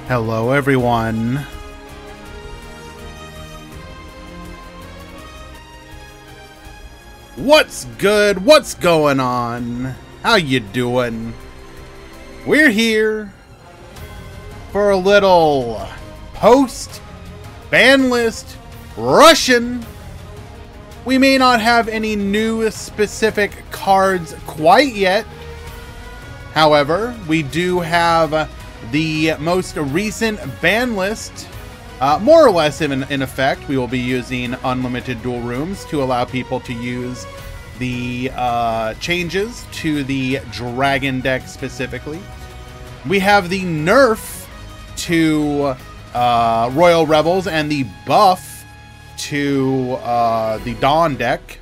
Hello, everyone. What's good? What's going on? How you doing? We're here for a little post-ban list Russian. We may not have any new specific cards quite yet. However, we do have the most recent ban list, more or less in effect. We will be using unlimited duel rooms to allow people to use the changes to the dragon deck specifically. We have the nerf to Royal Rebels and the buff to the Dawn deck.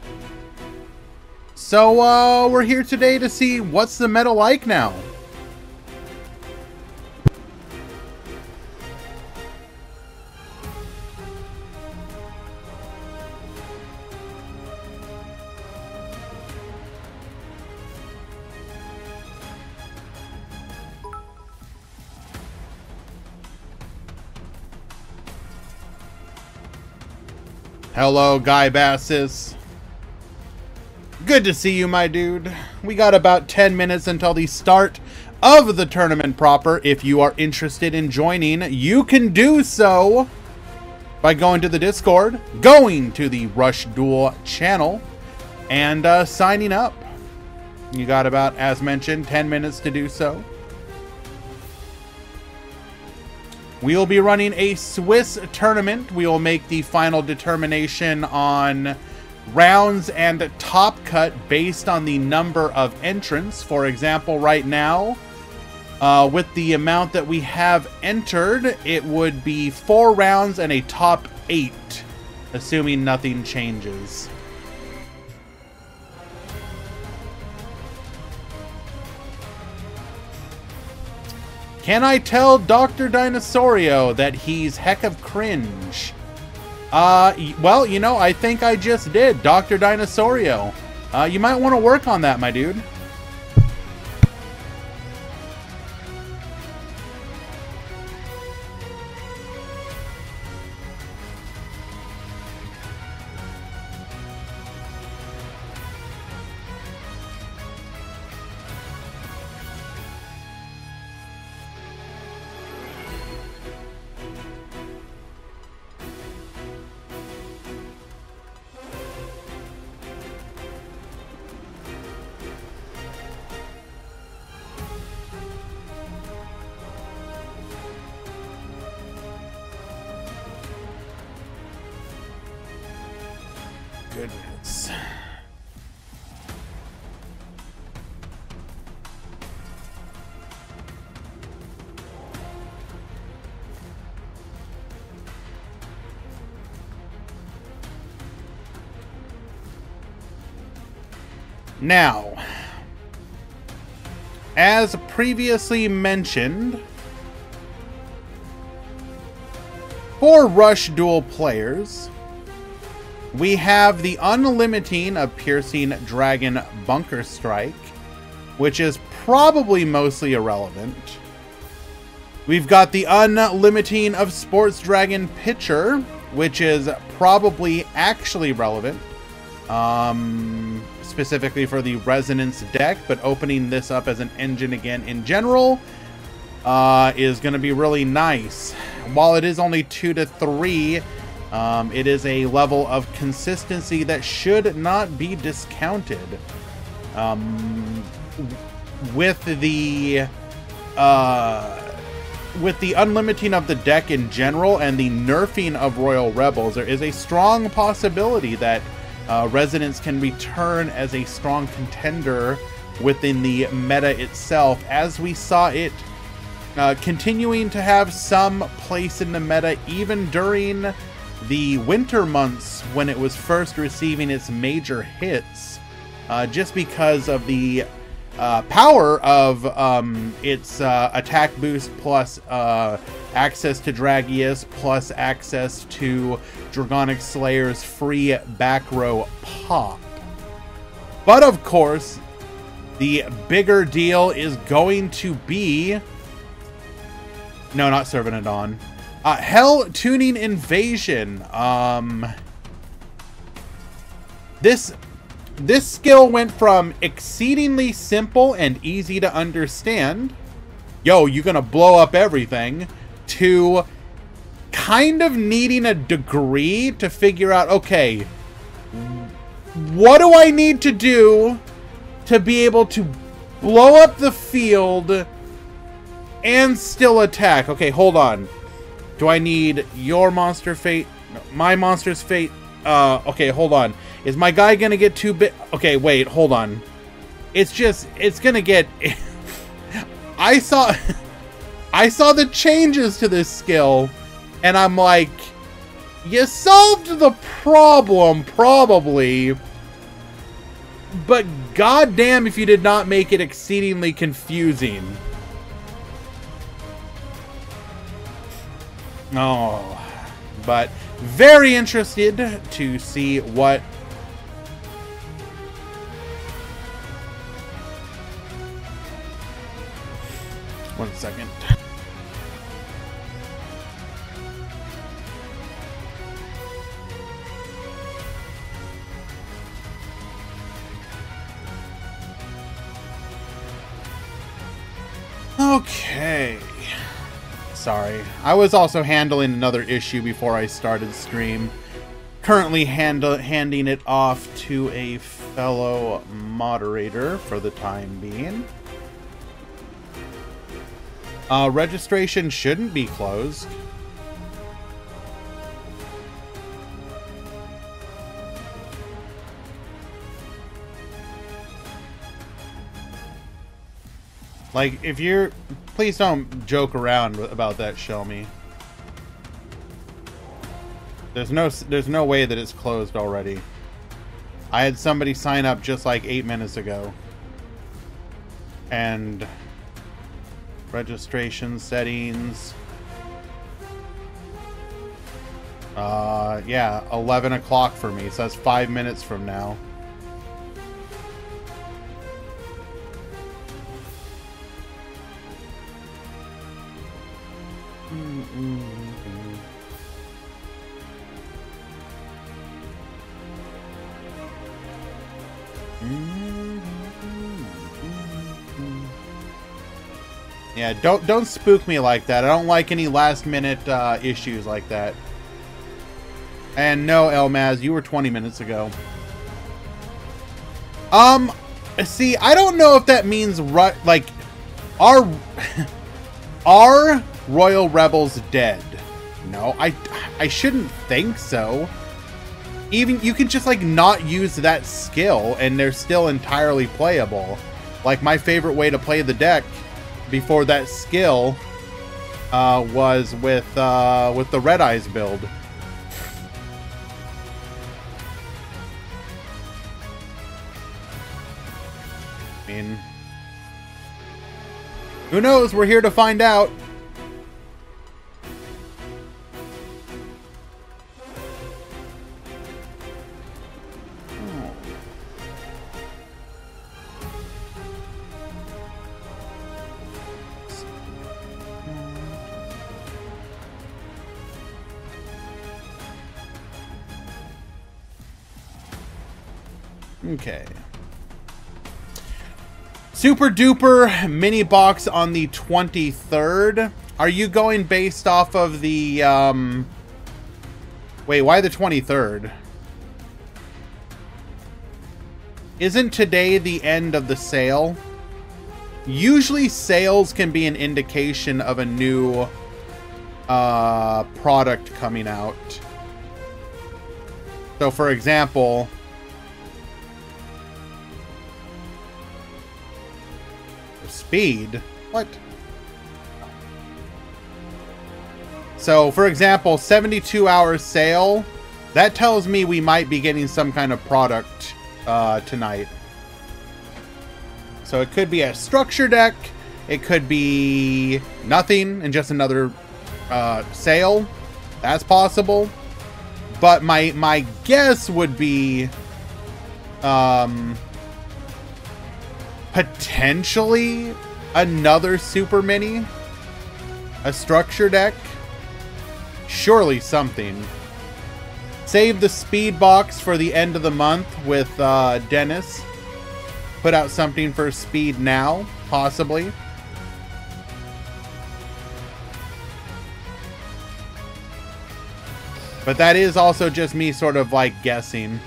So we're here today to see what's the meta like now. Hello, Guy Bassis. Good to see you, my dude. We got about 10 minutes until the start of the tournament proper. If you are interested in joining, you can do so by going to the Discord, going to the Rush Duel channel, and signing up. You got about, as mentioned, 10 minutes to do so. We will be running a Swiss tournament. We will make the final determination on rounds and top cut based on the number of entrants. For example, right now, with the amount that we have entered, it would be 4 rounds and a top 8, assuming nothing changes. Can I tell Dr. Dinosaurio that he's heck of cringe? Well, you know, I think I just did, Dr. Dinosaurio. You might want to work on that, my dude. Goodness. Now, as previously mentioned, for Rush Duel players, we have the unlimiting of Piercing Dragon Bunker Strike, which is probably mostly irrelevant. We've got the unlimiting of Sports Dragon Pitcher, which is probably actually relevant, specifically for the Resonance deck, but opening this up as an engine again in general is going to be really nice. While it is only 2 to 3, it is a level of consistency that should not be discounted. With the unlimiting of the deck in general and the nerfing of Royal Rebels, there is a strong possibility that Resonance can return as a strong contender within the meta itself, as we saw it continuing to have some place in the meta even during the winter months when it was first receiving its major hits, just because of the power of its attack boost plus access to Dragius plus access to Dragonic Slayer's free back row pop. But of course, the bigger deal is going to be No, not Servant of Dawn. Hell Tuning Invasion. This skill went from exceedingly simple and easy to understand, yo, you're gonna blow up everything, to kind of needing a degree to figure out, okay, what do I need to do to be able to blow up the field and still attack? Okay, hold on. Do I need your monster fate? No, my monster's fate? Okay, hold on. Is my guy gonna get too big? Okay, wait, hold on. It's gonna get... I saw the changes to this skill, and I'm like, you solved the problem, probably, but goddamn if you did not make it exceedingly confusing. Oh, but very interested to see what... One second. Okay. Sorry. I was also handling another issue before I started stream. Currently handing it off to a fellow moderator for the time being. Registration shouldn't be closed. Like, if you're... Please don't joke around about that, Shelmy. There's no way that it's closed already. I had somebody sign up just like 8 minutes ago. And... registration settings. Yeah, 11 o'clock for me, so that's 5 minutes from now. Yeah, don't spook me like that. I don't like any last minute issues like that. And no, Elmaz, you were 20 minutes ago. See, I don't know if that means like are Royal Rebels dead? No, I shouldn't think so. Even you can just like not use that skill and they're still entirely playable. Like my favorite way to play the deck before that skill was with the Red Eyes build. I mean, who knows? We're here to find out. Okay. Super duper mini box on the 23rd. Are you going based off of the wait, why the 23rd? Isn't today the end of the sale? Usually sales can be an indication of a new product coming out. So for example, speed? What? So, for example, 72 hour sale. That tells me we might be getting some kind of product tonight. So it could be a structure deck. It could be nothing and just another sale. That's possible. But my guess would be potentially another super mini. A structure deck? Surely something. Save the speed box for the end of the month with Dennis. Put out something for speed now, possibly. But that is also just me sort of like guessing.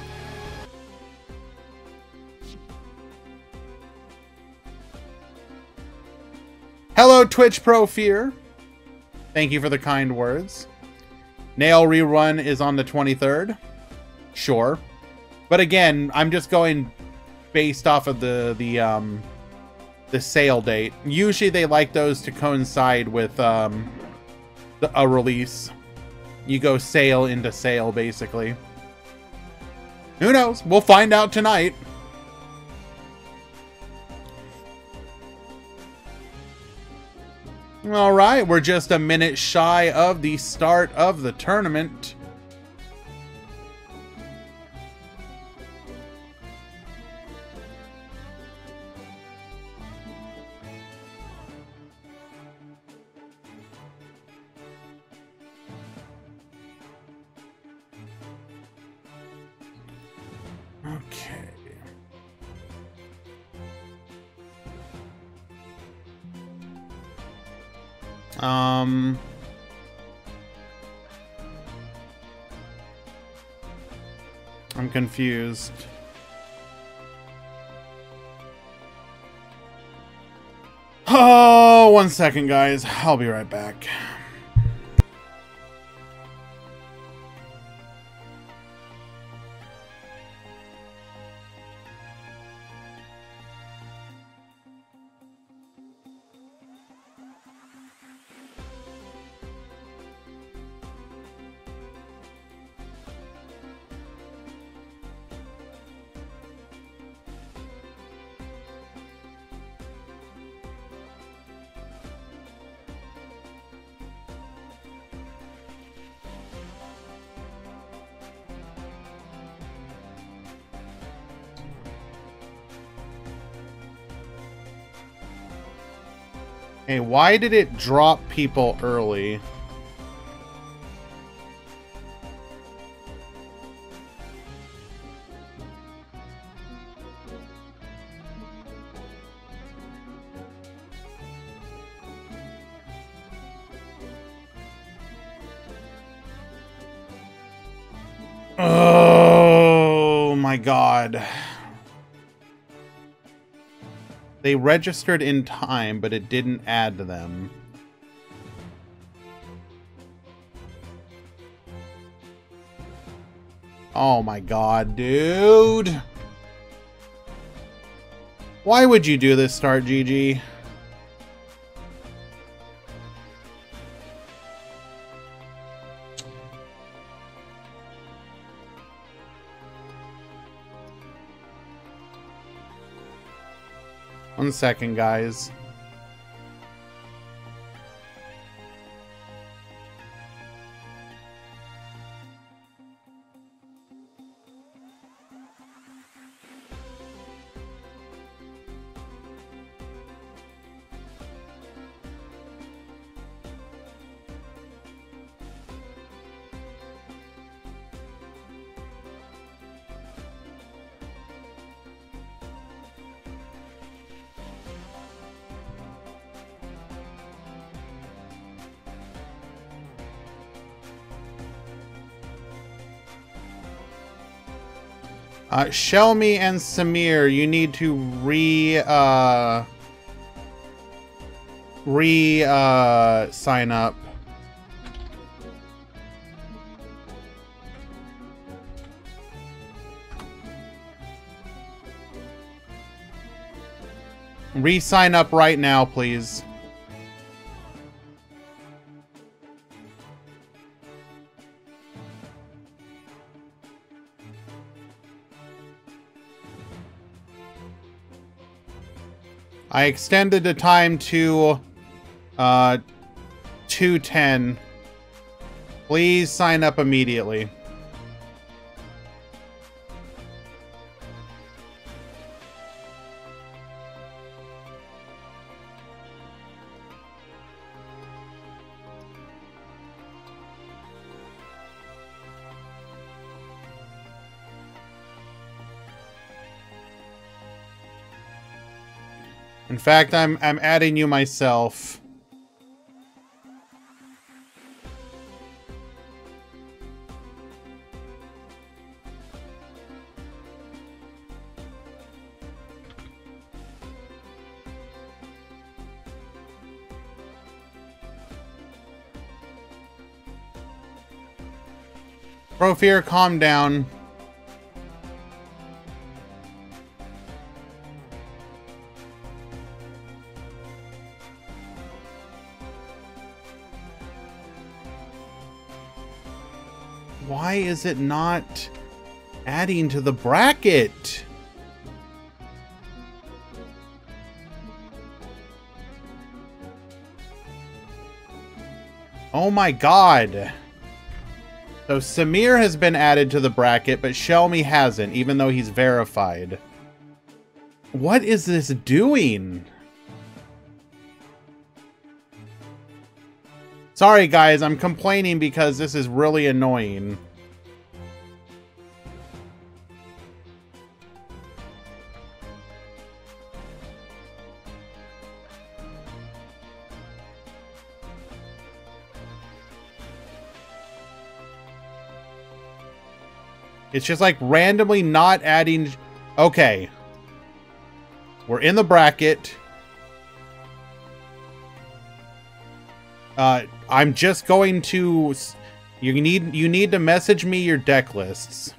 Hello, Twitch Pro Fear. Thank you for the kind words. Nail rerun is on the 23rd. Sure. But again, I'm just going based off of the sale date. Usually they like those to coincide with a release. You go sale into sale, basically. Who knows? We'll find out tonight. All right, we're just a minute shy of the start of the tournament. Okay. I'm confused. Oh, 1 second, guys. I'll be right back. Hey, why did it drop people early? Oh my God. They registered in time, but it didn't add to them. Oh my God, dude. Why would you do this, Start GG? One second, guys. Shelmy and Samir, you need to sign up. Re-sign up right now, please. I extended the time to 2:10. Please sign up immediately. In fact, I'm adding you myself. Profear, calm down. Why is it not adding to the bracket? Oh my god. So Samir has been added to the bracket, but Shelmy hasn't, even though he's verified. What is this doing? Sorry guys, I'm complaining because this is really annoying. It's just like randomly not adding. Okay. We're in the bracket. I'm just going to. You need to message me your deck lists.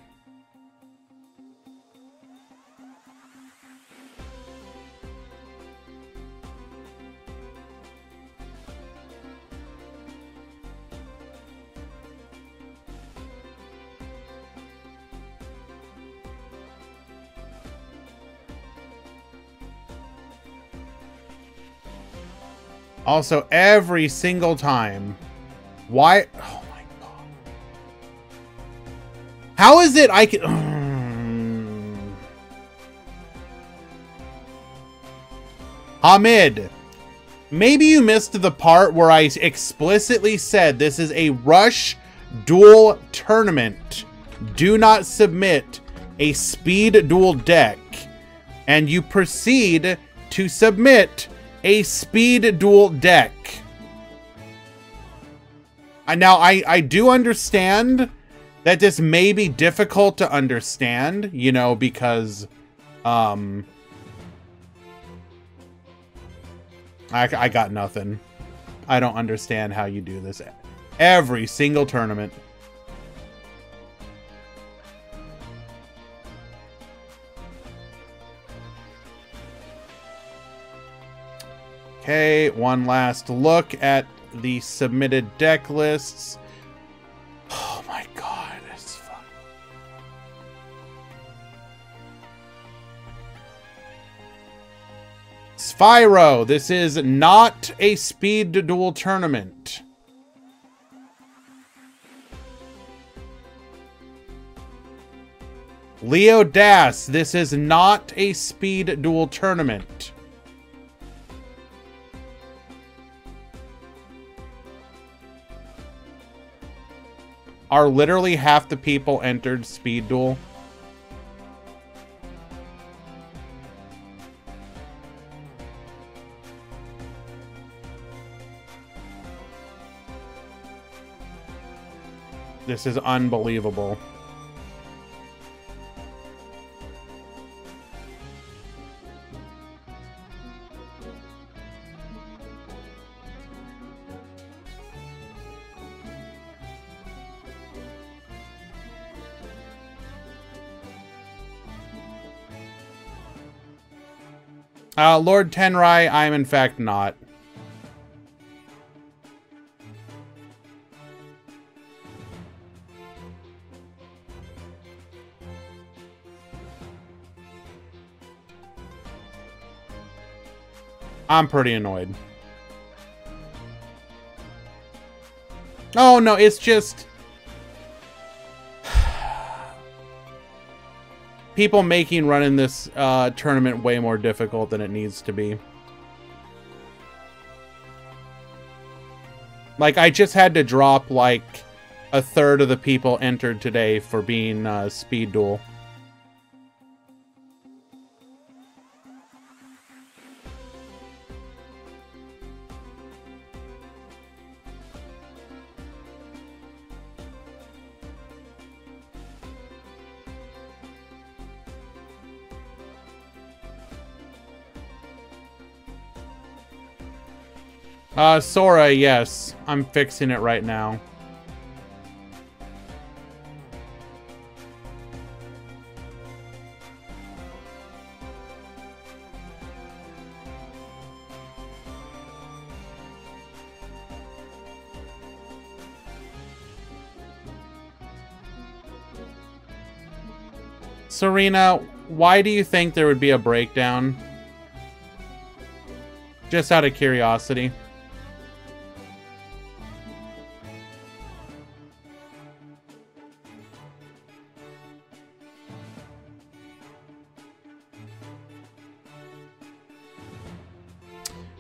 Also, every single time. Why? Oh my god. How is it I can... Hamid. Maybe you missed the part where I explicitly said this is a Rush Duel tournament. Do not submit a Speed Duel deck. And you proceed to submit a Speed Duel deck. Now, I do understand that this may be difficult to understand, you know, because, I got nothing. I don't understand how you do this every single tournament. Okay, one last look at the submitted deck lists. Oh my god, it's fun. Spyro, this is not a Speed Duel tournament. Leo Das, this is not a Speed Duel tournament. Are literally half the people entered Speed Duel? This is unbelievable. Lord Tenrai, I'm in fact not. I'm pretty annoyed. Oh no, it's just people making running this tournament way more difficult than it needs to be. Like, I just had to drop like a third of the people entered today for being Speed Duel. Sora, yes. I'm fixing it right now. Serena, why do you think there would be a breakdown? Just out of curiosity.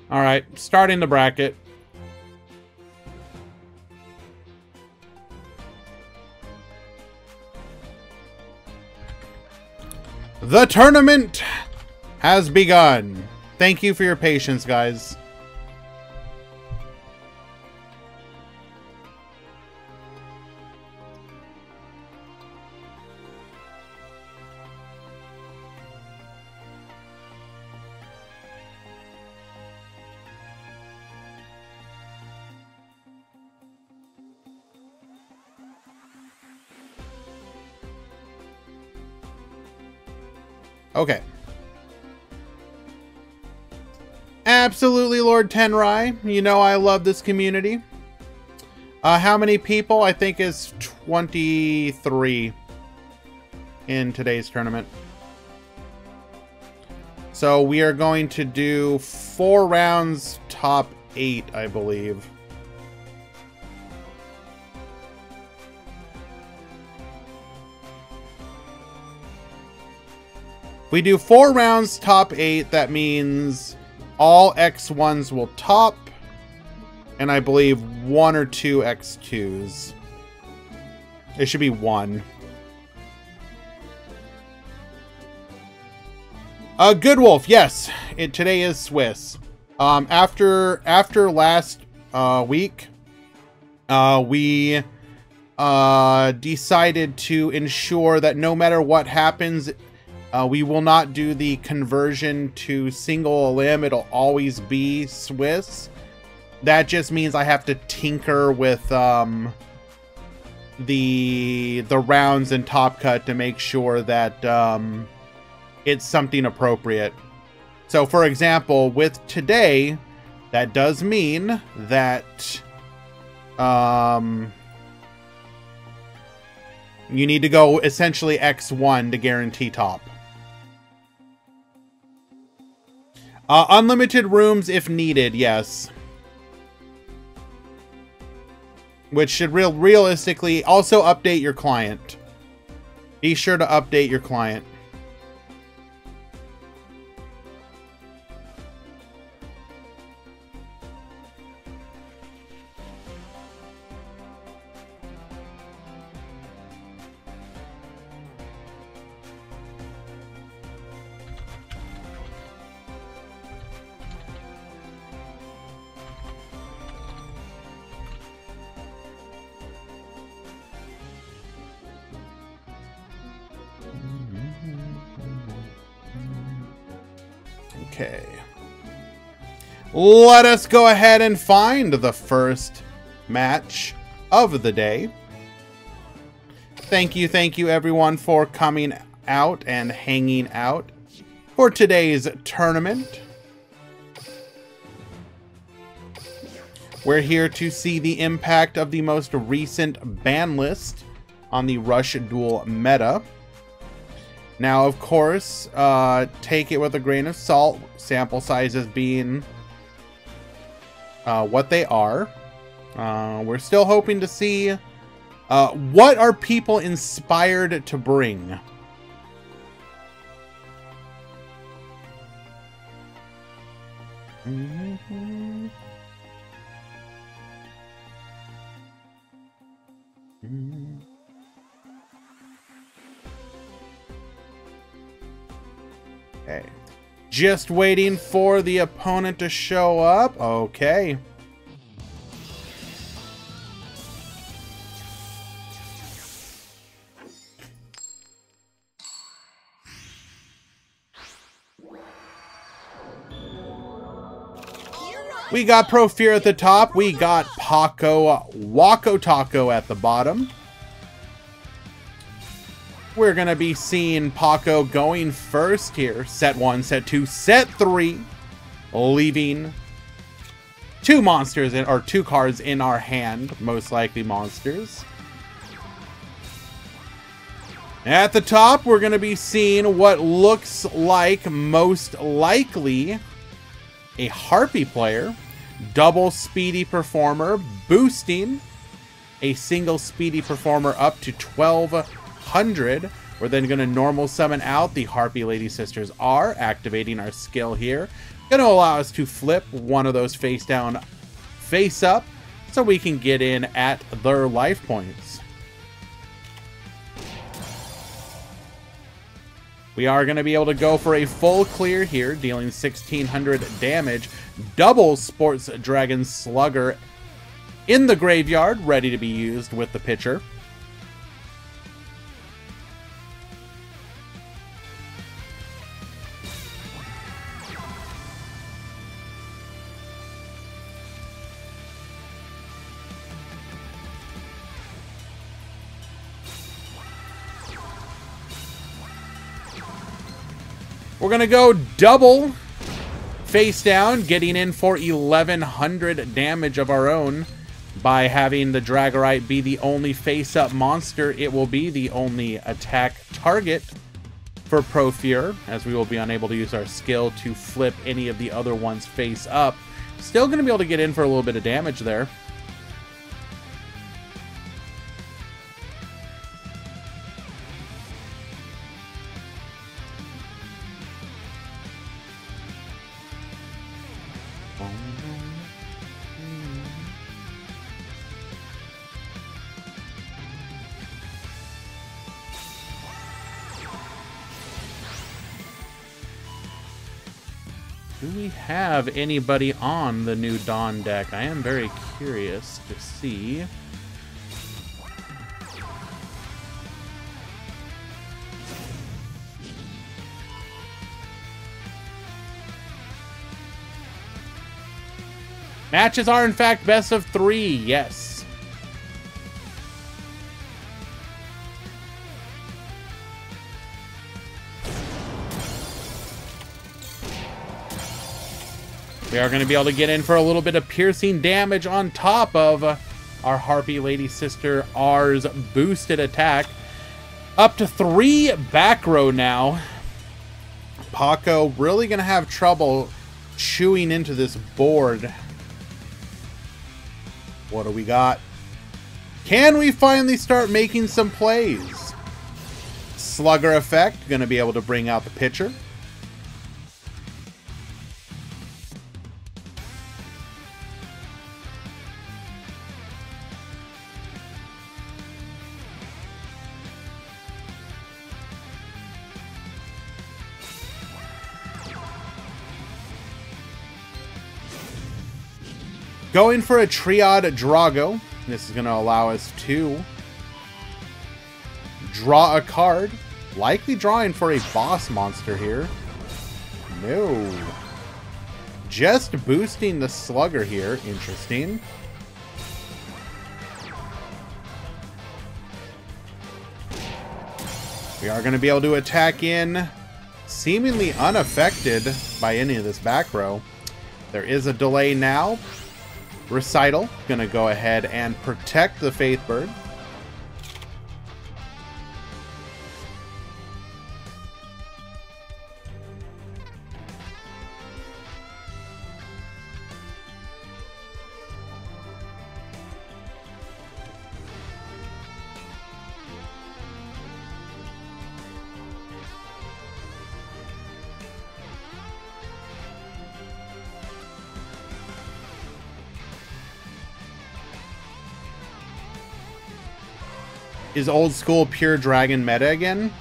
All right, starting the bracket. The tournament has begun. Thank you for your patience, guys. Okay. Absolutely, Lord Tenrai. You know I love this community. How many people? I think is 23 in today's tournament. So we are going to do 4 rounds, top 8, I believe. If we do 4 rounds, top 8, that means all X1s will top, and I believe 1 or 2 X2s. It should be 1. Good Wolf, yes. Today is Swiss. After last week, we decided to ensure that no matter what happens, we will not do the conversion to single limb. It'll always be Swiss. That just means I have to tinker with the rounds and top cut to make sure that it's something appropriate. So for example, with today, that does mean that you need to go essentially X1 to guarantee top. Unlimited rooms if needed, yes. Which should realistically also update your client. Be sure to update your client. Okay. Let us go ahead and find the first match of the day. Thank you everyone for coming out and hanging out for today's tournament. We're here to see the impact of the most recent ban list on the Rush Duel meta. Now, of course, take it with a grain of salt, sample sizes being what they are. We're still hoping to see what are people inspired to bring. Okay. Just waiting for the opponent to show up. Okay. Hero We got Profear at the top. We got Paco Wako Taco at the bottom. We're going to be seeing Paco going first here. Set 1, set 2, set 3. Leaving 2 monsters or 2 cards in our hand. Most likely monsters. At the top, we're going to be seeing what looks like most likely a Harpy player. Double Speedy Performer, boosting a single Speedy Performer up to 1200. We're then going to normal summon out the Harpy Lady Sisters R, activating our skill here. Going to allow us to flip one of those face down, face up, so we can get in at their life points. We are going to be able to go for a full clear here, dealing 1600 damage. Double Sports Dragon Slugger in the graveyard, ready to be used with the pitcher. We're going to go double face down, getting in for 1100 damage of our own by having the Dragorite be the only face-up monster. It will be the only attack target for Profear, as we will be unable to use our skill to flip any of the other ones face up. Still going to be able to get in for a little bit of damage there. Do we have anybody on the new Dawn deck? I am very curious to see. Matches are in fact best of 3, yes. We are going to be able to get in for a little bit of piercing damage on top of our Harpy Lady Sister R's boosted attack. Up to 3 back row now. Paco really going to have trouble chewing into this board. What do we got? Can we finally start making some plays? Slugger effect, going to be able to bring out the pitcher. Going for a Triad Drago. This is going to allow us to draw a card. Likely drawing for a boss monster here. No. Just boosting the Slugger here. Interesting. We are going to be able to attack in seemingly unaffected by any of this back row. There is a delay now. Recital, gonna go ahead and protect the Faithbird. Is old school pure dragon meta again?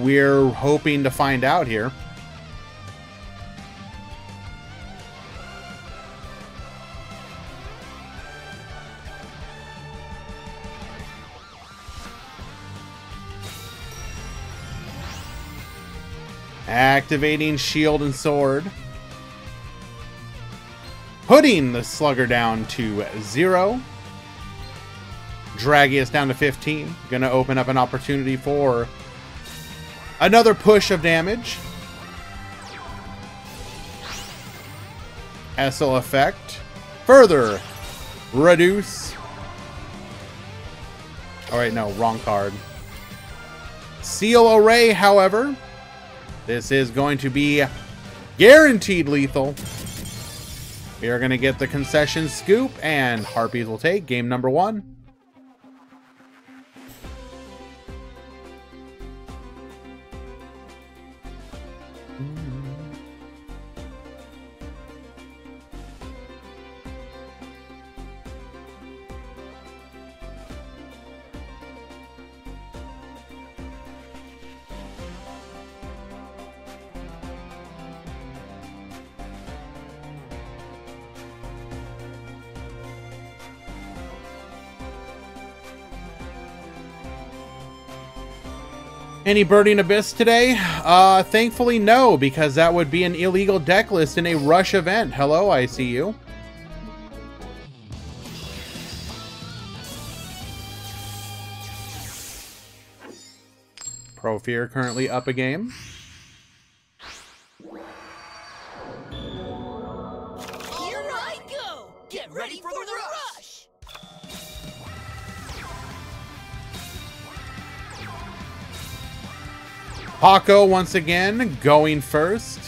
We're hoping to find out here. Activating shield and sword. Putting the slugger down to 0. Dragius down to 15. Gonna open up an opportunity for another push of damage. Essel effect. Further reduce. Alright, no, wrong card. Seal Array, however. This is going to be guaranteed lethal. We are going to get the concession scoop, and Harpies will take game number 1. Any Burning Abyss today? Thankfully no, because that would be an illegal deck list in a Rush event. Hello, I see you. Profear currently up a game. Here I go! Get ready for the rush! Paco once again going first.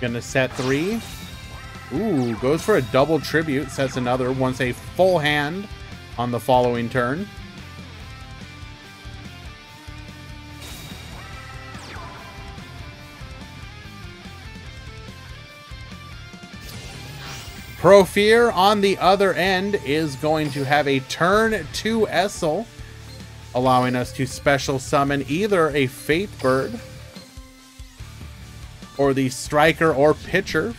Gonna set 3. Ooh, goes for a double tribute. Sets another. Wants a full hand on the following turn. Profear on the other end is going to have a turn 2 Essel, allowing us to special summon either a Fate Bird or the Striker or Pitcher.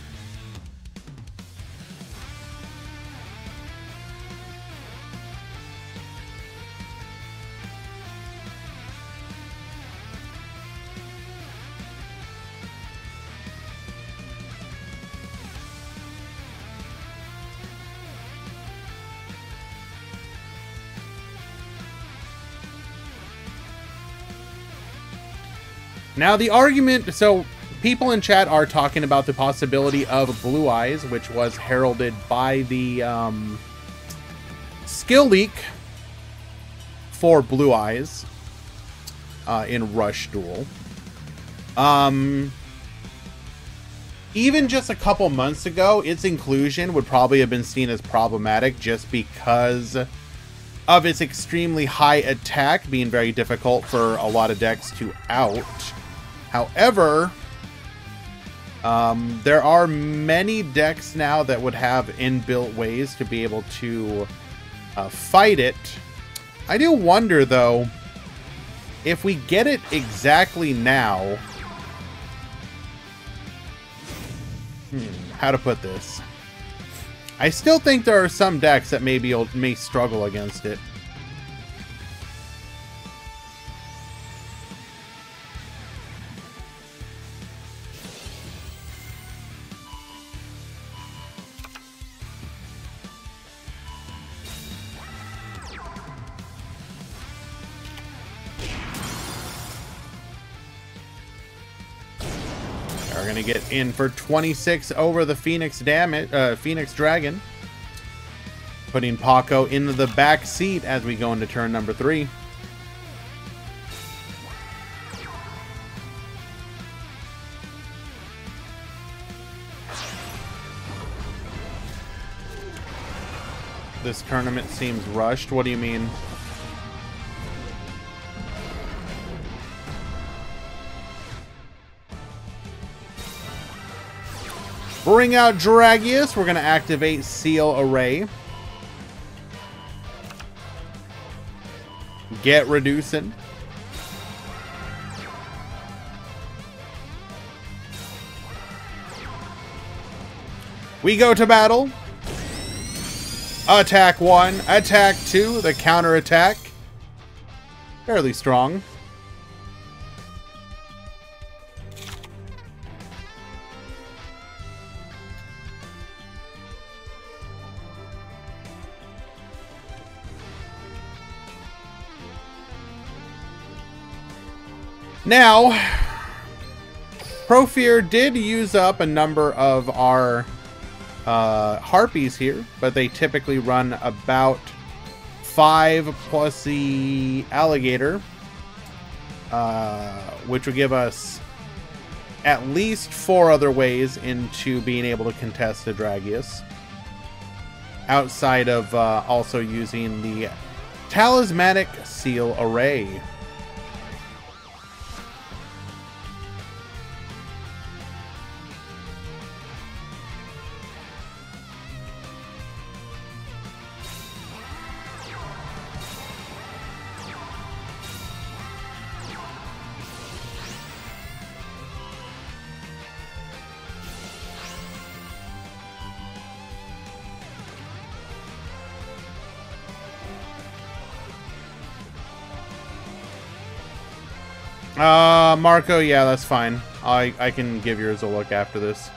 Now the argument, so people in chat are talking about the possibility of Blue Eyes, which was heralded by the skill leak for Blue Eyes in Rush Duel. Even just a couple months ago, its inclusion would probably have been seen as problematic just because of its extremely high attack being very difficult for a lot of decks to out. However, there are many decks now that would have inbuilt ways to be able to fight it. I do wonder, though, if we get it exactly now... how to put this? I still think there are some decks that may struggle against it. We're gonna get in for 26 over the Phoenix Dragon, putting Paco into the back seat as we go into turn number 3. This tournament seems rushed. What do you mean? Bring out Dragius. We're going to activate Seal Array. Get reducing. We go to battle. Attack 1, attack 2, the counter attack. Fairly strong. Now, Profear did use up a number of our harpies here, but they typically run about 5 plus the alligator, which would give us at least 4 other ways into being able to contest the Dragius, outside of also using the talismanic seal array. Marco, yeah, that's fine. I can give yours a look after this.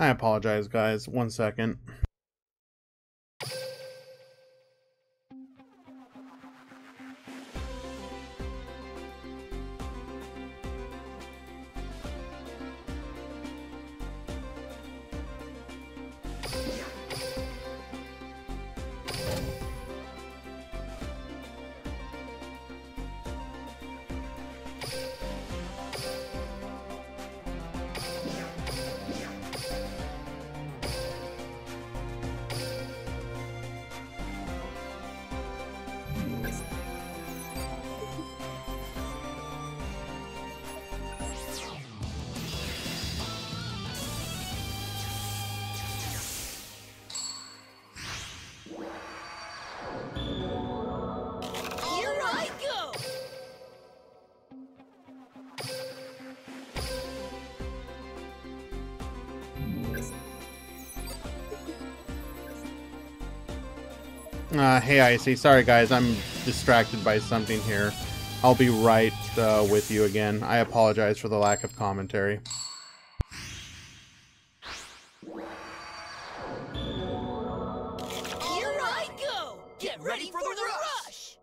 I apologize, guys. 1 second. Hey, Icy. Sorry, guys. I'm distracted by something here. I'll be right with you again. I apologize for the lack of commentary. Here I go! Get ready for the rush!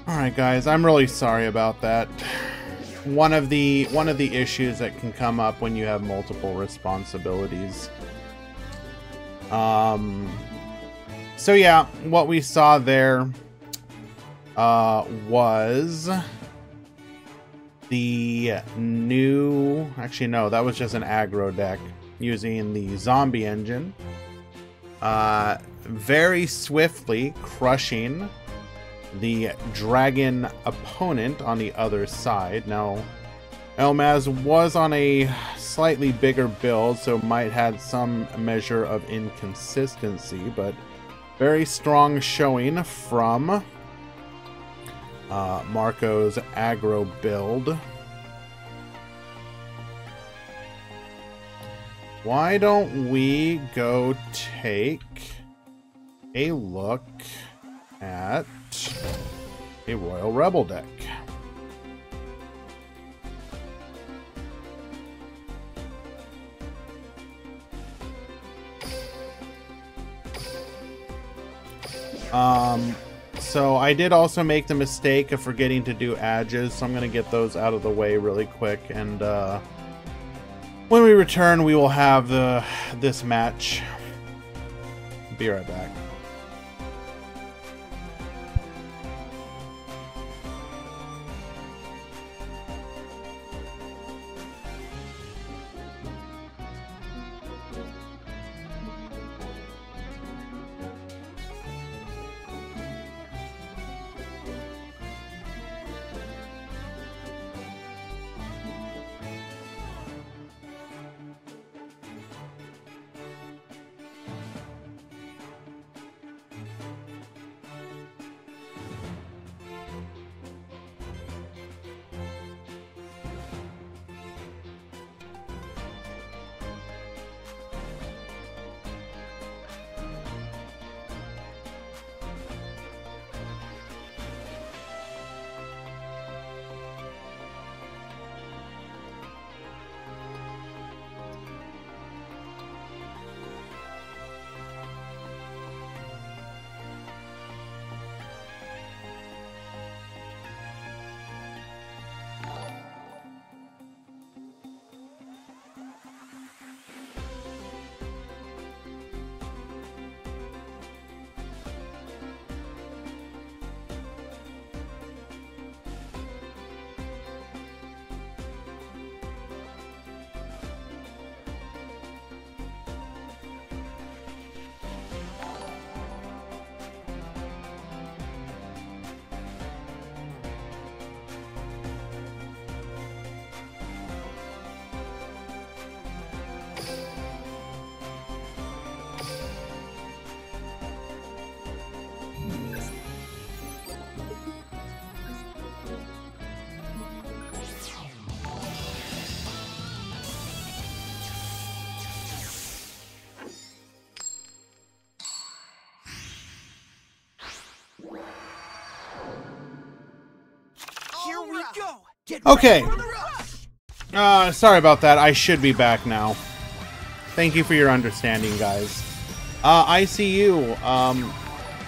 All right, guys, I'm really sorry about that. One of the issues that can come up when you have multiple responsibilities. So yeah, what we saw there was the new... Actually, no, that was just an aggro deck using the zombie engine. Very swiftly crushing the dragon opponent on the other side. Now, Elmaz was on a slightly bigger build, so might had some measure of inconsistency, but very strong showing from Marco's aggro build. Why don't we go take a look at a Royal Rebel deck? So I did also make the mistake of forgetting to do Adges, so I'm going to get those out of the way really quick, and when we return we will have this match. Be right back. Okay. Sorry about that. I should be back now. Thank you for your understanding, guys. ICU,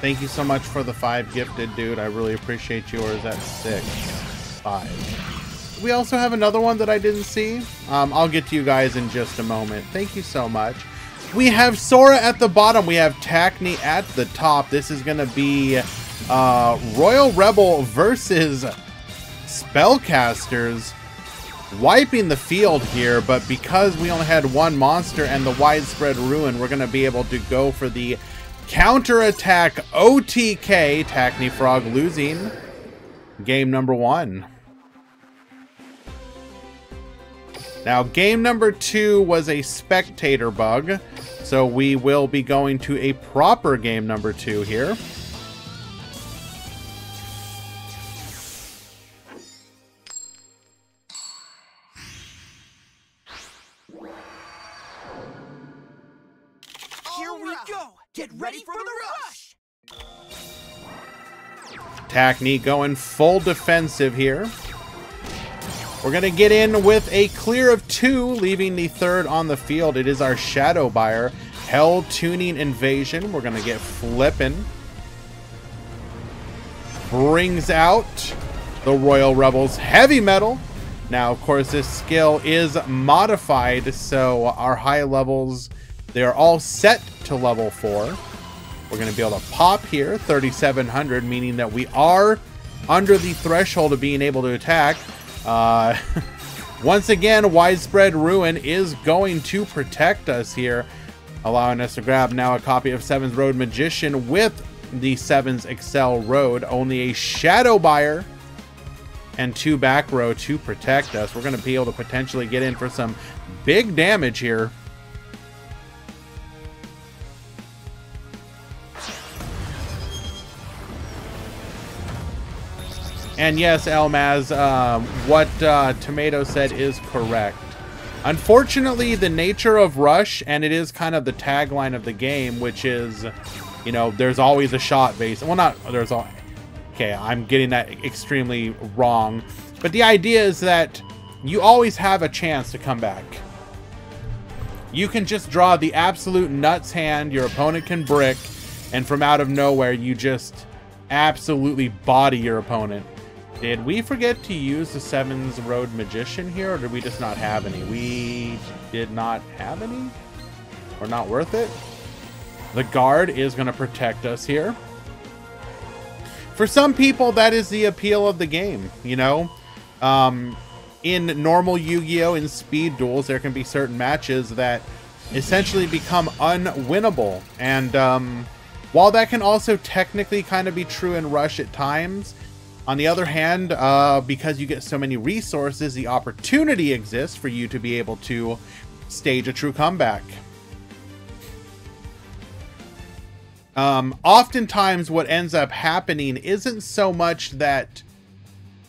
thank you so much for the 5 gifted, dude. I really appreciate yours at 6. 5. We also have another one that I didn't see. I'll get to you guys in just a moment. Thank you so much. We have Sora at the bottom. We have Tackney at the top. This is going to be Royal Rebel versus Spellcasters, wiping the field here, but because we only had one monster and the widespread ruin, we're going to be able to go for the counterattack OTK. Tackney Frog losing game number 1. Now, game number 2 was a spectator bug, so we will be going to a proper game number 2 here. Here we go! Get ready for the rush! Tackney going full defensive here. We're going to get in with a clear of 2, leaving the 3rd on the field. It is our Shadow Buyer, Hell Tuning Invasion. We're going to get flipping. brings out the Royal Rebels Heavy Metal. Now, of course, this skill is modified, so our high levels, they're all set to level 4. We're going to be able to pop here, 3,700, meaning that we are under the threshold of being able to attack. Once again, Widespread Ruin is going to protect us here, allowing us to grab now a copy of 7's Road Magician with the 7's Excel Road. Only a Shadow Buyer and 2 back row to protect us. We're going to be able to potentially get in for some big damage here. And yes, Elmaz, what Tomato said is correct. Unfortunately, the nature of Rush, and it is kind of the tagline of the game, which is, you know, there's always a shot base. Well, not there's all. Okay, I'm getting that extremely wrong. But the idea is that you always have a chance to come back. You can just draw the absolute nuts hand, your opponent can brick, and from out of nowhere, you just absolutely body your opponent. Did we forget to use the 7's Road Magician here, or did we just not have any? We did not have any? Or not worth it? The Guard is going to protect us here. For some people, that is the appeal of the game, you know? In normal Yu-Gi-Oh! In speed duels, there can be certain matches that essentially become unwinnable. And while that can also technically kind of be true in Rush at times, on the other hand, because you get so many resources, the opportunity exists for you to be able to stage a true comeback. Oftentimes what ends up happening isn't so much that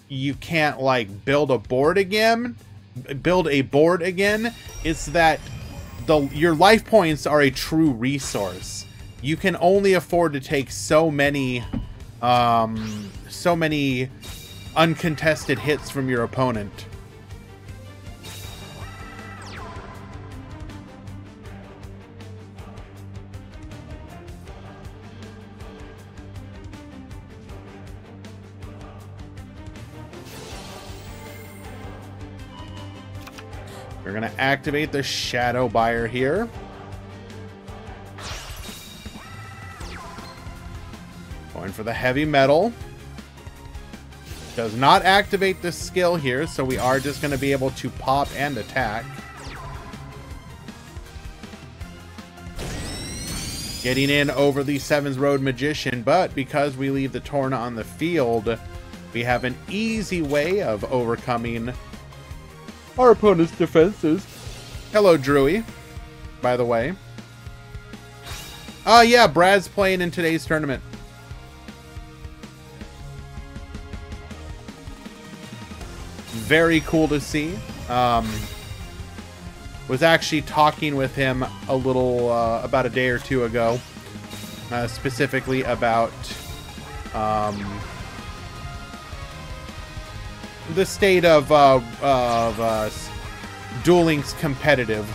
you can't like build a board again, it's that your life points are a true resource. You can only afford to take so many uncontested hits from your opponent. We're going to activate the Shadow Buyer here. Going for the Heavy Metal. Does not activate the skill here, so we are just going to be able to pop and attack. Getting in over the 7's Road Magician, but because we leave the Torna on the field, we have an easy way of overcoming our opponent's defenses. Hello, Drewy, by the way. Oh, yeah, Brad's playing in today's tournament. Very cool to see. Was actually talking with him a little, about a day or two ago, specifically about the state of Duel Links competitive.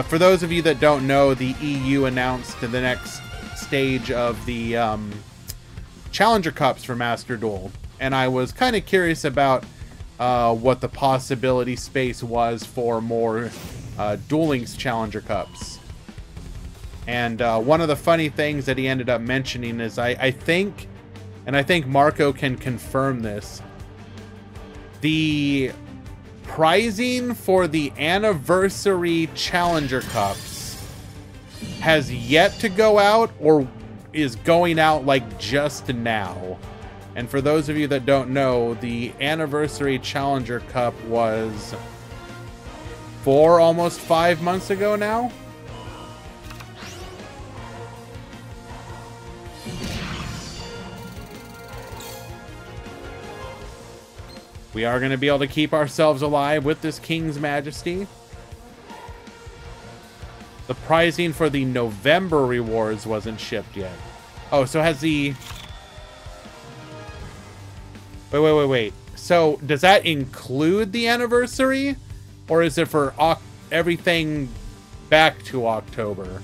For those of you that don't know, the EU announced the next stage of the Challenger Cups for Master Duel. And I was kind of curious about what the possibility space was for more Duel Links Challenger Cups. And one of the funny things that he ended up mentioning is I think, and I think Marco can confirm this, the pricing for the Anniversary Challenger Cups has yet to go out or is going out like just now. And for those of you that don't know, the Anniversary Challenger Cup was almost 5 months ago now. We are going to be able to keep ourselves alive with this King's Majesty. The pricing for the November rewards wasn't shipped yet. Oh, so has the... Wait. So does that include the anniversary? Or is it for everything back to October?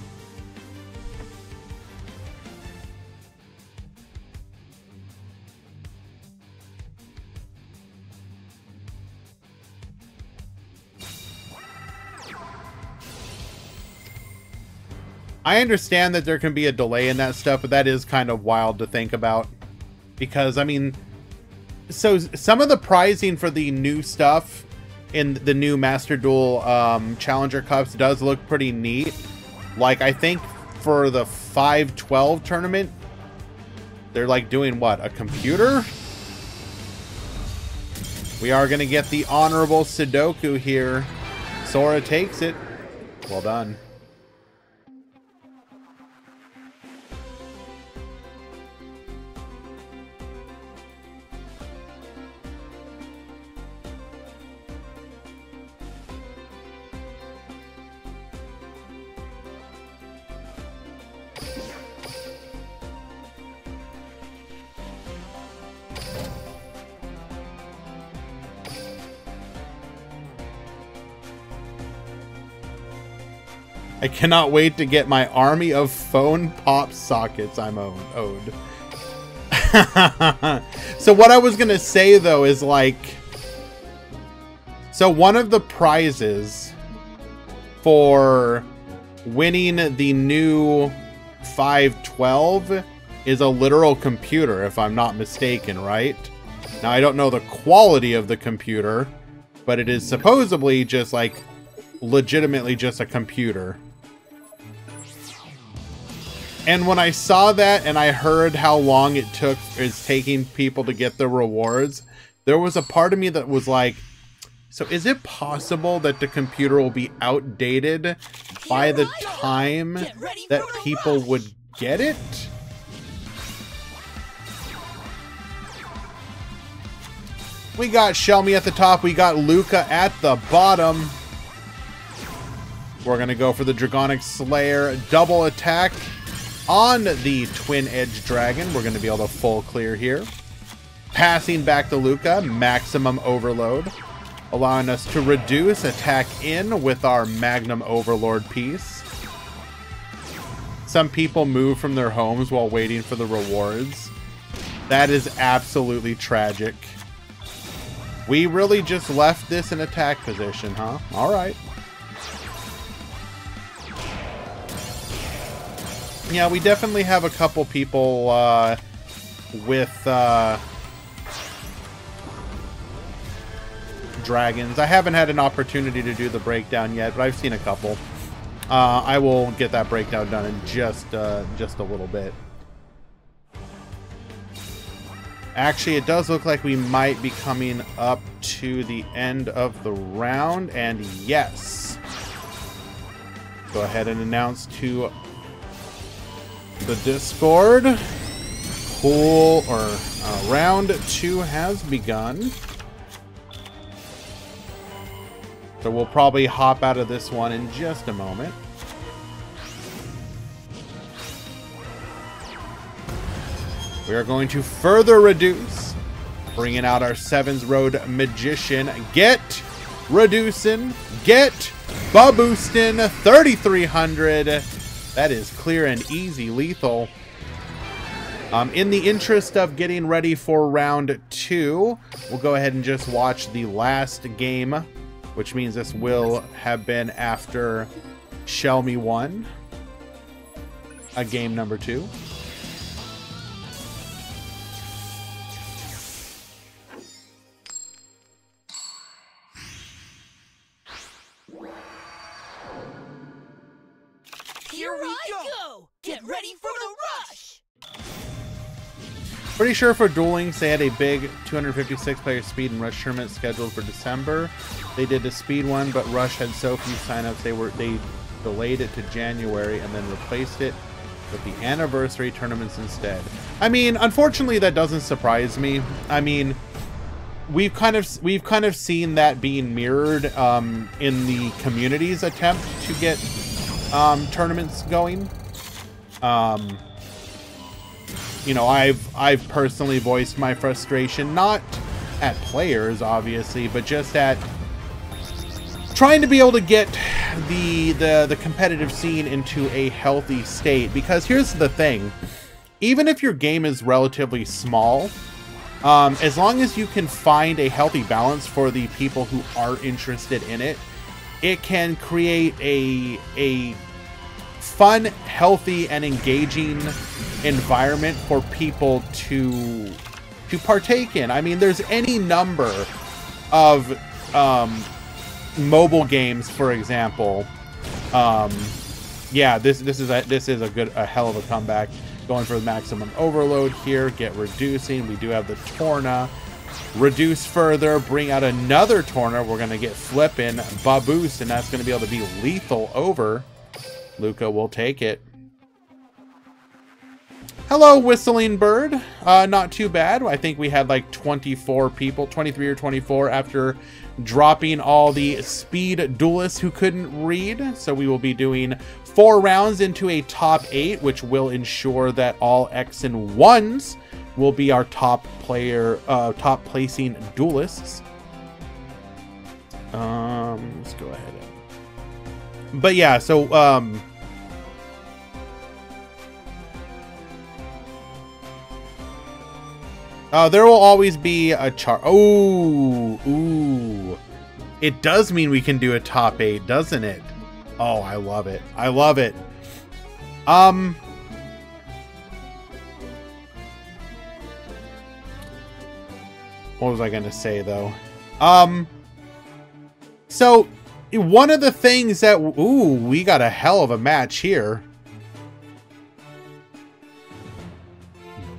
I understand that there can be a delay in that stuff, but that is kind of wild to think about. Because, I mean, so some of the prizing for the new stuff in the new Master Duel Challenger Cups does look pretty neat. Like, I think for the 512 tournament, they're like doing what? A computer? We are going to get the honorable Sudoku here. Sora takes it. Well done. I cannot wait to get my army of phone pop sockets I'm owed. So what I was going to say, though, is like... So one of the prizes for winning the new 512 is a literal computer, if I'm not mistaken, right? Now, I don't know the quality of the computer, but it is supposedly just like legitimately just a computer. And when I saw that and I heard how long it is taking people to get the rewards, there was a part of me that was like, so is it possible that the computer will be outdated by the time that people would get it? We got Shelmy at the top. We got Luca at the bottom. We're going to go for the Dragonic Slayer double attack on the Twin Edge Dragon. We're going to be able to full clear here. Passing back to Luca, maximum overload, allowing us to reduce attack in with our Magnum Overlord piece. Some people move from their homes while waiting for the rewards. That is absolutely tragic. We really just left this in attack position, huh? All right. Yeah, we definitely have a couple people with dragons. I haven't had an opportunity to do the breakdown yet, but I've seen a couple. I will get that breakdown done in just a little bit. Actually, it does look like we might be coming up to the end of the round, and yes. Go ahead and announce to the Discord. Round 2 has begun. So we'll probably hop out of this one in just a moment. We are going to further reduce, bringing out our Sevens Road Magician. Get reducing, get baboosting, 3,300. That is clear and easy lethal. In the interest of getting ready for round 2, we'll go ahead and just watch the last game, which means this will have been after Shelmy 1, a game number 2. Here we go! Get ready for the rush! Pretty sure for Duel Links they had a big 256 player speed and rush tournament scheduled for December. They did the speed one, but rush had so few signups they delayed it to January and then replaced it with the anniversary tournaments instead. I mean, unfortunately that doesn't surprise me. I mean, we've kind of seen that being mirrored in the community's attempt to get tournaments going. You know, I've personally voiced my frustration, not at players obviously, but just at trying to be able to get the competitive scene into a healthy state. Because here's the thing, even if your game is relatively small, as long as you can find a healthy balance for the people who are interested in it, it can create a fun, healthy, and engaging environment for people to partake in. I mean, there's any number of mobile games, for example. Yeah, this is a hell of a comeback. Going for the maximum overload here. Get reducing. We do have the Torna. Reduce further. Bring out another Torna. We're gonna get flipping Baboost, and that's gonna be able to be lethal over. Luca will take it. Hello, Whistling Bird. Not too bad. I think we had like 24 people, 23 or 24 after dropping all the speed duelists who couldn't read. So we will be doing 4 rounds into a top 8, which will ensure that all X and 1s will be our top placing duelists. Let's go ahead. But yeah, so there will always be a chart. Oh, ooh. It does mean we can do a top 8, doesn't it? Oh, I love it. I love it. What was I going to say, though? So, one of the things that... Ooh, we got a hell of a match here.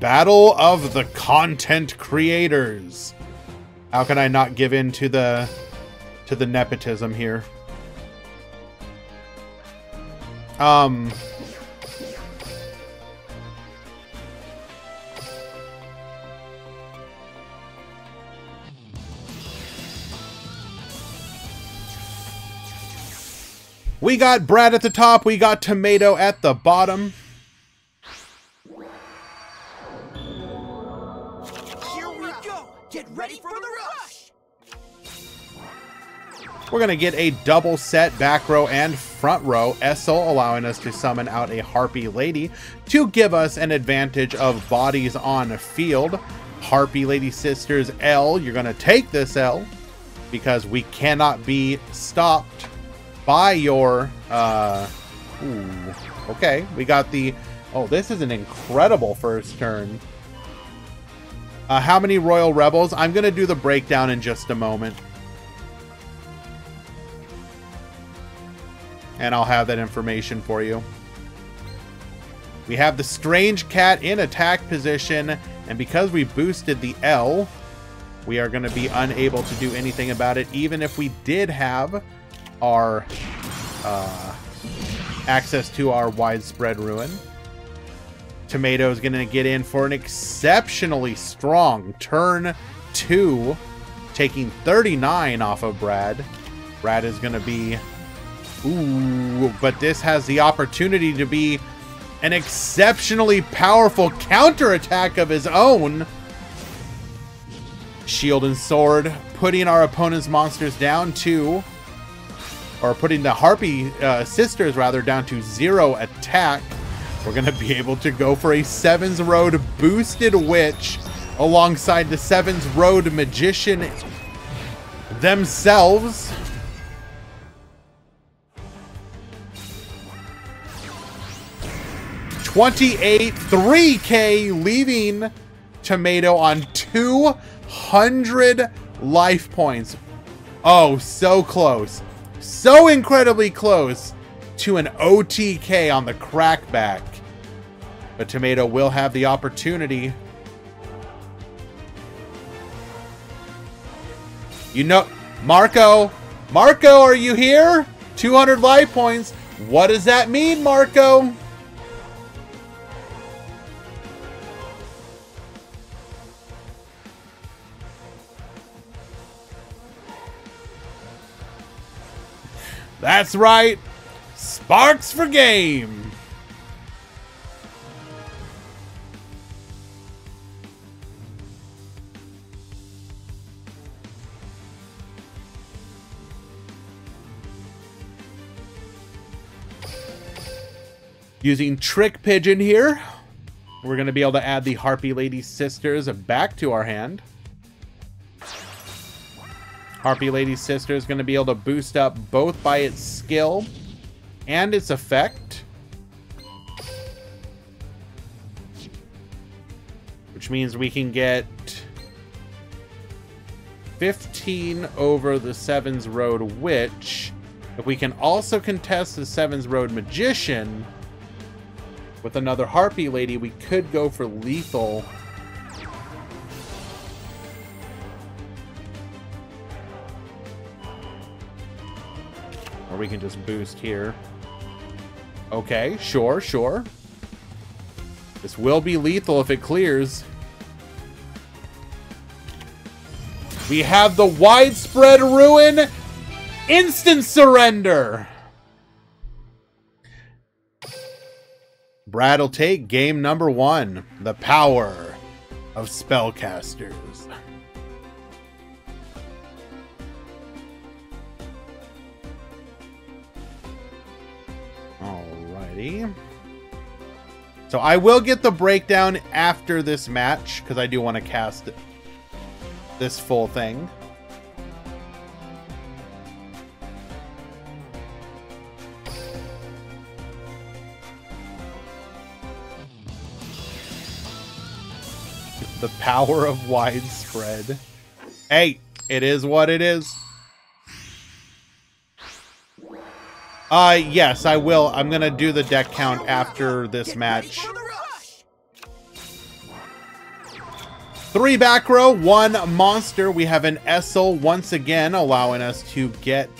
Battle of the Content Creators. How can I not give in to the nepotism here? We got Brad at the top, we got Tomato at the bottom. Get ready for the rush! We're going to get a double set back row and front row. Essel allowing us to summon out a Harpy Lady to give us an advantage of bodies on field. Harpy Lady Sisters L, you're going to take this L because we cannot be stopped by your... Ooh, okay, we got the... Oh, this is an incredible first turn. How many Royal Rebels? I'm going to do the breakdown in just a moment. And I'll have that information for you. We have the Strange Cat in attack position. And because we boosted the L, we are going to be unable to do anything about it. Even if we did have our access to our Widespread Ruin. Tomato is going to get in for an exceptionally strong turn 2, taking 39 off of Brad. Brad is going to be... Ooh, but this has the opportunity to be an exceptionally powerful counterattack of his own. Shield and Sword, putting our opponent's monsters down to... Or putting the Harpy Sisters, rather, down to 0 attack. We're going to be able to go for a Sevens Road Boosted Witch alongside the Sevens Road Magician themselves. $28, 3K, leaving Tomato on 200 life points. Oh, so close. So incredibly close to an OTK on the crackback. But Tomato will have the opportunity. You know, Marco, are you here? 200 life points. What does that mean, Marco? That's right. Sparks for game. Using Trick Pigeon here, we're going to be able to add the Harpy Lady Sisters back to our hand. Harpy Lady Sister is going to be able to boost up both by its skill and its effect. which means we can get 15 over the Sevens Road Witch. If we can also contest the Sevens Road Magician with another Harpy Lady, we could go for lethal. Or we can just boost here. Okay, sure, sure. This will be lethal if it clears. We have the Widespread Ruin. Instant surrender. Brad will take game number 1. The power of spellcasters. Alrighty. So I will get the breakdown after this match, because I do want to cast this full thing. The power of widespread. Hey, it is what it is. Yes, I will. I'm gonna do the deck count after this match. 3 back row, 1 monster. We have an Essel once again, allowing us to get...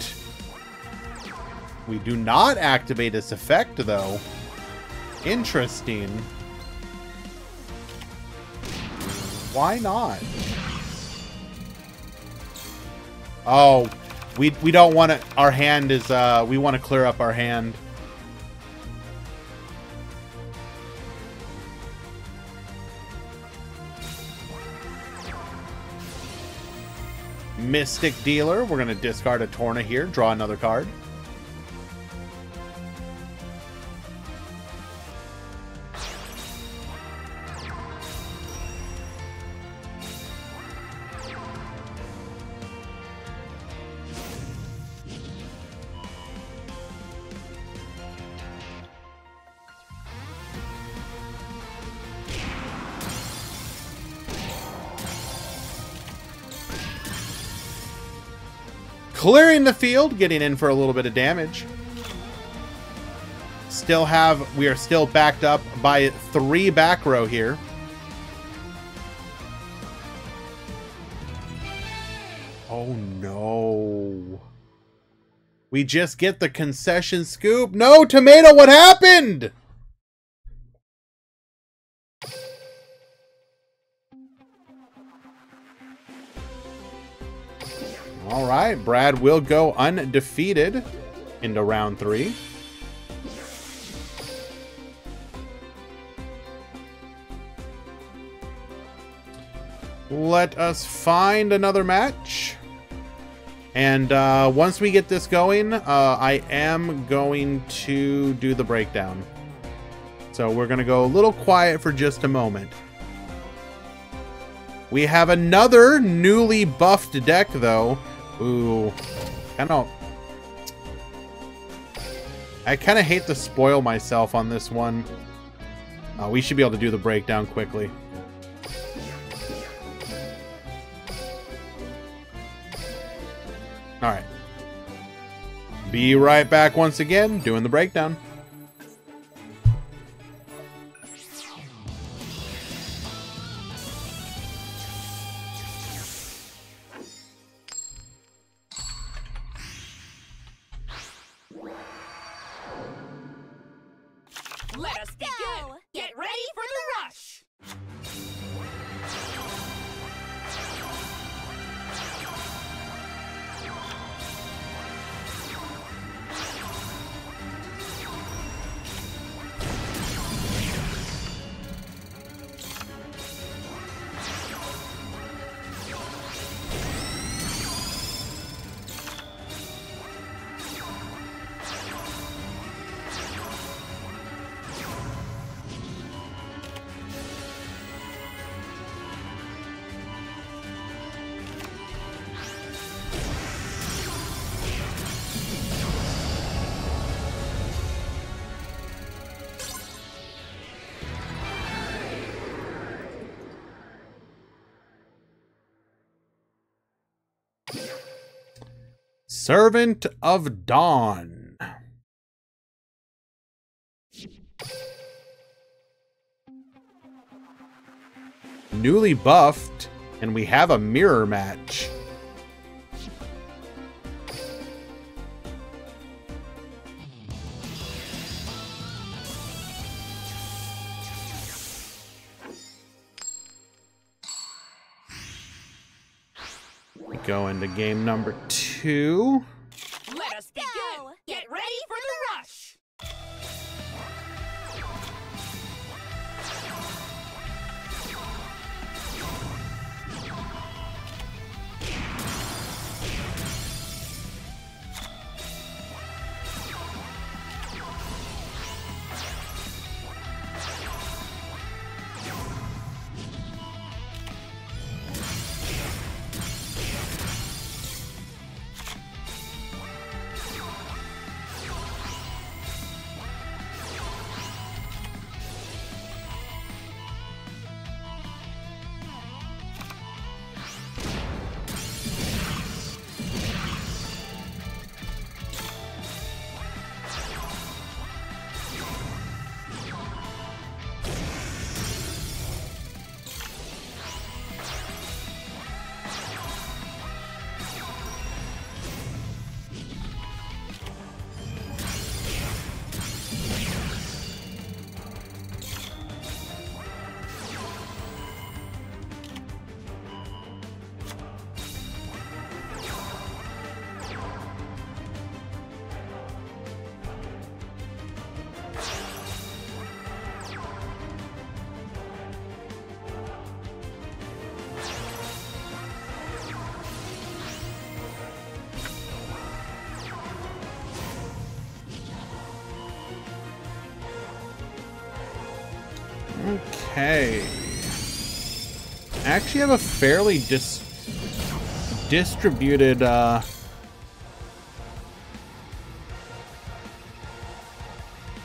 We do not activate this effect, though. Interesting. Why not? Oh, we don't want to... Our hand is... we want to clear up our hand. Mystic Dealer. We're going to discard a Torna here. Draw another card. Clearing the field, getting in for a little bit of damage. We are still backed up by 3 back row here. Oh no. We just get the concession scoop. No, Tomato, what happened? All right, Brad will go undefeated into round 3. Let us find another match. And once we get this going, I am going to do the breakdown. So we're going to go a little quiet for just a moment. We have another newly buffed deck, though. Ooh, I kind of hate to spoil myself on this one. We should be able to do the breakdown quickly. All right. Be right back once again, doing the breakdown. Let's go! Get ready for the rush! Servant of Dawn. Newly buffed, and we have a mirror match. We go into game number 2. Let us begin. Get ready for the rush. Okay. I actually have a fairly distributed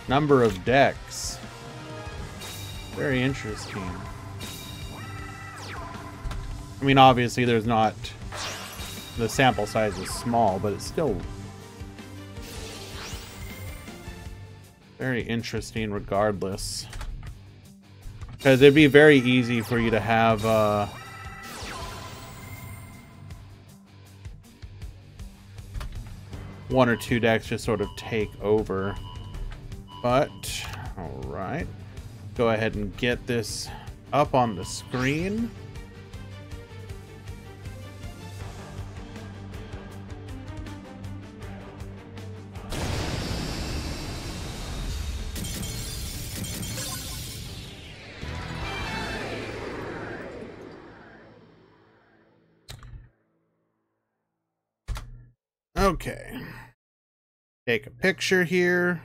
number of decks. Very interesting. I mean, obviously there's not, the sample size is small, but it's still very interesting regardless. Because it'd be very easy for you to have one or two decks just sort of take over. But, alright. Go ahead and get this up on the screen. Okay. Take a picture here.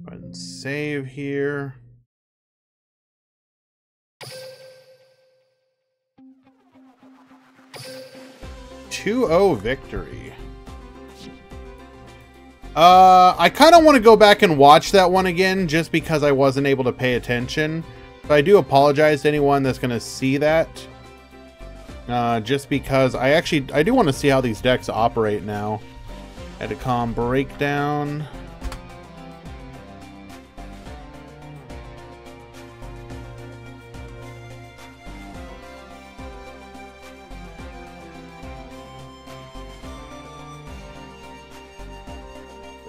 Go ahead and save here. Two-0 victory. I kind of want to go back and watch that one again just because I wasn't able to pay attention. So I do apologize to anyone that's going to see that. Just because I do want to see how these decks operate now. Edicom breakdown.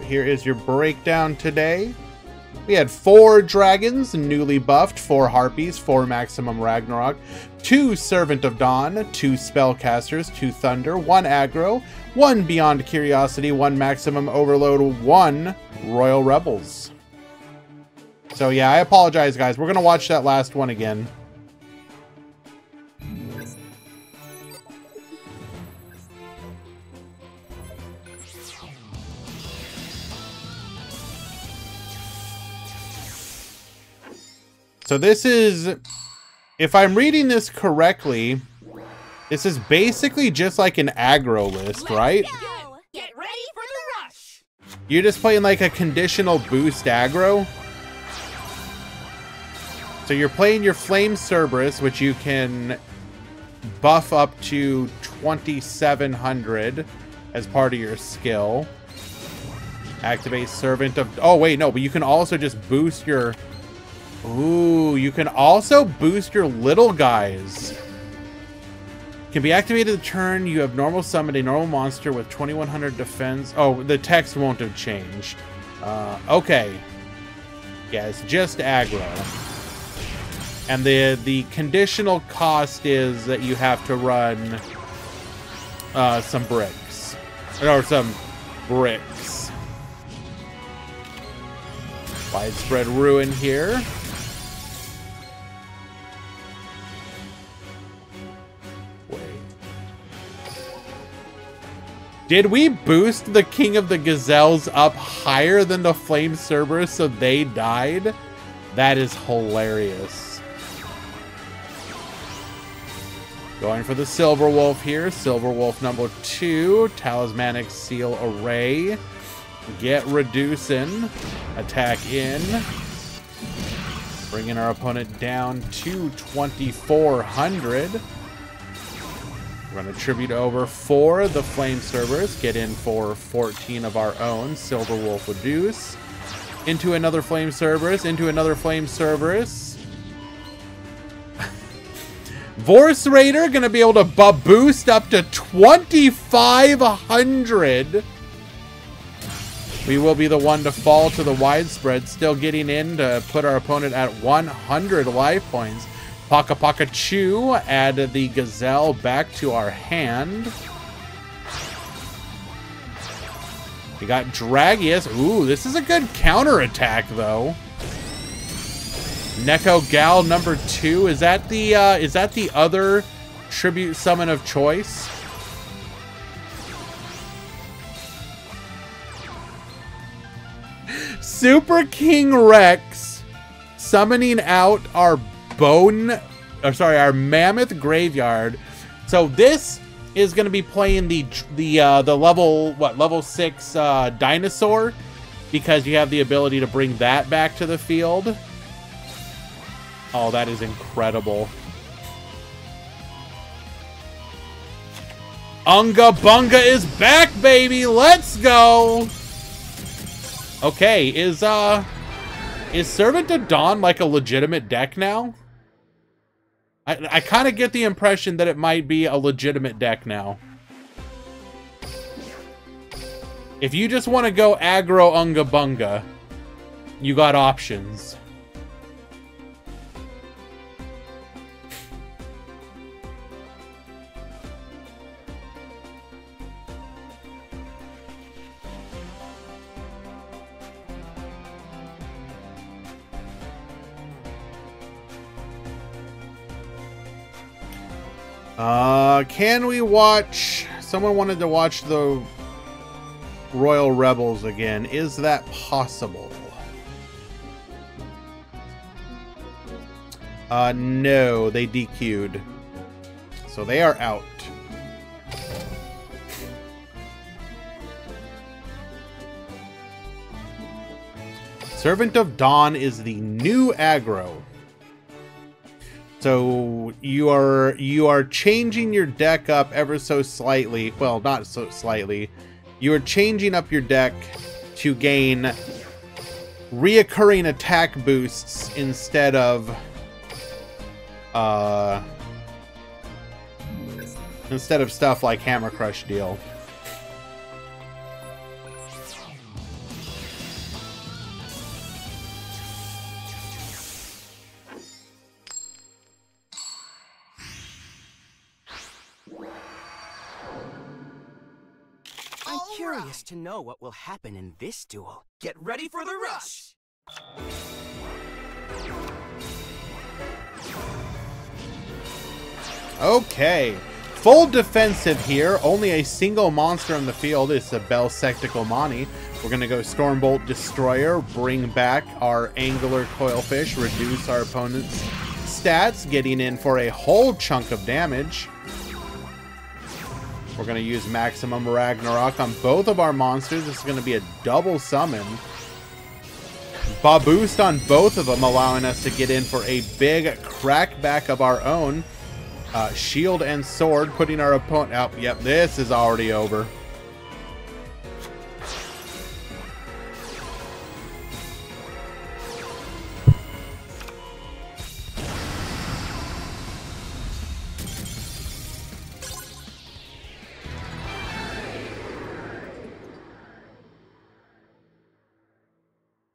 Here is your breakdown today. We had 4 dragons, newly buffed, 4 harpies, 4 maximum Ragnarok, 2 Servant of Dawn, 2 spellcasters, 2 thunder, 1 aggro, 1 beyond curiosity, 1 maximum overload, 1 royal rebels. So yeah, I apologize guys. We're gonna watch that last one again. So this is, if I'm reading this correctly, this is basically just like an aggro list, right? Get ready for the rush. You're just playing like a conditional boost aggro. So you're playing your Flame Cerberus, which you can buff up to 2700 as part of your skill. Activate Servant of... Oh, wait, no, but you can also just boost your... Ooh, you can also boost your little guys. Can be activated the turn you have normal summoned a normal monster with 2100 defense. Oh, the text won't have changed. Okay. Yeah, it's just aggro. And the conditional cost is that you have to run some bricks. Or some bricks. Widespread Ruin here. Did we boost the King of the Gazelles up higher than the Flame Cerberus so they died? That is hilarious. Going for the Silver Wolf here. Silver Wolf number 2. Talismanic Seal Array. Get reducing. Attack in. Bringing our opponent down to 2400. We're going to tribute over 4 the Flame Cerberus. Get in for 14 of our own. Silver Wolf reduce. Into another Flame Cerberus. Into another Flame Cerberus. Vorse Raider going to be able to boost up to 2500. We will be the one to fall to the widespread. Still getting in to put our opponent at 100 life points. Paka Paka Chew, add the Gazelle back to our hand. We got Dragius. Ooh, this is a good counterattack, though. Neko Gal number 2. Is that the other tribute summon of choice? Super King Rex summoning out our our Mammoth Graveyard. So this is going to be playing the level 6 dinosaur, because you have the ability to bring that back to the field. Oh, that is incredible. Unga Bunga is back, baby. Let's go. Okay, is Servant of Dawn like a legitimate deck now? I kind of get the impression that it might be a legitimate deck now. If you just want to go aggro Unga Bunga, you got options. Can we watch... Someone wanted to watch the Royal Rebels again. Is that possible? No, they DQ'd. So they are out. Servant of Dawn is the new aggro. So you are changing your deck up ever so slightly. Well, not so slightly. You are changing up your deck to gain reoccurring attack boosts instead of stuff like Hammer Crush Deal. Curious to know what will happen in this duel. Get ready for the rush! Okay. Full defensive here. Only a single monster on the field. It's the Belsectical Mani. We're going to go Stormbolt Destroyer, bring back our Angular Coilfish, reduce our opponent's stats, getting in for a whole chunk of damage. We're going to use Maximum Ragnarok on both of our monsters. This is going to be a double summon. Boost on both of them, allowing us to get in for a big crackback of our own. Shield and sword, putting our opponent out. Yep, this is already over.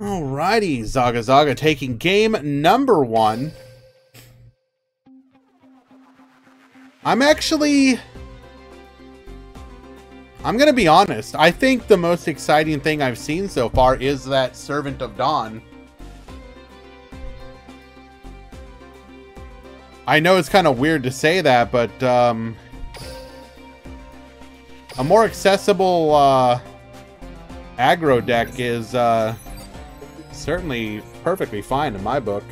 Alrighty, Zaga Zaga taking game number 1. I'm gonna be honest. I think the most exciting thing I've seen so far is that Servant of Dawn. I know it's kind of weird to say that, but a more accessible aggro deck is certainly perfectly fine in my book.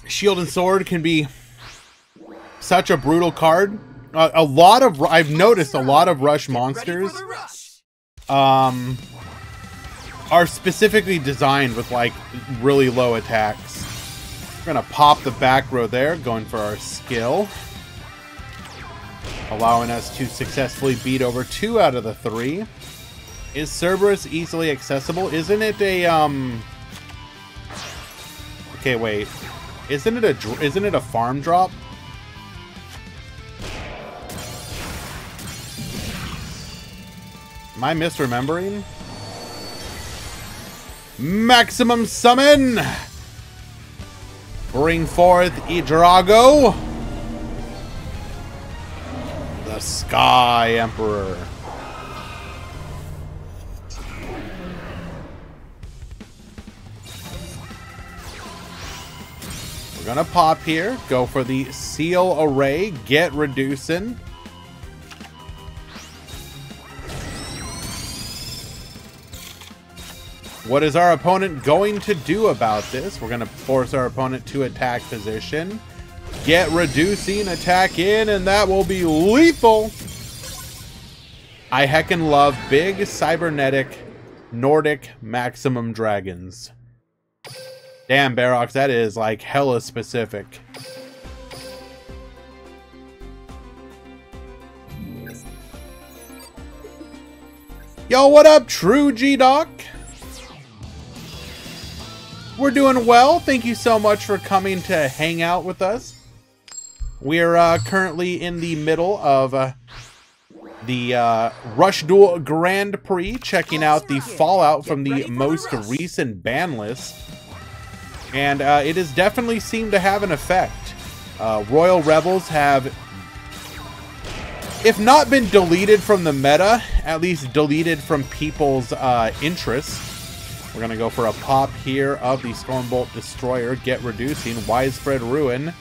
Shield and Sword can be such a brutal card. I've noticed a lot of Rush monsters are specifically designed with like really low attacks. We're gonna pop the back row there, going for our skill, allowing us to successfully beat over 2 out of the 3. Is Cerberus easily accessible? Isn't it a okay, wait. Isn't it a farm drop? Am I misremembering? Maximum summon! Bring forth Idrago, the Sky Emperor. We're gonna pop here, go for the Seal Array, get reducing. What is our opponent going to do about this? We're gonna force our opponent to attack position. Get reducing, attack in, and that will be lethal. I heckin' love big cybernetic Nordic maximum dragons. Damn, Barox, that is like hella specific. Yo, what up, True G-Doc? We're doing well. Thank you so much for coming to hang out with us. We're currently in the middle of the Rush Duel Grand Prix, checking out the fallout from the most recent ban list. And it has definitely seemed to have an effect. Royal Rebels have, if not been deleted from the meta, at least deleted from people's interests. We're going to go for a pop here of the Stormbolt Destroyer, get reducing, Widespread Ruin.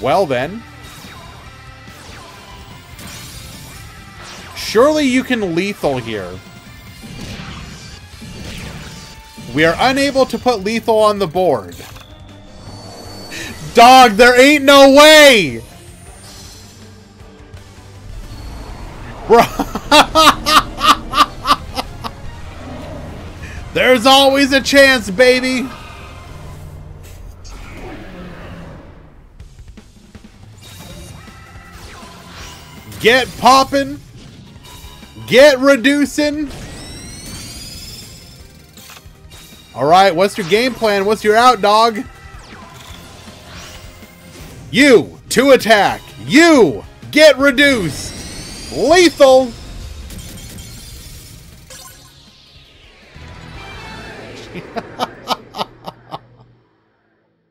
Well then. Surely you can lethal here. We are unable to put lethal on the board. Dog, there ain't no way! Bro. There's always a chance, baby! Get poppin'. Get reducing. Alright, what's your game plan? What's your out, dog? You, to attack. You, get reduced. Lethal.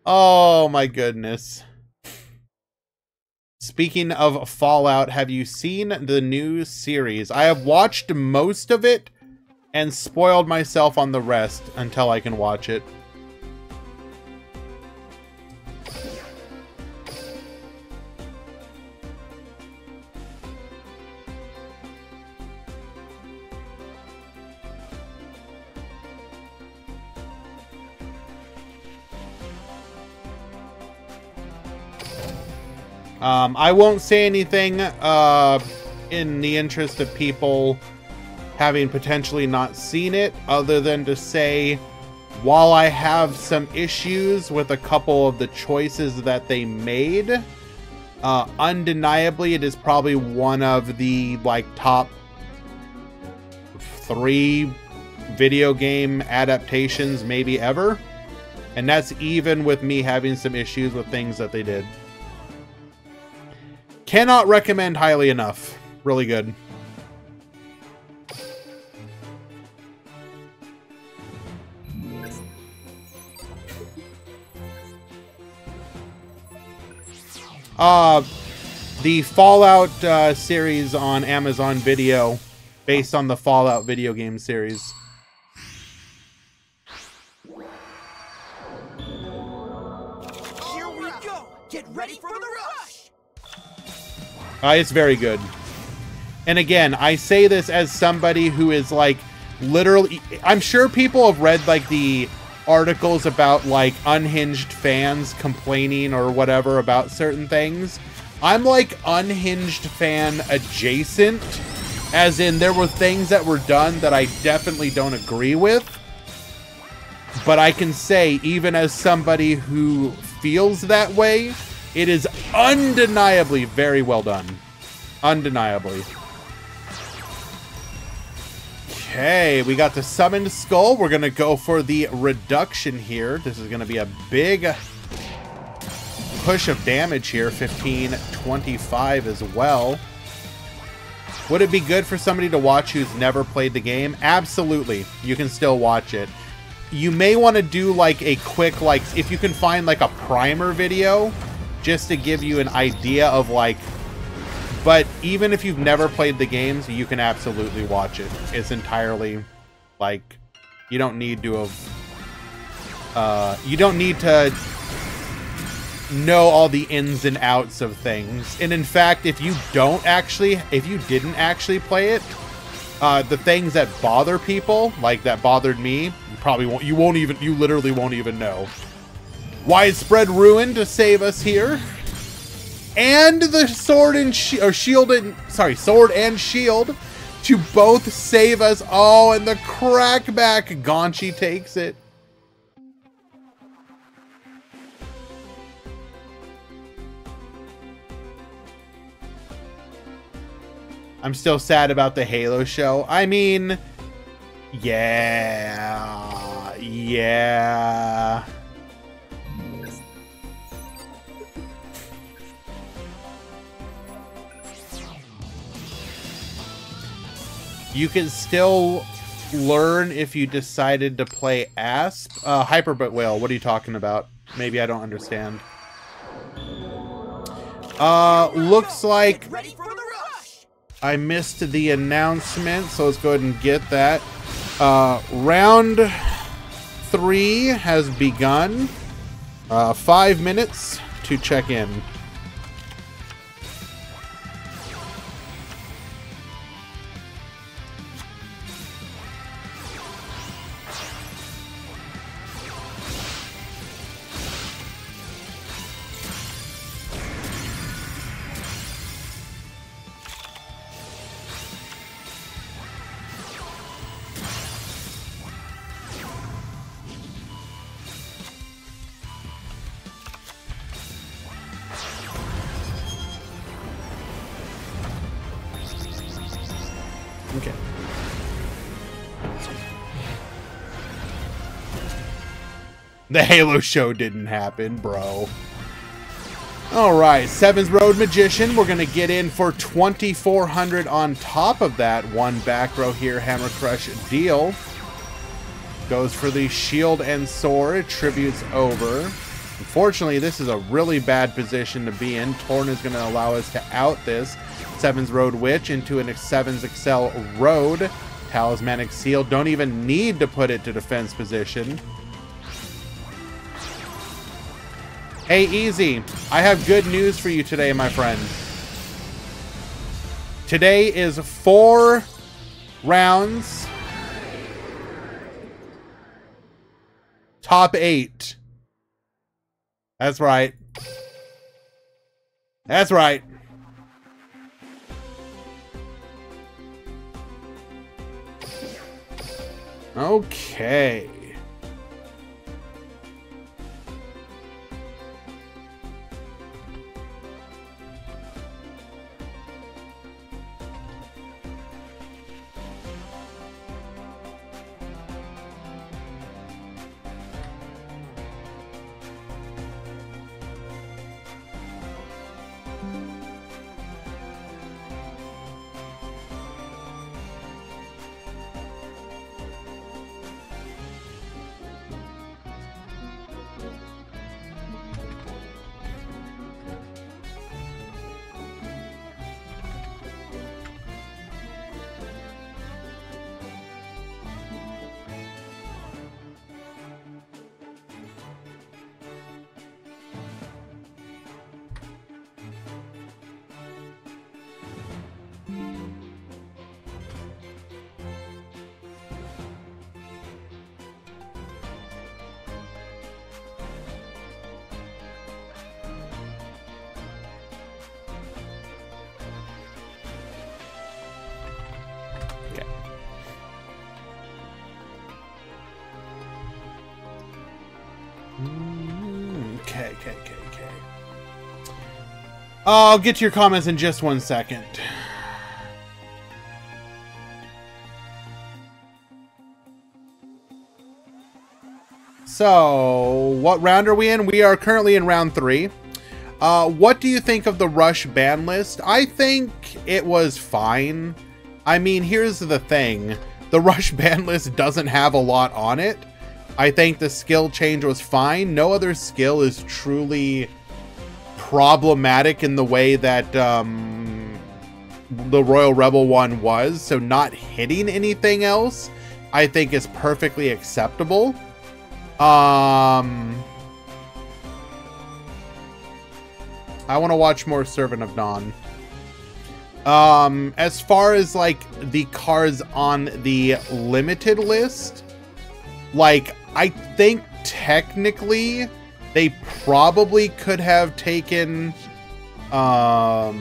Oh my goodness. Speaking of Fallout, have you seen the new series? I have watched most of it and spoiled myself on the rest until I can watch it. I won't say anything in the interest of people having potentially not seen it, other than to say, while I have some issues with a couple of the choices that they made, undeniably it is probably one of the like top 3 video game adaptations maybe ever, and that's even with me having some issues with things that they did. Cannot recommend highly enough. Really good. The Fallout series on Amazon Video, based on the Fallout video game series. Here we go! Get ready for the rush! It's very good. And again, I say this as somebody who is like literally, I'm sure people have read like the articles about like unhinged fans complaining or whatever about certain things. I'm like unhinged fan adjacent, as in there were things that were done that I definitely don't agree with. But I can say, even as somebody who feels that way, it is undeniably very well done. Undeniably. Okay, we got the summoned skull. We're gonna go for the reduction here. This is gonna be a big push of damage here. 1525 as well. Would it be good for somebody to watch who's never played the game? Absolutely. You can still watch it. You may want to do like a quick, like, if you can find like a primer video, just to give you an idea of like, but even if you've never played the games, you can absolutely watch it. It's entirely like, you don't need to have, you don't need to know all the ins and outs of things. And in fact, if you didn't actually play it, the things that bother people, like that bothered me, you literally won't even know. Widespread ruin to save us here. And the sword and shield to both save us. Oh, and the crackback Gonchi takes it. I'm still sad about the Halo show. I mean, yeah. You can still learn if you decided to play ASP. Hyperbit Whale, what are you talking about? Maybe I don't understand. Looks like I missed the announcement, so let's go ahead and get that. Round 3 has begun. 5 minutes to check in. Okay. The Halo show didn't happen, bro. Alright, Seven's Road Magician. We're going to get in for 2,400 on top of that. One back row here, Hammer Crush deal. Goes for the shield and sword. Tributes over. Unfortunately, this is a really bad position to be in. Torn is going to allow us to out this Seven's Road Witch into an Seven's Excel Road. Talismanic Seal. Don't even need to put it to defense position. Hey, Easy. I have good news for you today, my friend. Today is 4 rounds. Top 8. That's right. That's right. Okay. Okay. I'll get to your comments in just 1 second. So, what round are we in? We are currently in round 3. What do you think of the Rush ban list? I think it was fine. I mean, here's the thing. The Rush ban list doesn't have a lot on it. I think the skill change was fine. No other skill is truly problematic in the way that the Royal Rebel one was. So not hitting anything else, I think is perfectly acceptable. I want to watch more Servant of Dawn. As far as like the cards on the limited list, like I think technically they probably could have taken well,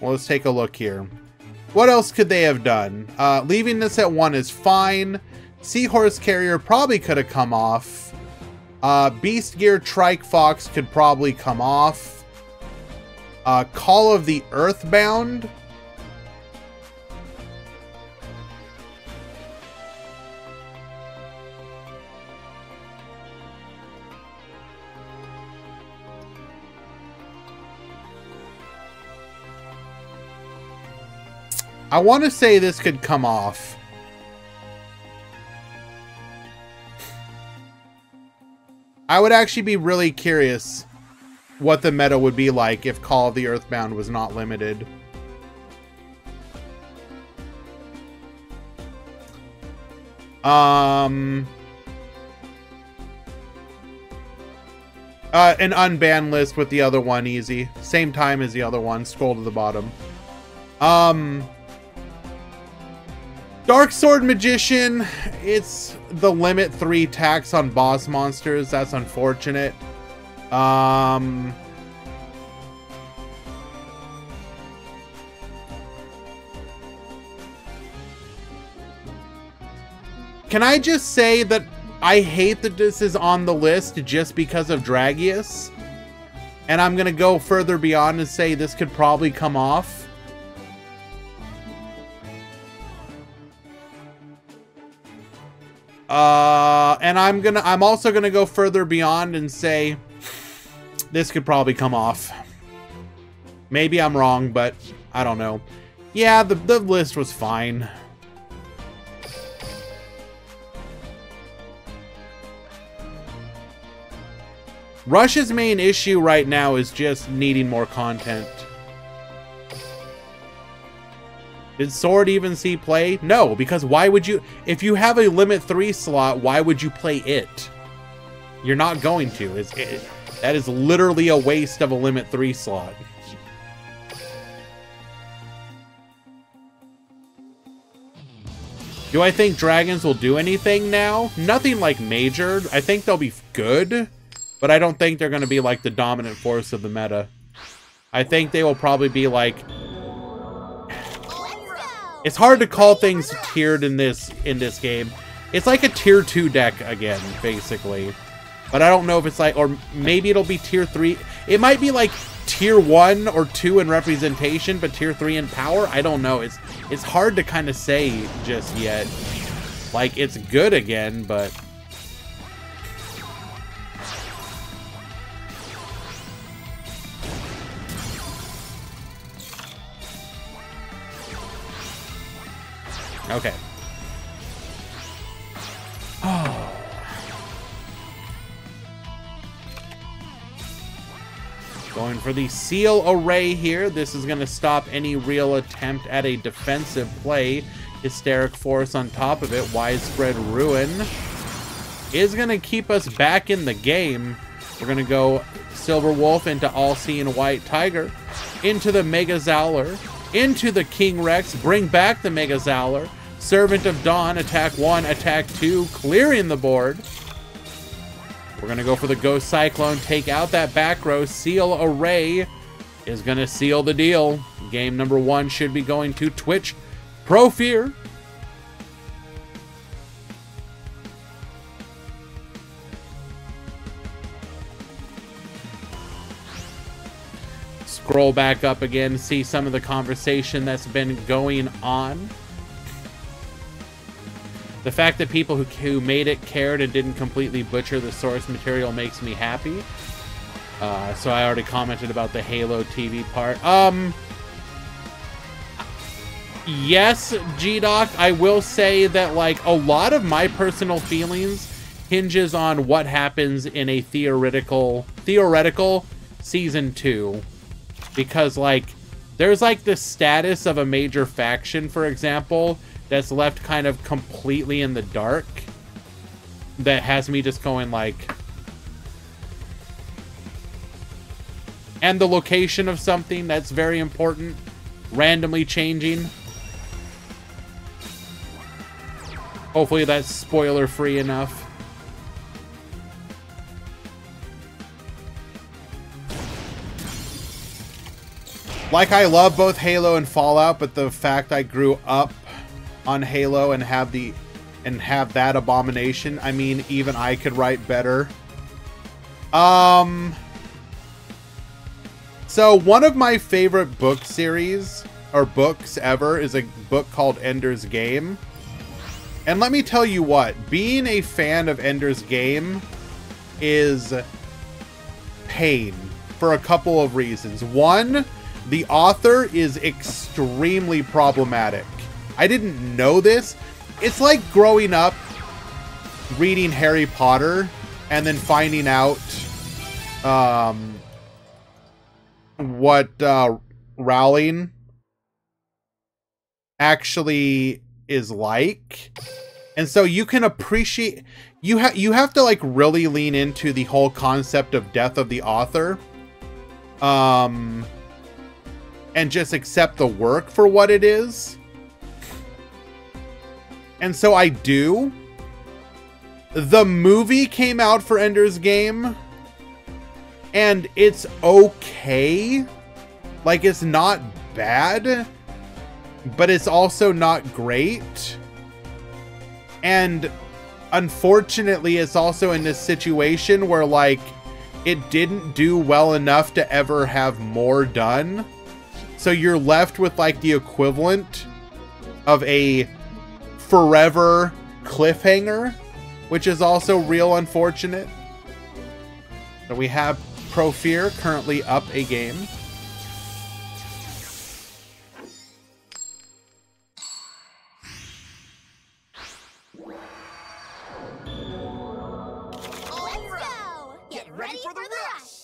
let's take a look here. What else could they have done? Leaving this at 1 is fine. Seahorse Carrier probably could have come off. Beast Gear Trike Fox could probably come off. Call of the Earthbound. I want to say this could come off. I would actually be really curious what the meta would be like if Call of the Earthbound was not limited. An unbanned list with the other one, easy. Same time as the other one, scroll to the bottom. Dark Sword Magician, it's the limit 3 tax on boss monsters. That's unfortunate. Can I just say that I hate that this is on the list just because of Dragius? And I'm going to go further beyond and say this could probably come off. And I'm also gonna go further beyond and say this could probably come off. Maybe I'm wrong, but I don't know. Yeah, the list was fine. Rush's main issue right now is just needing more content. Did Sword even see play? No, because why would you... If you have a limit 3 slot, why would you play it? You're not going to. That is literally a waste of a limit 3 slot. Do I think dragons will do anything now? Nothing like major. I think they'll be good, but I don't think they're going to be like the dominant force of the meta. I think they will probably be like... It's hard to call things tiered in this game. It's like a tier 2 deck again, basically. But I don't know if it's like, or maybe it'll be tier 3. It might be like tier 1 or 2 in representation, but tier 3 in power. I don't know. It's hard to kind of say just yet. Like, it's good again, but... Okay. Oh. Going for the seal array here. This is going to stop any real attempt at a defensive play. Hysteric Force on top of it. Widespread Ruin is going to keep us back in the game. We're going to go Silver Wolf into All-Seeing White Tiger. Into the Mega Zowler. Into the King Rex. Bring back the Mega Zowler. Servant of Dawn, attack 1, attack 2, clearing the board. We're going to go for the Ghost Cyclone, take out that back row. Seal Array is going to seal the deal. Game number 1 should be going to Twitch Pro Fear. Scroll back up again, see some of the conversation that's been going on. The fact that people who made it cared and didn't completely butcher the source material makes me happy. So I already commented about the Halo TV part. Yes, G-Doc, I will say that, like, a lot of my personal feelings hinges on what happens in a theoretical season 2. Because, like, there's, like, the status of a major faction, for example, that's left kind of completely in the dark, that has me just going like... And the location of something that's very important, randomly changing. Hopefully that's spoiler-free enough. Like, I love both Halo and Fallout, but the fact I grew up on Halo and have that abomination, I mean, even I could write better. So one of my favorite book series or books ever is a book called Ender's Game. And let me tell you what, being a fan of Ender's Game is pain for a couple of reasons. One, the author is extremely problematic. I didn't know this. It's like growing up reading Harry Potter and then finding out what Rowling actually is like. And so you can appreciate, you have to like really lean into the whole concept of death of the author. And just accept the work for what it is. And so I do. The movie came out for Ender's Game, and it's okay. Like, it's not bad, but it's also not great. And unfortunately, it's also in this situation where, like, it didn't do well enough to ever have more done. So you're left with, like, the equivalent of a forever cliffhanger, which is also real unfortunate. So we have Pro Fear currently up a game. Let's go! Get ready for the rush!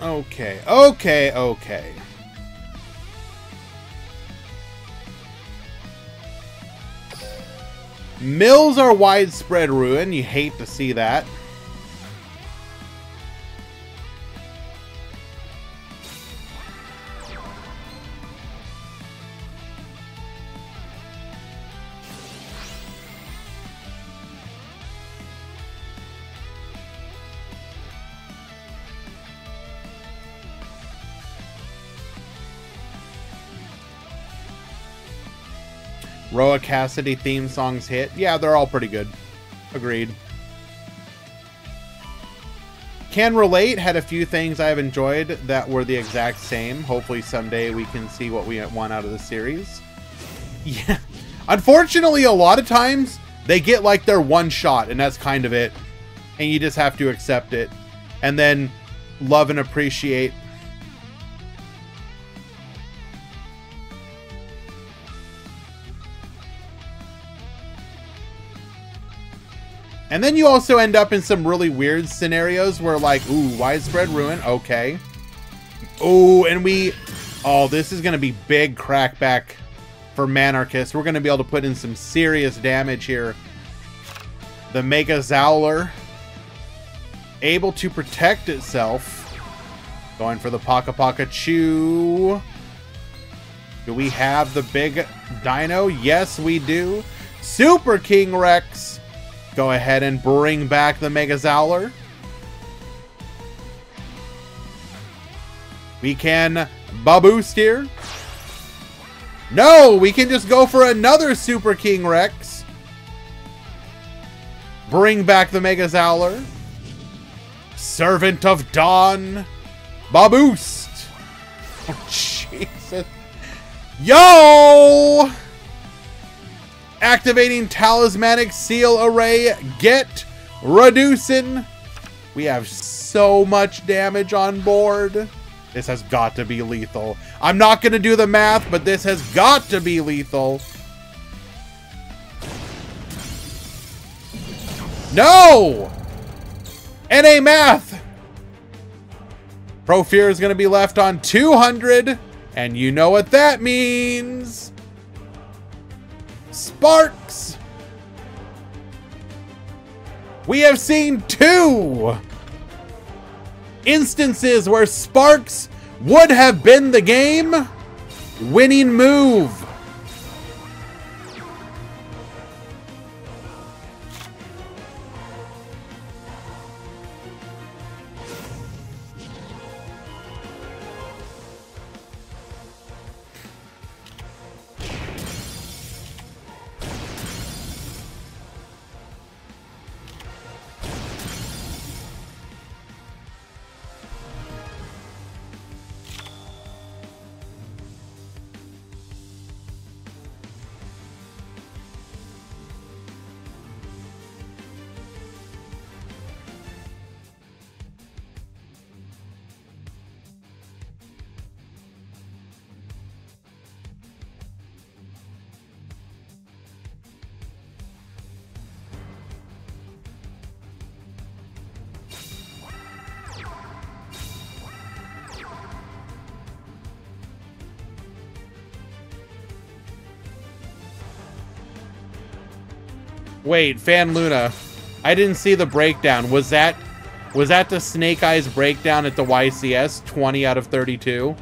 Okay, okay, okay. Mills are widespread ruin. You hate to see that. Roa Cassidy theme songs hit. Yeah, they're all pretty good. Agreed. Can relate. Had a few things I've enjoyed that were the exact same. Hopefully someday we can see what we want out of the series. Yeah. Unfortunately, a lot of times they get like their one shot and that's kind of it. And you just have to accept it. And then love and appreciate. And then you also end up in some really weird scenarios where like, ooh, widespread ruin, okay. Ooh, and this is going to be big crackback for Manarchist. We're going to be able to put in some serious damage here. The Mega Zowler, able to protect itself. Going for the Paka Paka Chew. Do we have the big dino? Yes, we do. Super King Rex. Go ahead and bring back the Mega Zowler. We can boost here. No, we can just go for another Super King Rex. Bring back the Mega Zowler. Servant of Dawn. Boost. Oh, Jesus. Yo! Activating Talismanic Seal Array. Get reducing. We have so much damage on board. This has got to be lethal. I'm not going to do the math, but this has got to be lethal. No! NA math! Pro Fear is going to be left on 200. And you know what that means. Sparks! We have seen 2 instances where Sparks would have been the game winning move. Wait, Fan Luna. I didn't see the breakdown. Was that the Snake Eyes breakdown at the YCS? 20 out of 32?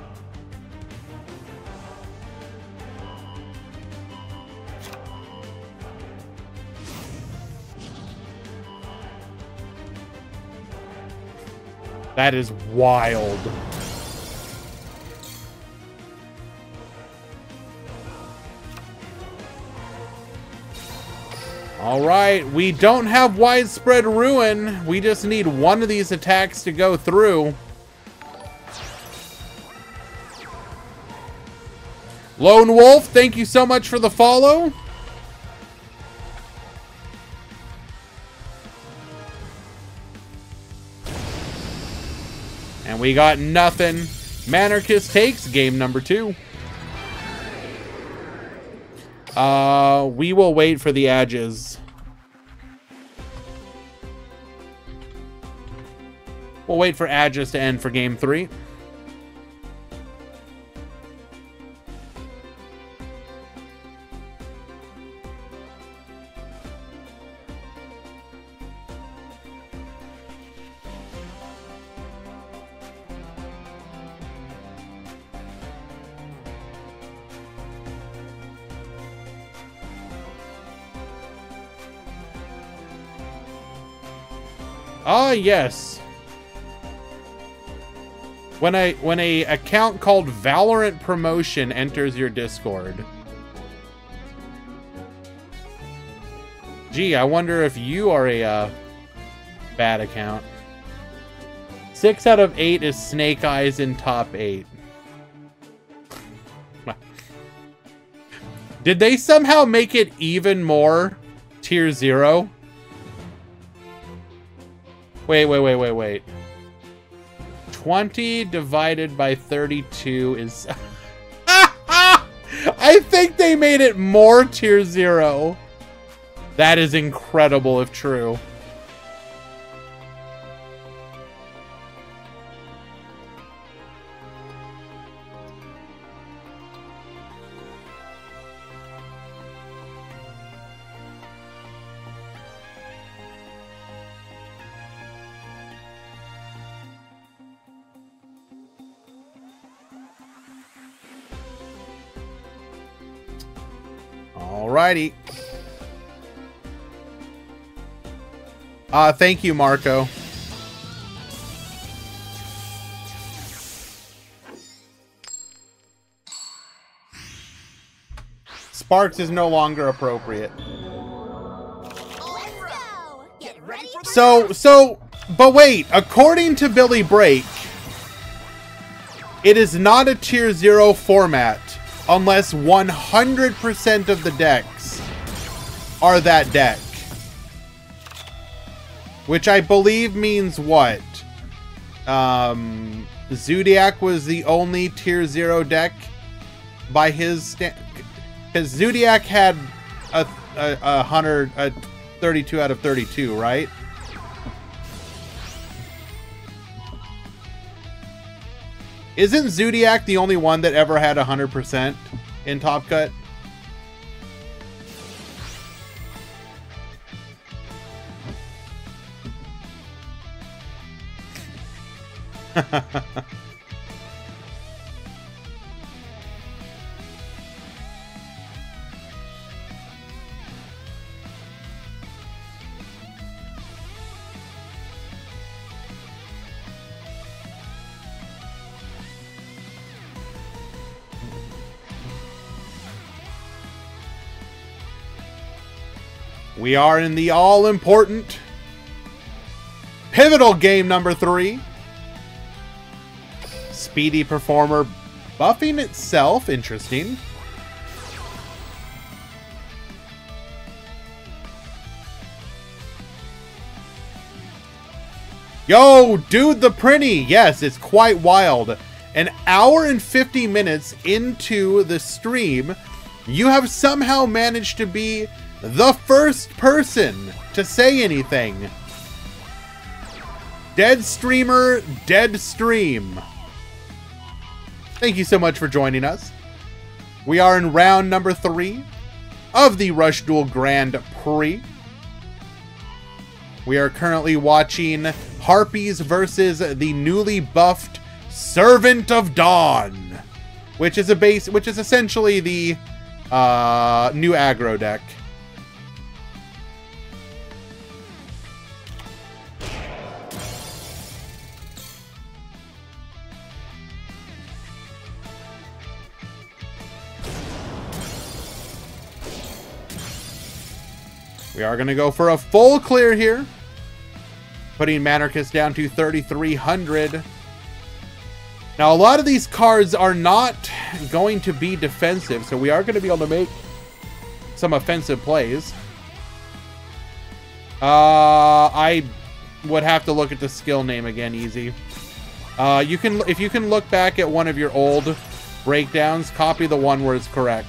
That is wild. All right, we don't have widespread ruin. We just need one of these attacks to go through. Lone Wolf, thank you so much for the follow. And we got nothing. Manarchist takes game number 2. We will wait for the edges. We'll wait for Aegis to end for game 3. Ah, yes. When a account called Valorant Promotion enters your Discord. Gee, I wonder if you are a bad account. 6 out of 8 is Snake Eyes in top 8. Did they somehow make it even more tier 0? Wait. 20 divided by 32 is... I think they made it more tier 0. That is incredible if true. Alrighty. Thank you, Marco. Sparks is no longer appropriate. But wait, according to Billy Break, it is not a tier 0 format unless 100% of the decks are that deck. Which I believe means what? Zodiac was the only tier 0 deck by his because Zodiac had a 32 out of 32, right? Isn't Zodiac the only one that ever had 100% in Top Cut? We are in the all-important pivotal game number 3. Speedy Performer buffing itself. Interesting. Yo, dude, the Prinny. Yes, it's quite wild. An hour and 50 minutes into the stream, you have somehow managed to be the first person to say anything. Dead streamer, dead stream. Thank you so much for joining us. We are in round number 3 of the Rush Duel Grand Prix. We are currently watching Harpies versus the newly buffed Servant of Dawn, which is essentially the new aggro deck. We are going to go for a full clear here, putting Manarchus down to 3,300. Now, a lot of these cards are not going to be defensive, so we are going to be able to make some offensive plays. I would have to look at the skill name again, easy. If you can look back at one of your old breakdowns, copy the one where it's correct.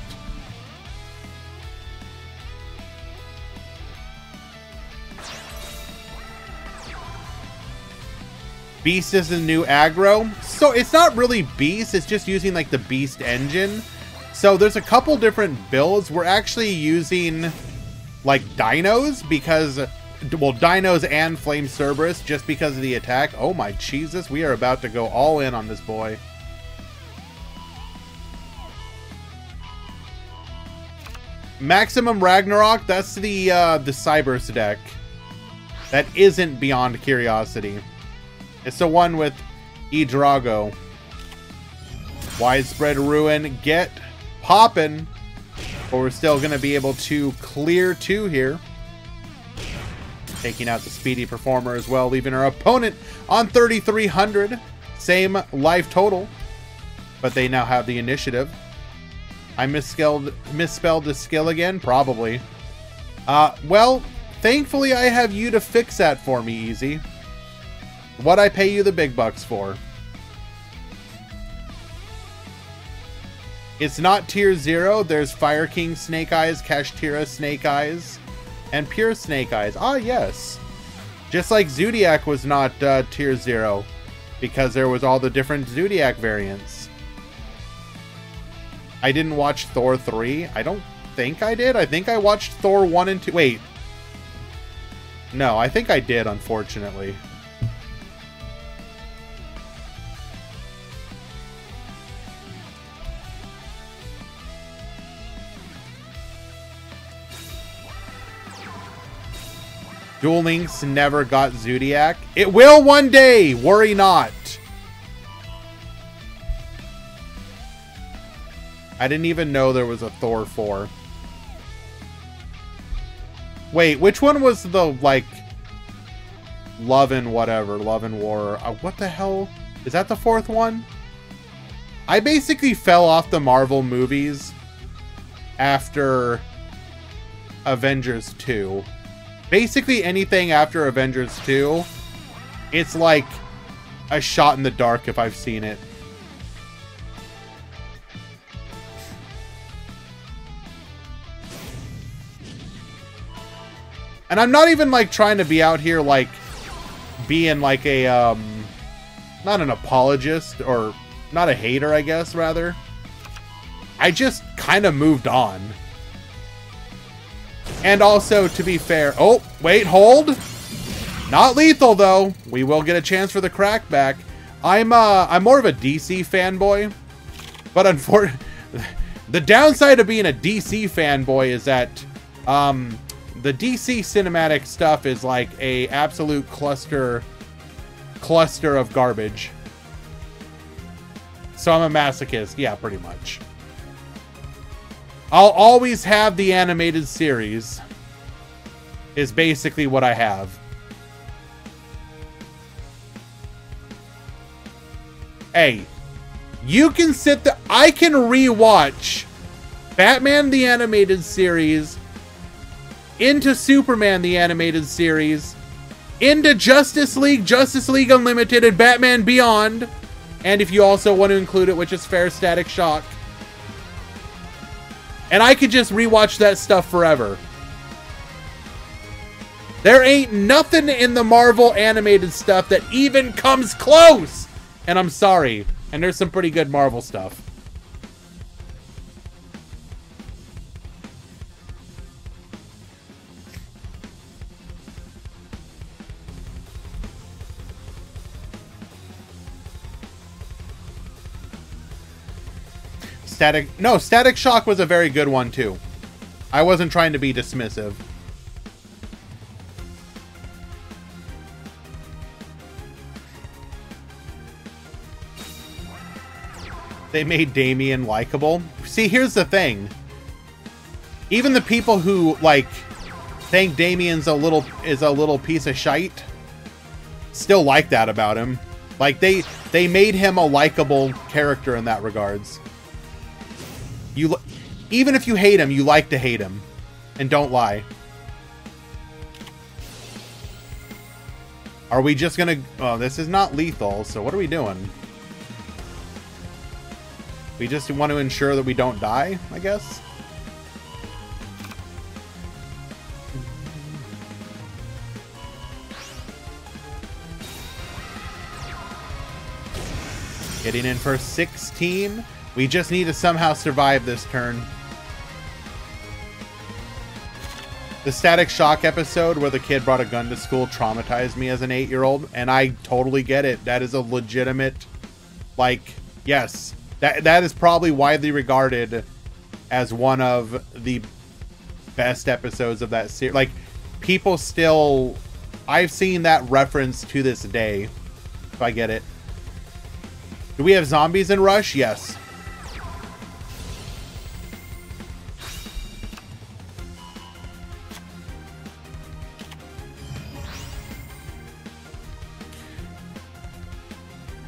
Beast is the new aggro. So it's not really Beast, it's just using like the Beast engine. So there's a couple different builds. We're actually using like dinos because, well, dinos and Flame Cerberus just because of the attack. Oh my Jesus, we are about to go all in on this boy. Maximum Ragnarok, that's the Cybers deck. That isn't Beyond Curiosity. It's the one with Edrago. Widespread Ruin, get poppin'. But we're still going to be able to clear 2 here. Taking out the Speedy Performer as well, leaving our opponent on 3,300. Same life total, but they now have the initiative. I misspelled the skill again? Probably. Well, thankfully I have you to fix that for me, Easy. What I pay you the big bucks for. It's not tier 0. There's Fire King Snake Eyes, Kashtira Snake Eyes, and Pure Snake Eyes. Ah, yes. Just like Zodiac was not tier 0, because there was all the different Zodiac variants. I didn't watch Thor 3. I don't think I did. I think I watched Thor 1 and 2. Wait. No, I think I did, unfortunately. Duel Links never got Zodiac. It will one day! Worry not! I didn't even know there was a Thor 4. Wait, which one was the, like, Love and whatever? Love and War. What the hell? Is that the 4th one? I basically fell off the Marvel movies after Avengers 2. Basically anything after Avengers 2, it's like a shot in the dark if I've seen it. And I'm not even like trying to be out here like being like a not an apologist, or not a hater, I guess, rather. I just kind of moved on. And also, to be fair... Oh, wait, hold! Not lethal, though. We will get a chance for the crackback. I'm more of a DC fanboy. But unfortunately... The downside of being a DC fanboy is that... the DC cinematic stuff is like a absolute cluster of garbage. So I'm a masochist. Yeah, pretty much. I'll always have the animated series, is basically what I have. Hey, you can sit there. I can rewatch Batman the Animated Series, into Superman the Animated Series, into Justice League Unlimited, and Batman Beyond. And if you also want to include it, which is Fair Static Shock. And I could just rewatch that stuff forever. There ain't nothing in the Marvel animated stuff that even comes close! And I'm sorry. And there's some pretty good Marvel stuff. Static Shock was a very good one too. I wasn't trying to be dismissive. They made Damien likable. See, here's the thing. Even the people who like think Damien's a little piece of shite still like that about him. Like they made him a likable character in that regards. Even if you hate him, you like to hate him. And don't lie. Are we just gonna... Oh, this is not lethal, so what are we doing? We just want to ensure that we don't die, I guess? Getting in for 16. We just need to somehow survive this turn. The Static Shock episode where the kid brought a gun to school traumatized me as an 8-year-old, and I totally get it. That is a legitimate, like, yes. That is probably widely regarded as one of the best episodes of that series. Like, people still... I've seen that reference to this day, if I get it. Do we have zombies in Rush? Yes.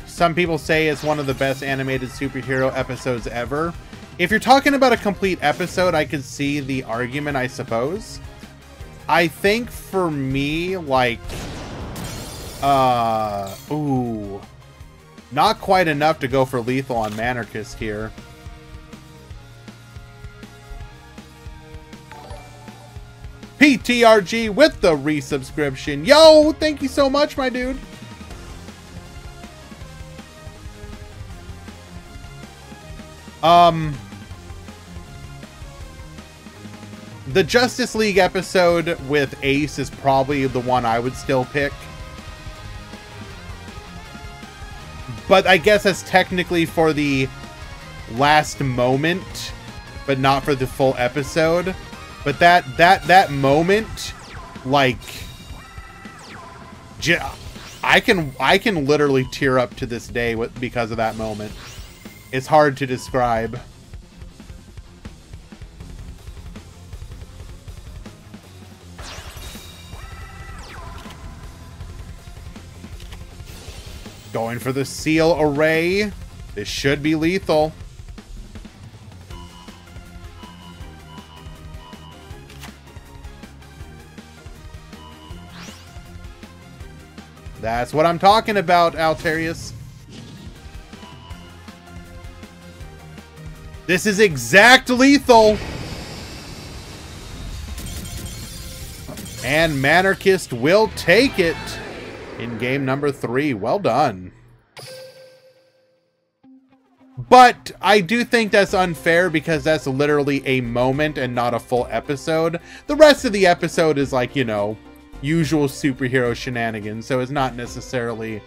Some people say it's one of the best animated superhero episodes ever. If you're talking about a complete episode, I could see the argument, I suppose. I think for me, like, ooh, not quite enough to go for lethal on Manarchist here. PTRG with the resubscription. Yo, thank you so much, my dude. The Justice League episode with Ace is probably the one I would still pick. But I guess that's technically for the last moment, but not for the full episode. But that moment, like, I can literally tear up to this day because of that moment. It's hard to describe. Going for the seal array. This should be lethal. That's what I'm talking about, Altarius. This is exact lethal. And Manarchist will take it in game number 3. Well done. But I do think that's unfair because that's literally a moment and not a full episode. The rest of the episode is like, you know, usual superhero shenanigans. So it's not necessarily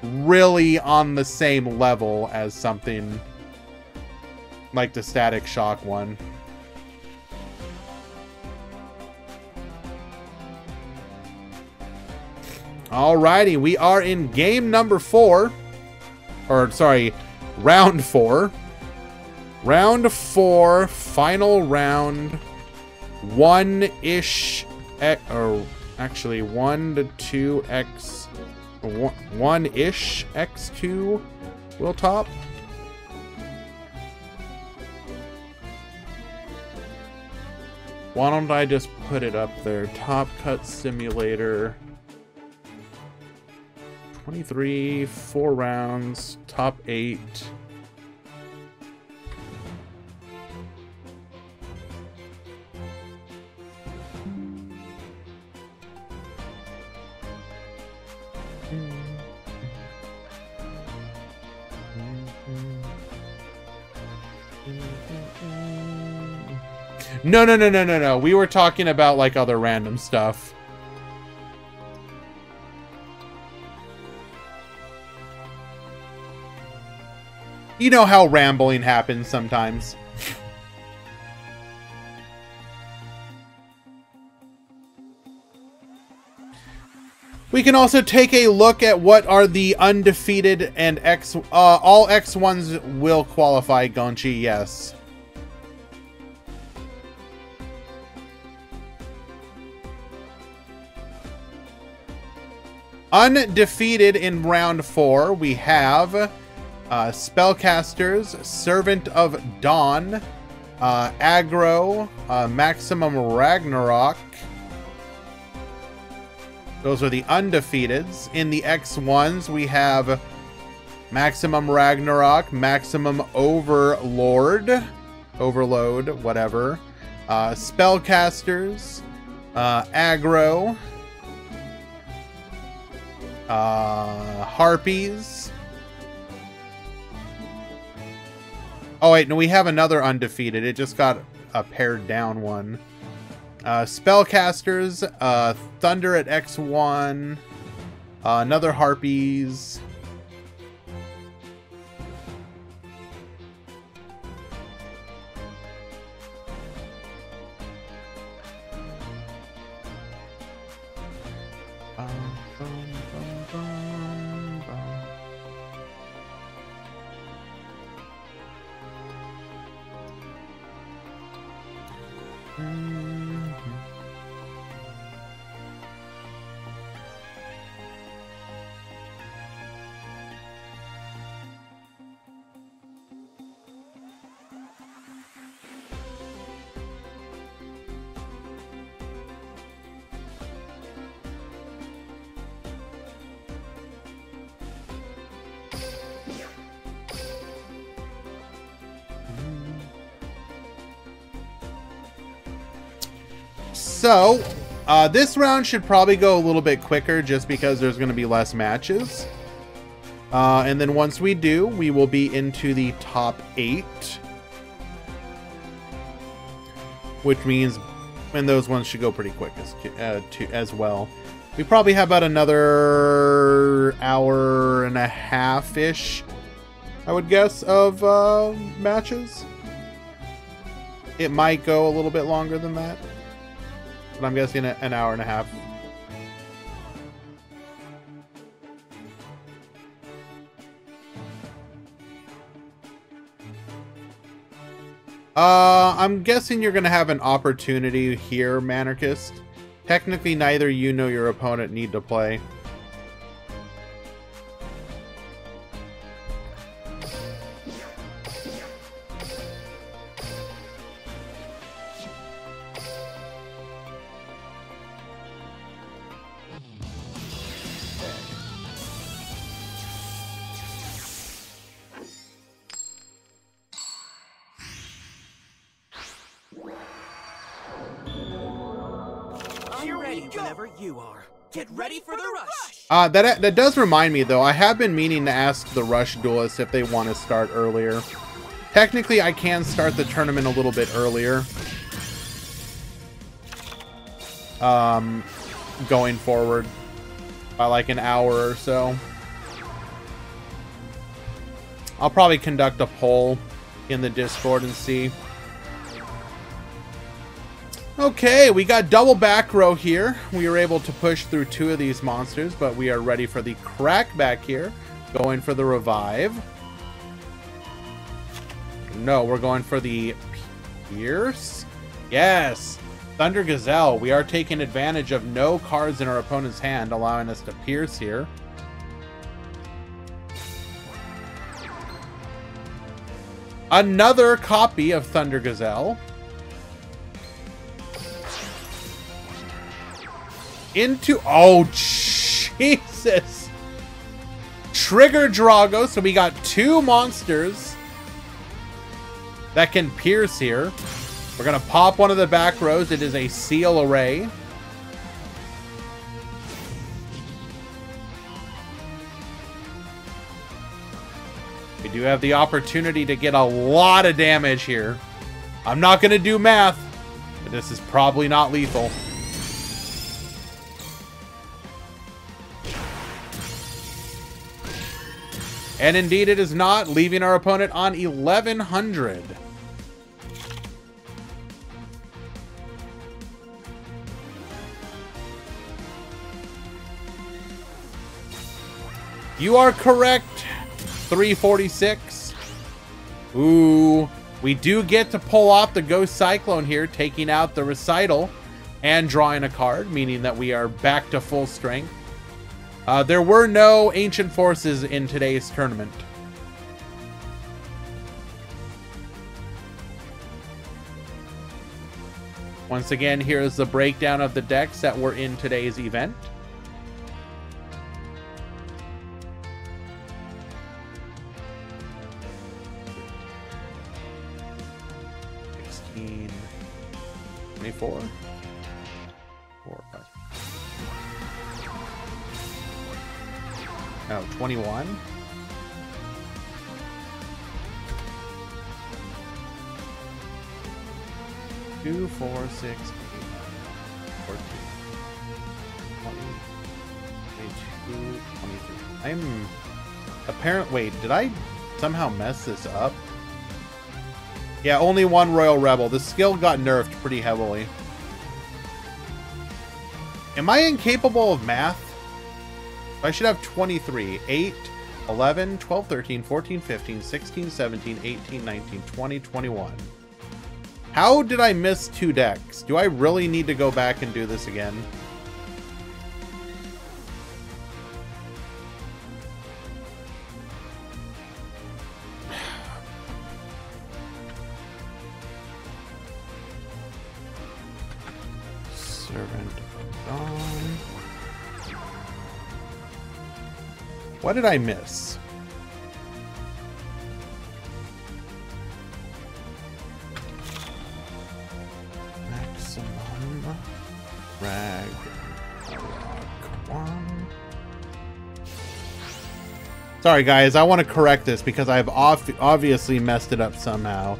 really on the same level as something like the Static Shock one. Alrighty, we are in game number 4. Or, sorry, round 4. Round 4, final round. 1-ish, or actually 1 to 2x, 1-ish x2 will top. Why don't I just put it up there? Top Cut Simulator. 23, 4 rounds, top 8. No. We were talking about like other random stuff. You know how rambling happens sometimes. We can also take a look at what are the undefeated and all X1s will qualify, Gonchi, yes. Undefeated in round 4, we have Spellcasters, Servant of Dawn, Aggro, Maximum Ragnarok. Those are the undefeateds. In the X1s, we have Maximum Ragnarok, Maximum Overload, whatever. Spellcasters, Aggro, Harpies, Oh, wait, no, we have another undefeated. It just got a pared down one. Spellcasters, Thunder at X1, another Harpies. So, this round should probably go a little bit quicker just because there's going to be less matches. And then once we do, we will be into the top 8. Which means, and those ones should go pretty quick as well. We probably have about another hour and a half-ish, I would guess, of matches. It might go a little bit longer than that. But I'm guessing an hour and a half. I'm guessing you're going to have an opportunity here, Manarchist. Technically, neither you nor your opponent need to play. Whenever you are. Get ready for the rush! That does remind me, though. I have been meaning to ask the Rush duelists if they want to start earlier. Technically, I can start the tournament a little bit earlier. Going forward. By like an hour or so. I'll probably conduct a poll in the Discord and see. Okay, we got double back row here. We were able to push through 2 of these monsters, but we are ready for the crack back here. Going for the revive. No, we're going for the pierce. Yes, Thunder Gazelle. We are taking advantage of no cards in our opponent's hand, allowing us to pierce here. Another copy of Thunder Gazelle. Into, oh Jesus, Trigger Drago. So we got 2 monsters that can pierce here. We're gonna pop one of the back rows. It is a Seal Array. We do have the opportunity to get a lot of damage here. I'm not gonna do math, but this is probably not lethal. And indeed it is not, leaving our opponent on 1100. You are correct, 346. Ooh, we do get to pull off the Ghost Cyclone here, taking out the Recital and drawing a card, meaning that we are back to full strength. There were no Ancient Forces in today's tournament. Once again, here is the breakdown of the decks that were in today's event. Four, 5. No, 21. 2, 4, 6, 8, 14, 20, 22, 23. I'm apparent. Wait, did I somehow mess this up? Yeah, only one Royal Rebel. The skill got nerfed pretty heavily. Am I incapable of math? I should have 23. 8, 11, 12, 13, 14, 15, 16, 17, 18, 19, 20, 21. How did I miss 2 decks? Do I really need to go back and do this again? Servant of Dawn. What did I miss? Maximum Rag Rock 1. Sorry guys, I want to correct this because I've obviously messed it up somehow.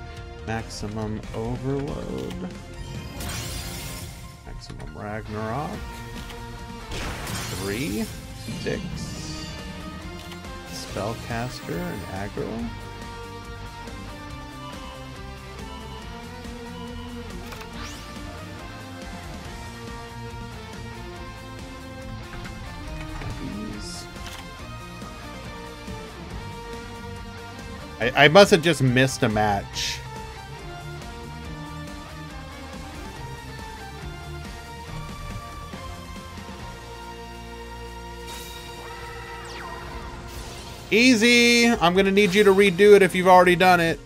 Maximum Overload. Maximum Ragnarok. 3, 6. Spellcaster and aggro. I must have just missed a match. Easy! I'm gonna need you to redo it if you've already done it.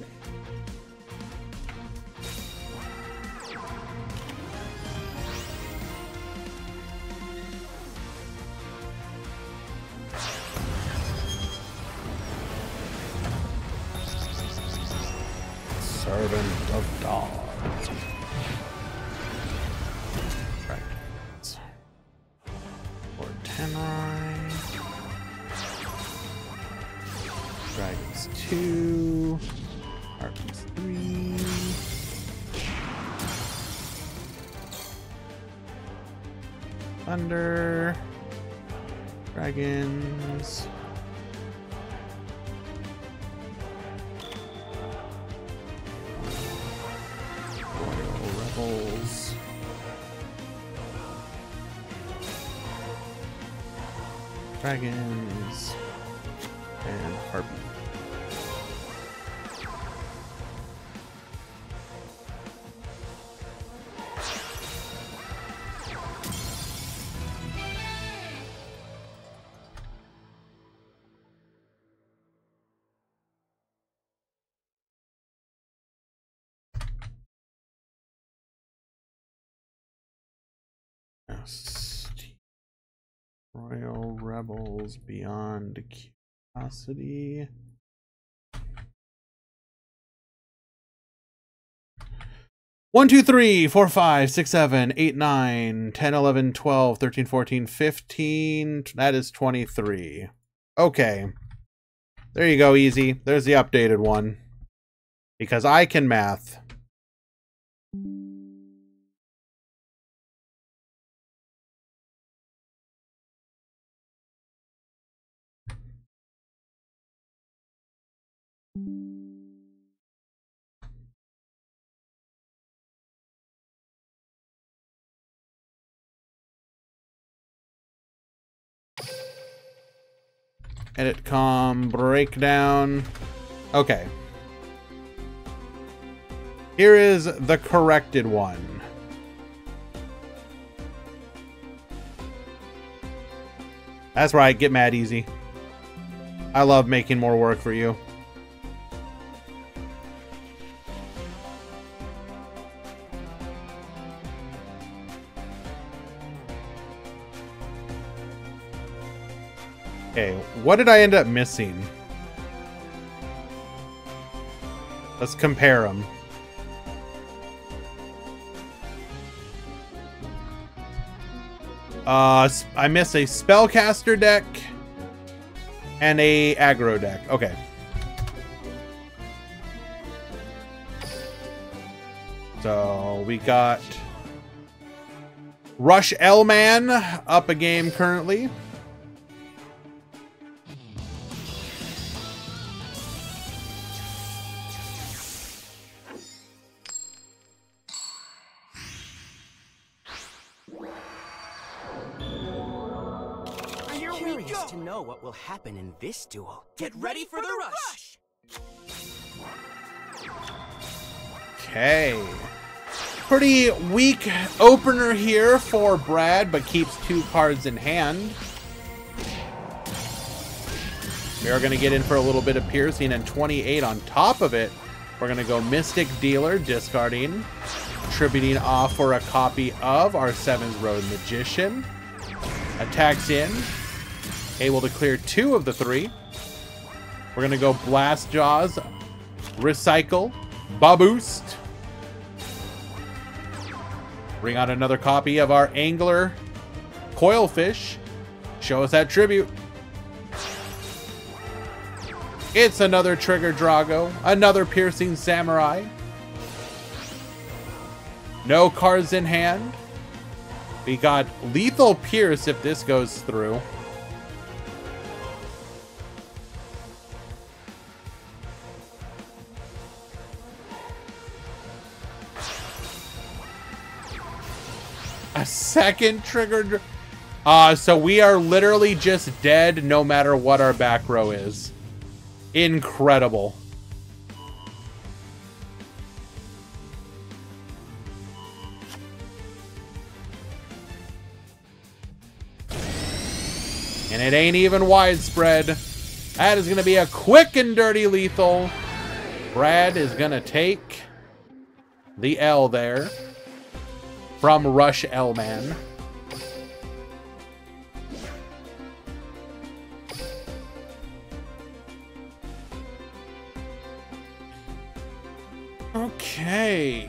Servant of Dawn. Dragons. Or Tenrai. Dragons 2. Harpies 3. Thunder. Dragons. Rebels. Dragons. And Harpy. Royal Rebels Beyond Curiosity. One, 2, 3, 4, 5, 6, 7, 8, 9, 10, 11, 12, 13, 14, 15. That is 23. Okay. There you go, easy. There's the updated one. Because I can math. Edit com breakdown. Okay. Here is the corrected one. That's right, get mad easy. I love making more work for you. Okay, what did I end up missing? Let's compare them. I missed a spellcaster deck and a aggro deck. Okay. So we got Rush L-Man up a game currently. Curious to know what will happen in this duel. Get ready for the rush! Okay. Pretty weak opener here for Brad, but keeps 2 cards in hand. We are going to get in for a little bit of piercing, and 28 on top of it. We're going to go Mystic Dealer, discarding, tributing off for a copy of our 7th Road Magician. Attacks in, able to clear 2 of the 3. We're going to go Blast Jaws, Recycle, Baboost. Bring out another copy of our Angler Coilfish. Show us that tribute. It's another Trigger Drago, another Piercing Samurai. No cards in hand. We got Lethal Pierce if this goes through. A second Trigger. So we are literally just dead no matter what our back row is. Incredible. And it ain't even widespread. That is going to be a quick and dirty lethal. Brad is going to take the L there from Rush L-Man. Okay.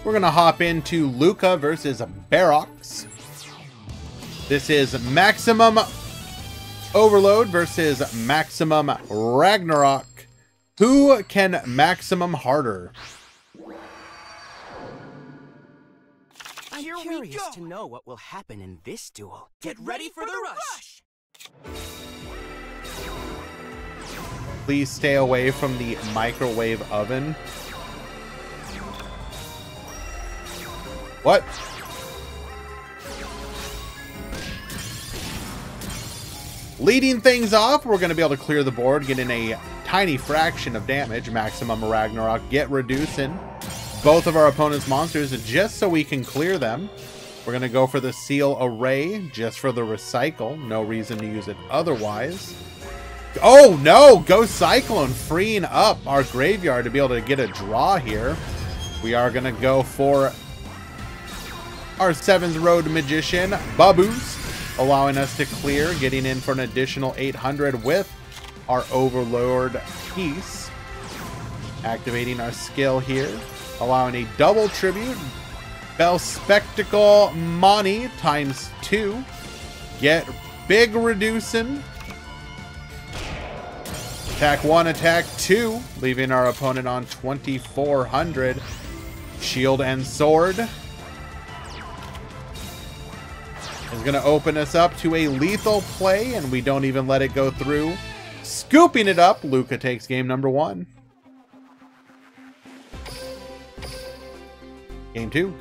We're going to hop into Luca versus Barox. This is Maximum Overload versus Maximum Ragnarok. Who can maximum harder? I'm curious to know what will happen in this duel. Get ready for the rush! Please stay away from the microwave oven. What? Leading things off, we're going to be able to clear the board, get in a tiny fraction of damage. Maximum Ragnarok, get reducing both of our opponent's monsters just so we can clear them. We're going to go for the Seal Array just for the recycle. No reason to use it otherwise. Oh no! Go Cyclone, freeing up our graveyard to be able to get a draw here. We are going to go for our 7th Road Magician, Baboost, allowing us to clear, getting in for an additional 800 with our Overlord piece. Activating our skill here, allowing a double tribute. Bell Spectacle Money times 2. Get big reducing. Attack 1, attack 2, leaving our opponent on 2400. Shield and Sword is going to open us up to a lethal play, and we don't even let it go through. Scooping it up, Luca takes game number 1. Game 2.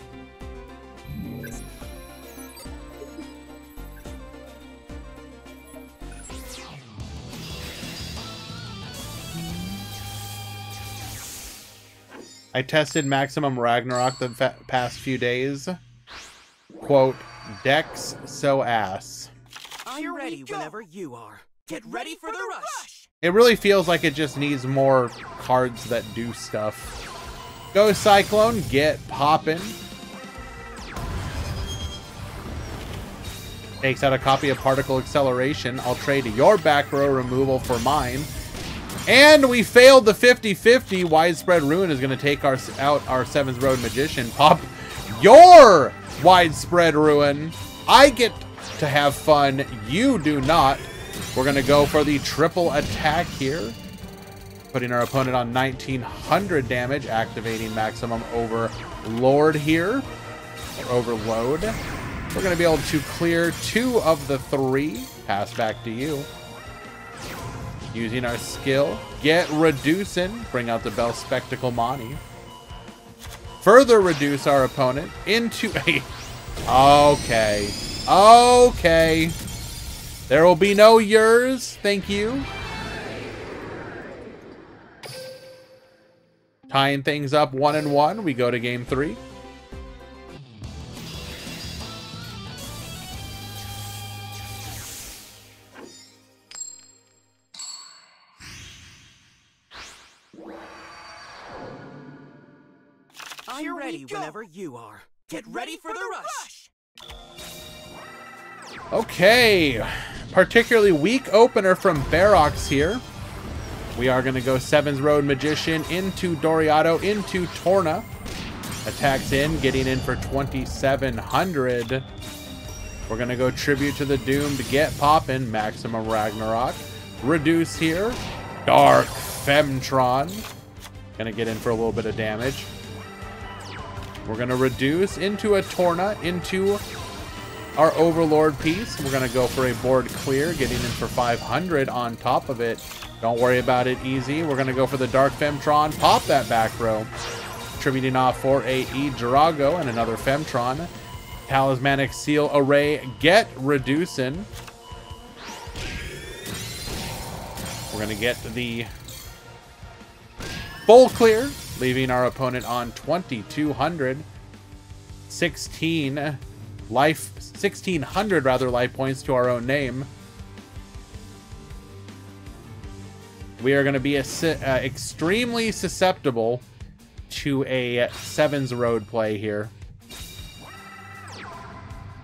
I tested Maximum Ragnarok the past few days. Quote, Dex so ass. I'm ready whenever you are. Get ready for the rush! It really feels like it just needs more cards that do stuff. Go Cyclone, get poppin'. Takes out a copy of Particle Acceleration. I'll trade your back row removal for mine. And we failed the 50-50. Widespread Ruin is going to take out our 7th Road Magician. Pop your Widespread Ruin. I get to have fun. You do not. We're going to go for the triple attack here. Putting our opponent on 1900 damage. Activating Maximum Overlord here. Or Overload. We're going to be able to clear 2 of the 3. Pass back to you. Using our skill. Get Reducing. Bring out the Bell Spectacle Monty. Further reduce our opponent into a... Okay. Okay. There will be no yours. Thank you. Tying things up 1-1. We go to game 3. I'm ready whenever you are. Get ready for the rush! Okay. Particularly weak opener from Barox here. We are going to go 7's Road Magician into Doriato, into Torna. Attacks in, getting in for 2700. We're going to go Tribute to the Doomed, get poppin', Maximum Ragnarok. Reduce here. Dark Femtron. Going to get in for a little bit of damage. We're going to reduce into a Torna, into our Overlord piece. We're going to go for a board clear, getting in for 500 on top of it. Don't worry about it, easy. We're going to go for the Dark Femtron, pop that back row. Tributing off for a Drago and another Femtron. Talismanic Seal Array, get Reducing. We're going to get the full clear, leaving our opponent on 2200. 1600 rather life points to our own name. We are going to be extremely susceptible to a 7's Road play here.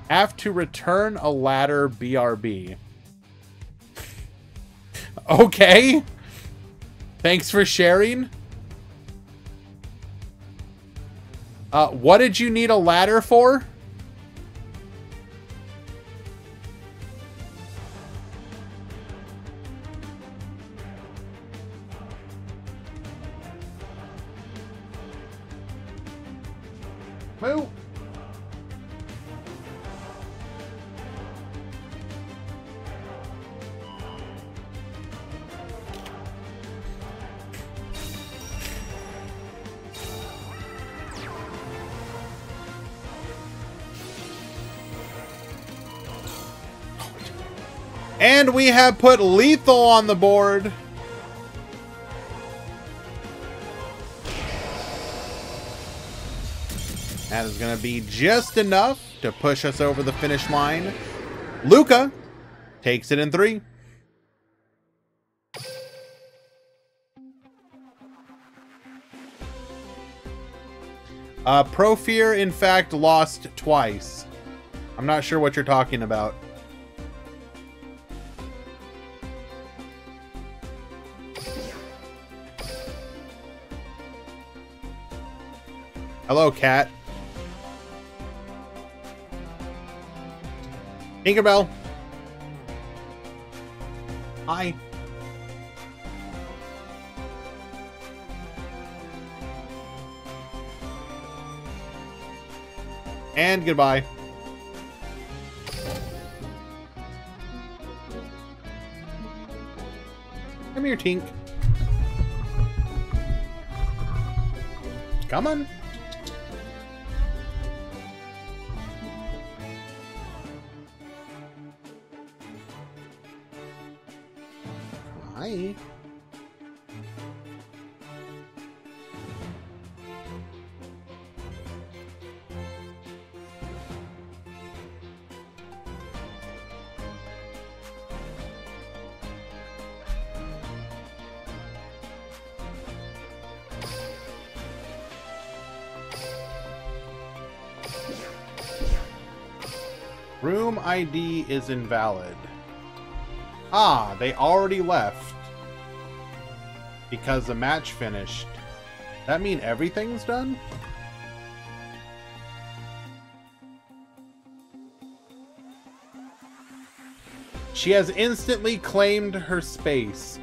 Have to return a ladder BRB. Okay. Thanks for sharing. What did you need a ladder for? Move. And we have put lethal on the board. That is going to be just enough to push us over the finish line. Luca takes it in 3. Profear, in fact, lost twice. I'm not sure what you're talking about. Hello, cat. Tinkerbell. Hi. And goodbye. Come here, Tink. Come on. Hi. Room ID is invalid. Ah, they already left. Because the match finished. That mean everything's done? She has instantly claimed her space.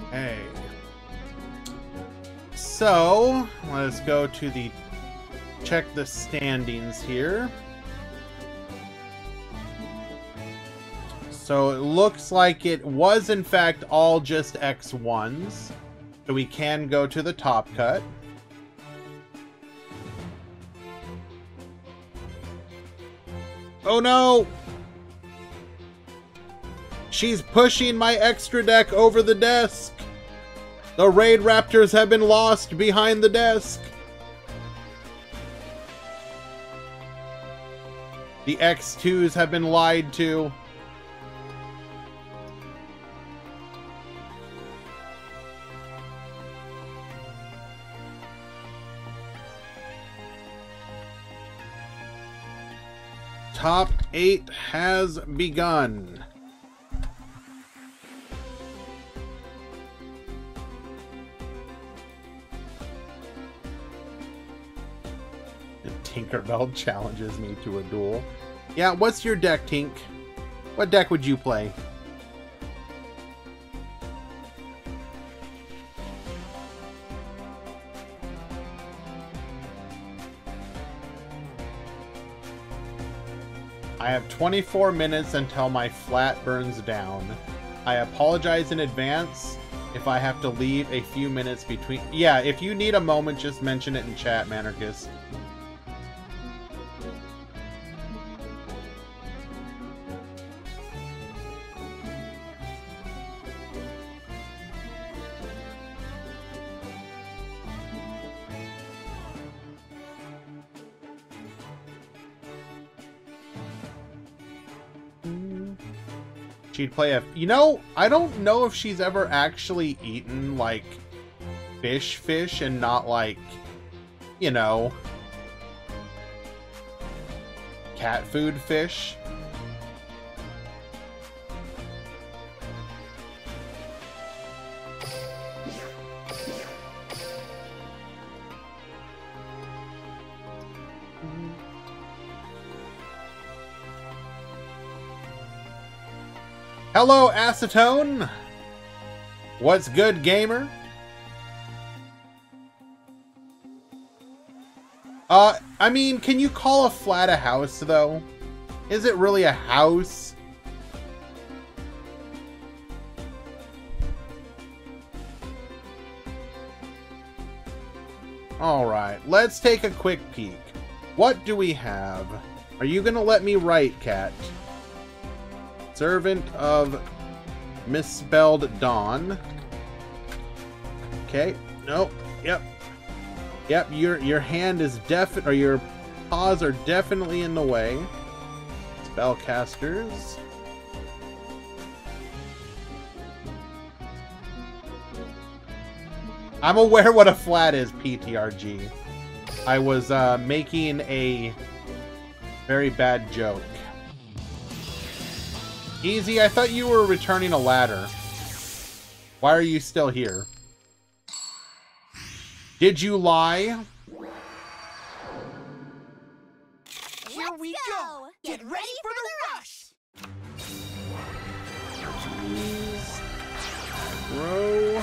Okay. So, let's go to the... check the standings here. So it looks like it was in fact all just X1s. So we can go to the top cut. Oh no! She's pushing my extra deck over the desk! The Raid Raptors have been lost behind the desk! The X2s have been lied to. Top 8 has begun. Tinkerbell challenges me to a duel. Yeah, what's your deck, Tink? What deck would you play? I have 24 minutes until my flat burns down. I apologize in advance if I have to leave a few minutes between... Yeah, if you need a moment, just mention it in chat, Manarchus. She'd play a... You know, I don't know if she's ever actually eaten, like, fish and not, like, you know, cat food fish. Hello, Acetone! What's good, gamer? I mean, can you call a flat a house, though? Is it really a house? Alright, let's take a quick peek. What do we have? Are you gonna let me write, Cat? Servant of Misspelled Dawn. Okay. Nope. Yep. Yep. Your hand is or your paws are definitely in the way. Spellcasters. I'm aware what a flat is, PTRG. I was making a very bad joke. Easy, I thought you were returning a ladder. Why are you still here? Did you lie? Here we go! Get ready for the rush! Jeez. Bro.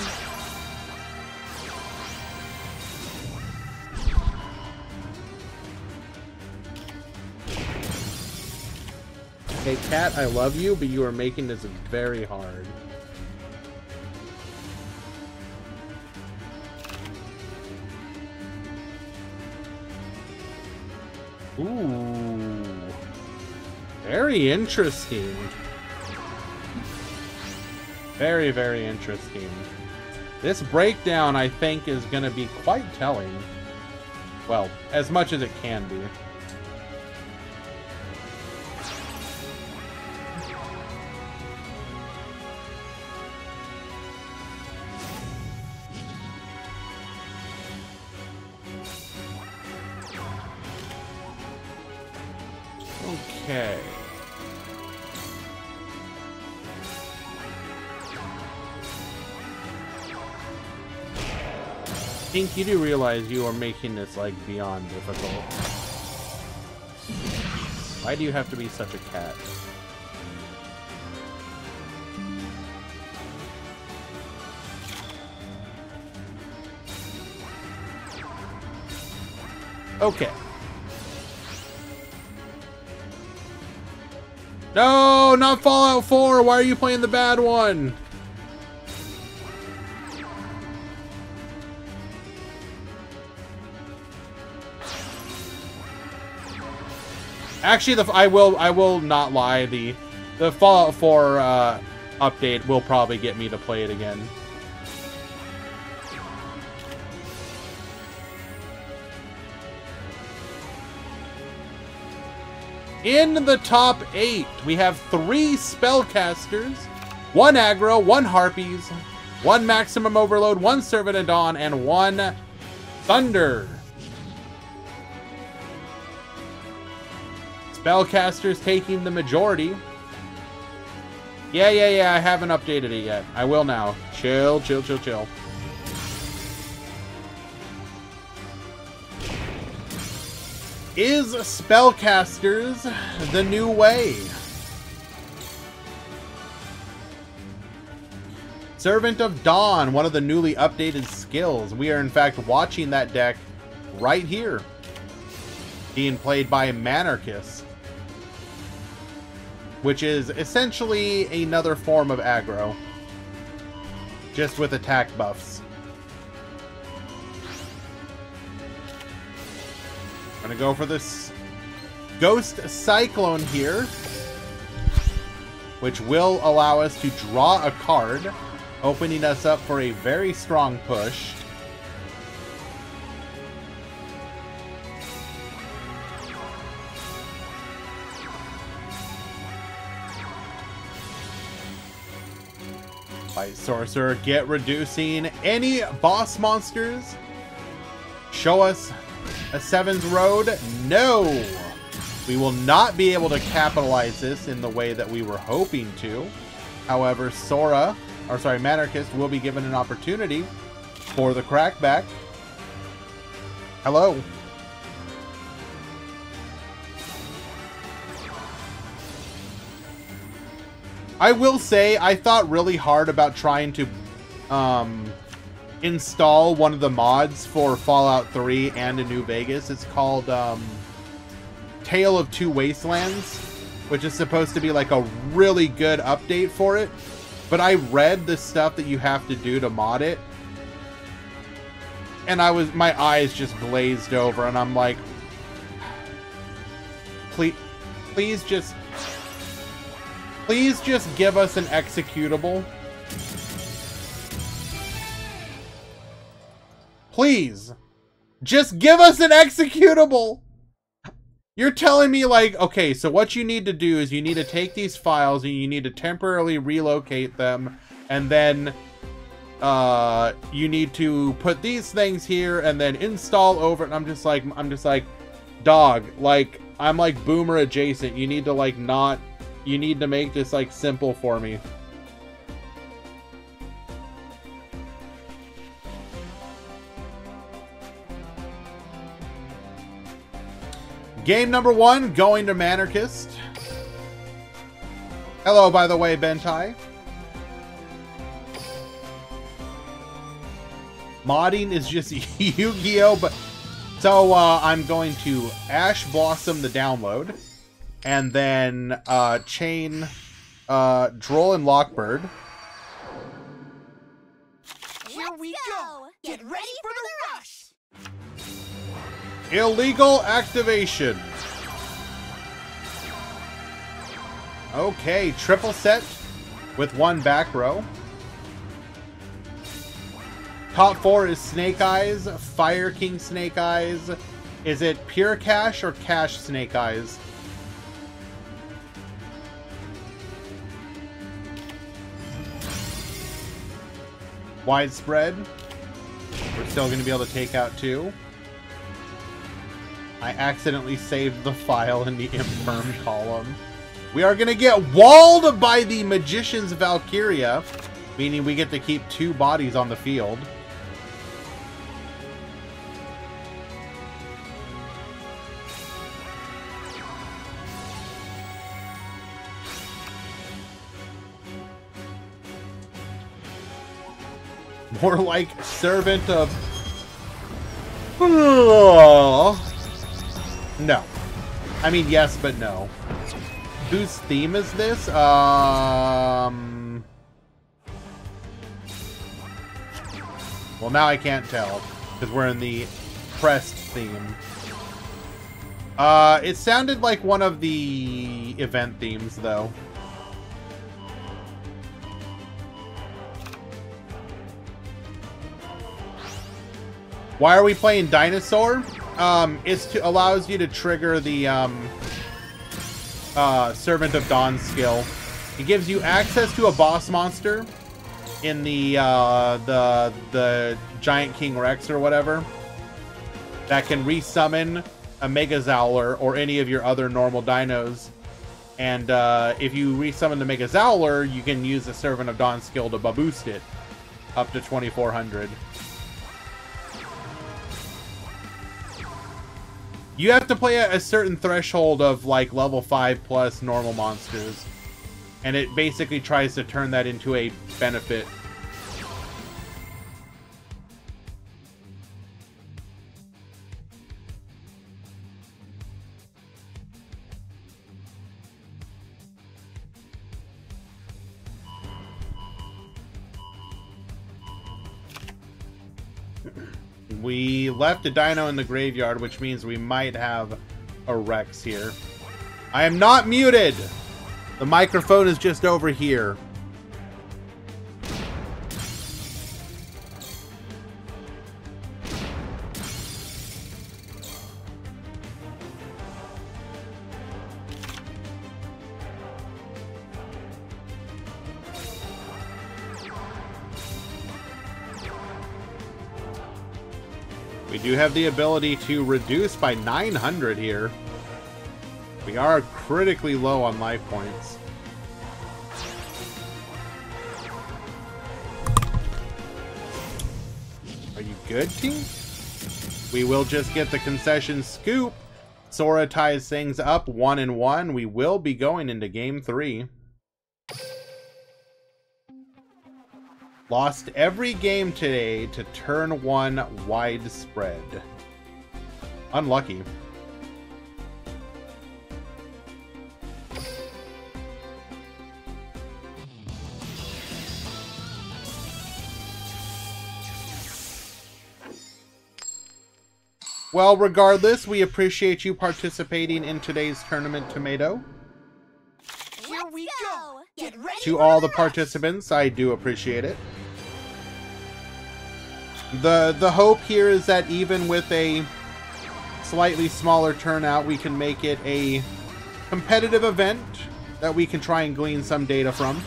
Hey, Cat, I love you, but you are making this very hard. Ooh. Very interesting. Very, very interesting. This breakdown, I think, is going to be quite telling. Well, as much as it can be. Okay. Pink, you do realize you are making this, like, beyond difficult. Why do you have to be such a cat? Okay. No, not Fallout 4! Why are you playing the bad one? Actually, I will not lie. The Fallout 4 update will probably get me to play it again. In the top 8, we have 3 spellcasters, 1 aggro, 1 harpies, 1 maximum overload, 1 servant of dawn, and 1 thunder. Spellcasters taking the majority. Yeah, I haven't updated it yet. I will now. Chill. Is spellcasters the new way? Servant of Dawn, one of the newly updated skills. We are in fact watching that deck right here, being played by Manarchist, which is essentially another form of aggro, just with attack buffs. I'm gonna go for this Ghost Cyclone here, which will allow us to draw a card, opening us up for a very strong push. Light Sorcerer, get reducing any boss monsters. Show us a 7's road. No! We will not be able to capitalize this in the way that we were hoping to. However, Manarchist will be given an opportunity for the crackback. Hello. I will say, I thought really hard about trying to install one of the mods for Fallout 3 and in New Vegas. It's called Tale of Two Wastelands, which is supposed to be like a really good update for it. But I read the stuff that you have to do to mod it, and my eyes just glazed over, and I'm like, please just give us an executable. Please, just give us an executable. You're telling me, like, okay, so what you need to do is you need to take these files and you need to temporarily relocate them, and then you need to put these things here and then install over. And I'm just like, dog, like, I'm like boomer adjacent. You need to like not, you need to make this like simple for me. Game number 1, going to Manarchist. Hello, by the way, Bentai. Modding is just Yu-Gi-Oh! But so I'm going to Ash Blossom the download, and then chain Droll and Lockbird. Here we go! Get ready for the rush! Illegal activation. Okay, triple set with one back row. Top 4 is Snake Eyes, Fire King Snake Eyes. Is it Pure Cash or Cash Snake Eyes? Widespread. We're still going to be able to take out 2. I accidentally saved the file in the infirm column. We are going to get walled by the Magician's Valkyria, meaning we get to keep 2 bodies on the field. More like Servant of... No. I mean, yes, but no. Whose theme is this? Well, now I can't tell, because we're in the pressed theme. It sounded like one of the event themes, though. Why are we playing Dinosaur? Allows you to trigger the Servant of Dawn skill. It gives you access to a boss monster in the Giant King Rex or whatever that can resummon a Mega Zowler or any of your other normal dinos. And if you resummon the Mega Zowler, you can use the Servant of Dawn skill to boost it up to 2400. You have to play a certain threshold of like level 5 plus normal monsters. And it basically tries to turn that into a benefit. We left a dino in the graveyard, which means we might have a Rex here. I am not muted! The microphone is just over here. We do have the ability to reduce by 900 here. We are critically low on life points. Are you good, team? We will just get the concession scoop. Sora ties things up 1-1. We will be going into game 3. Lost every game today to turn 1 widespread. Unlucky. Well, regardless, we appreciate you participating in today's tournament, Tomato. Here we go. Get ready. To all the participants, I do appreciate it. The hope here is that even with a slightly smaller turnout, we can make it a competitive event that we can try and glean some data from.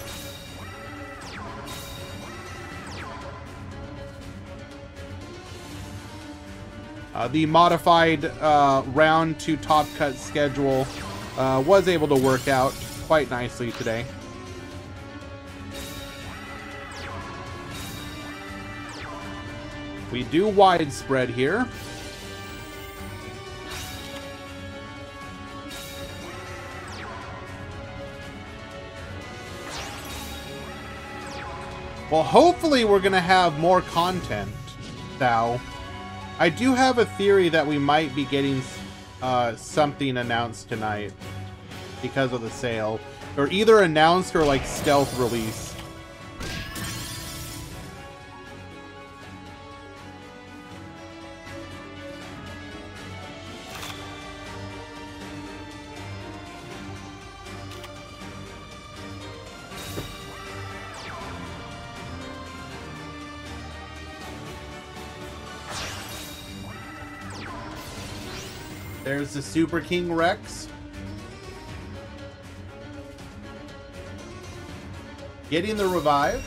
The modified round to top cut schedule was able to work out quite nicely today. We do widespread here. Well, hopefully we're going to have more content now. I do have a theory that we might be getting something announced tonight because of the sale. Or either announced or like stealth release. There's the Super King Rex. Getting the revive.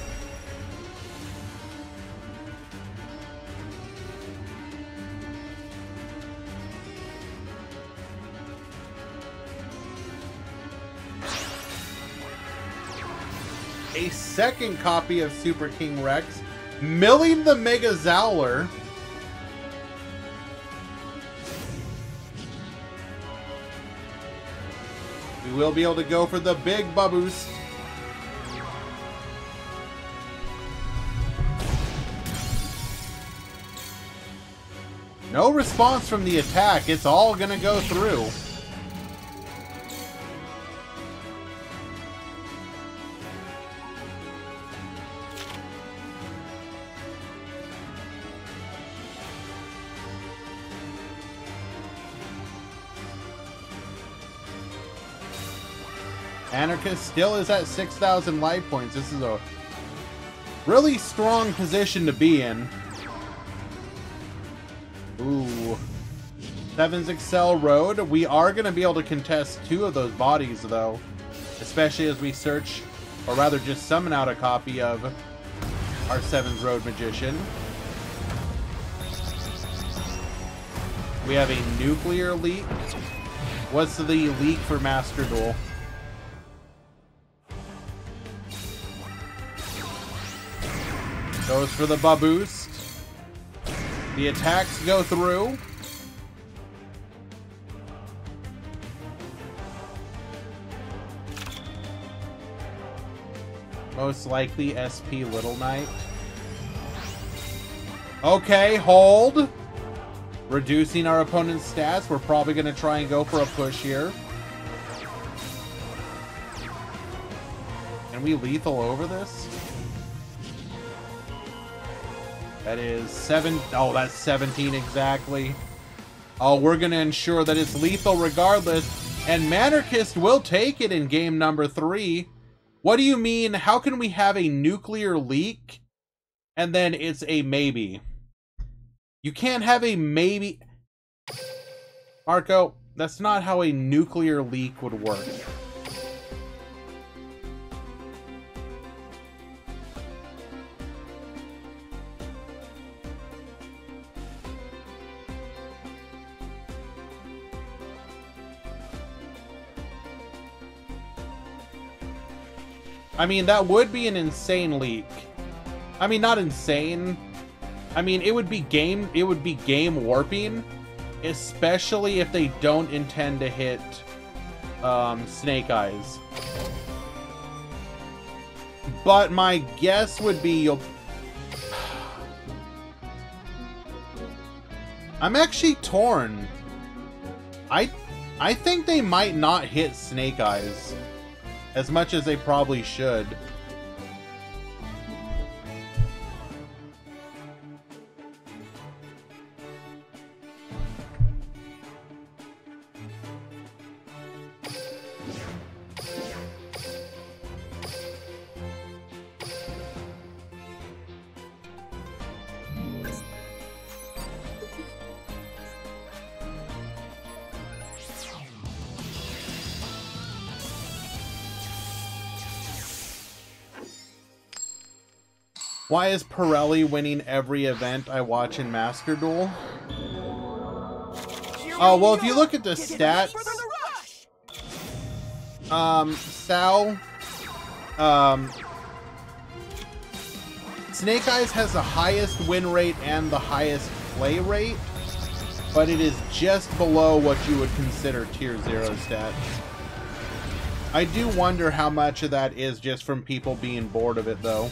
A second copy of Super King Rex, milling the Mega Zowler. We will be able to go for the big Baboost. No response from the attack. It's all gonna go through. Anarchist still is at 6,000 life points. This is a really strong position to be in. Ooh. Sevens Excel Road. We are going to be able to contest 2 of those bodies, though. Especially as we search, or rather just summon out a copy of our Sevens Road Magician. We have a nuclear leak. What's the leak for Master Duel? Goes for the Baboost. The attacks go through. Most likely SP Little Knight. Okay, hold. Reducing our opponent's stats. We're probably going to try and go for a push here. Can we lethal over this? That is 7. Oh, that's 17 exactly. Oh, we're going to ensure that it's lethal regardless. And Manarchist will take it in game number 3. What do you mean? How can we have a nuclear leak and then it's a maybe? You can't have a maybe. Marco, that's not how a nuclear leak would work. I mean, that would be an insane leak. I mean, not insane. I mean, it would be game warping, especially if they don't intend to hit Snake Eyes. But my guess would be you'll... I'm actually torn. I think they might not hit Snake Eyes as much as they probably should. Why is Pirelli winning every event I watch in Master Duel? Oh, well, if you look at the stats, Sal, Snake Eyes has the highest win rate and the highest play rate, but it is just below what you would consider tier 0 stats. I do wonder how much of that is just from people being bored of it, though.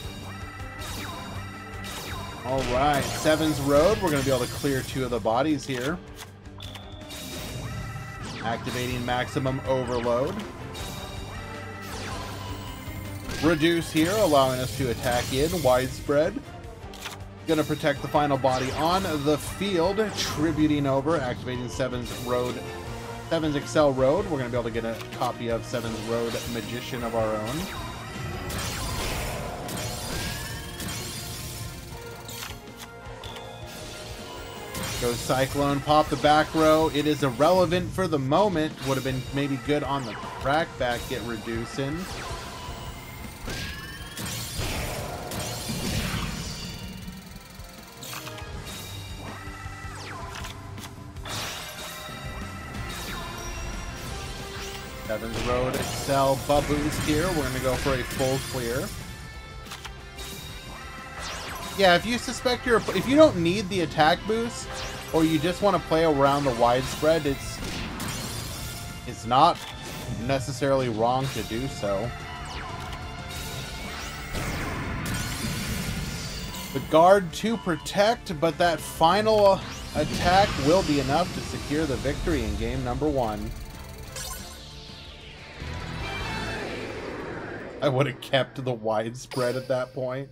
Alright, Sevens Road. We're going to be able to clear 2 of the bodies here. Activating Maximum Overload. Reduce here, allowing us to attack in Widespread. Going to protect the final body on the field. Tributing over, activating Sevens Excel Road. We're going to be able to get a copy of Sevens Road Magician of our own. Go Cyclone, pop the back row. It is irrelevant for the moment. Would have been maybe good on the crackback, get reducing. Seven's Road Excel Bubboos here. We're going to go for a full clear. Yeah, if you suspect if you don't need the attack boost, or you just want to play around the widespread, it's not necessarily wrong to do so. The guard to protect, but that final attack will be enough to secure the victory in game number 1. I would have kept the widespread at that point.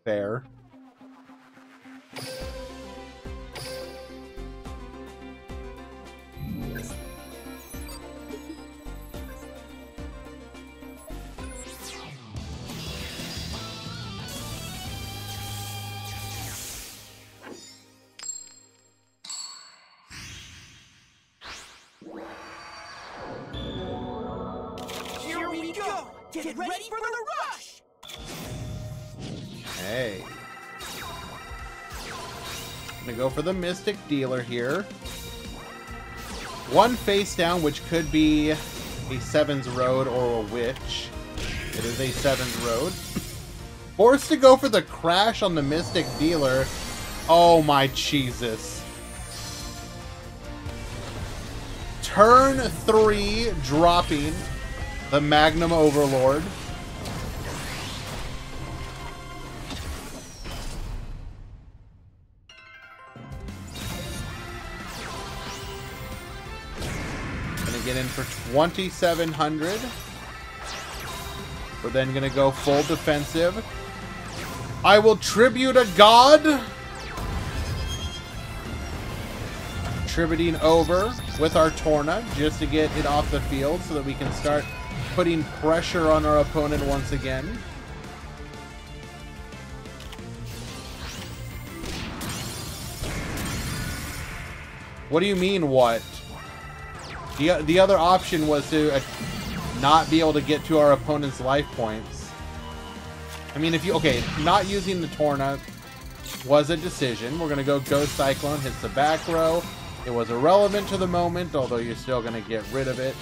Fair. Here we go! Get ready for the rush! Okay. I'm gonna go for the Mystic Dealer here. One face down, which could be a Seven's Road or a Witch. It is a Seven's Road. Forced to go for the crash on the Mystic Dealer. Oh my Jesus. Turn 3, dropping the Magnum Overlord. Gonna get in for 2,700. We're then gonna go full defensive. I will tribute a god. Tributing over with our Torna just to get it off the field so that we can start putting pressure on our opponent once again. What do you mean, what? The other option was to not be able to get to our opponent's life points. I mean, if you... Okay, not using the Torna was a decision. We're going to go Ghost Cyclone, hits the back row. It was irrelevant to the moment, although you're still going to get rid of it.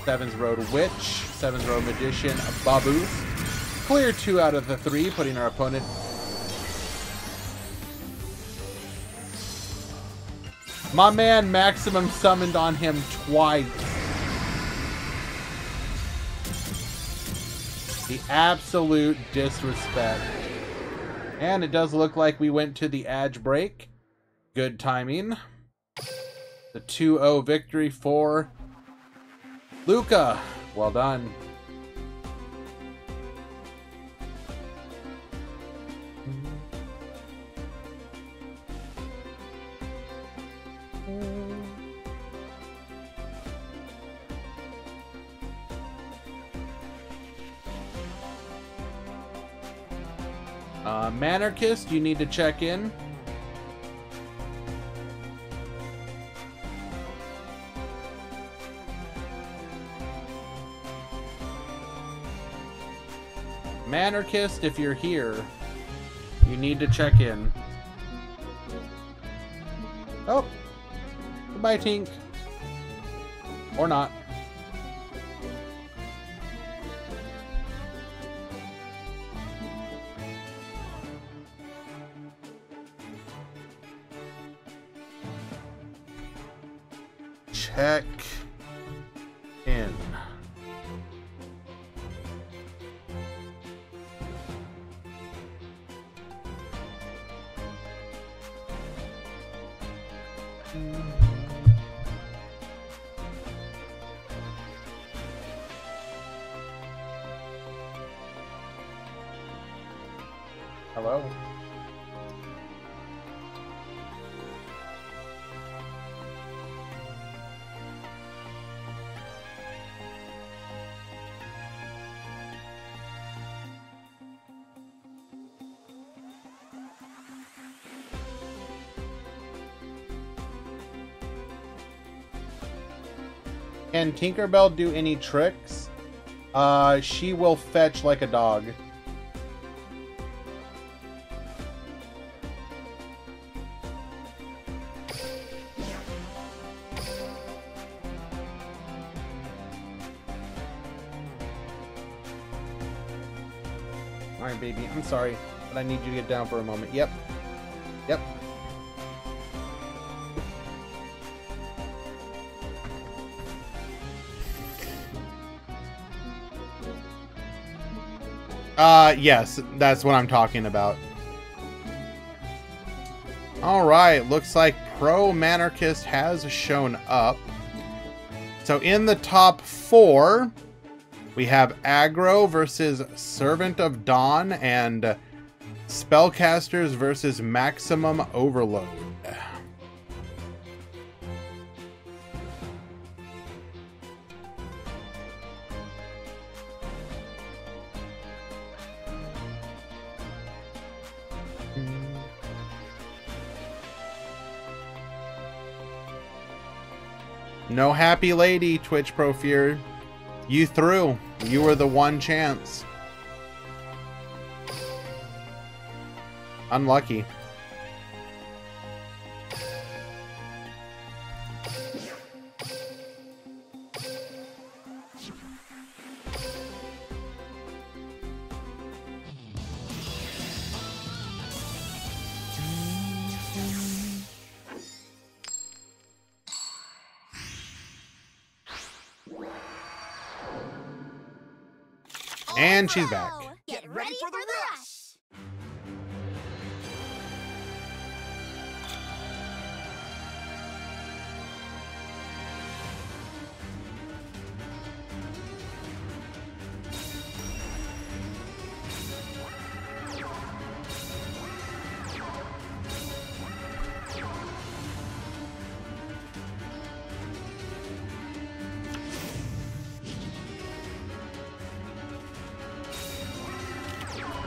Seven's Road Witch, Seven's Road Magician, Baboos. Clear 2 out of the 3, putting our opponent... My man maximum summoned on him twice. The absolute disrespect. And it does look like we went to the edge break. Good timing. The 2-0 victory for Luca. Well done. Manarchist, you need to check in. Manarchist, if you're here, you need to check in. Oh, goodbye, Tink. Or not. Check in. Hello? Can Tinkerbell do any tricks? She will fetch like a dog. Alright, baby. I'm sorry, but I need you to get down for a moment. Yep. Yep. Yes, that's what I'm talking about. Alright, looks like Pro Manarchist has shown up. So in the top 4, we have Aggro versus Servant of Dawn and Spellcasters versus Maximum Overload. No happy lady, Twitch Pro Fear. You threw. You were the one chance. Unlucky. And she's back. Get ready for the rush!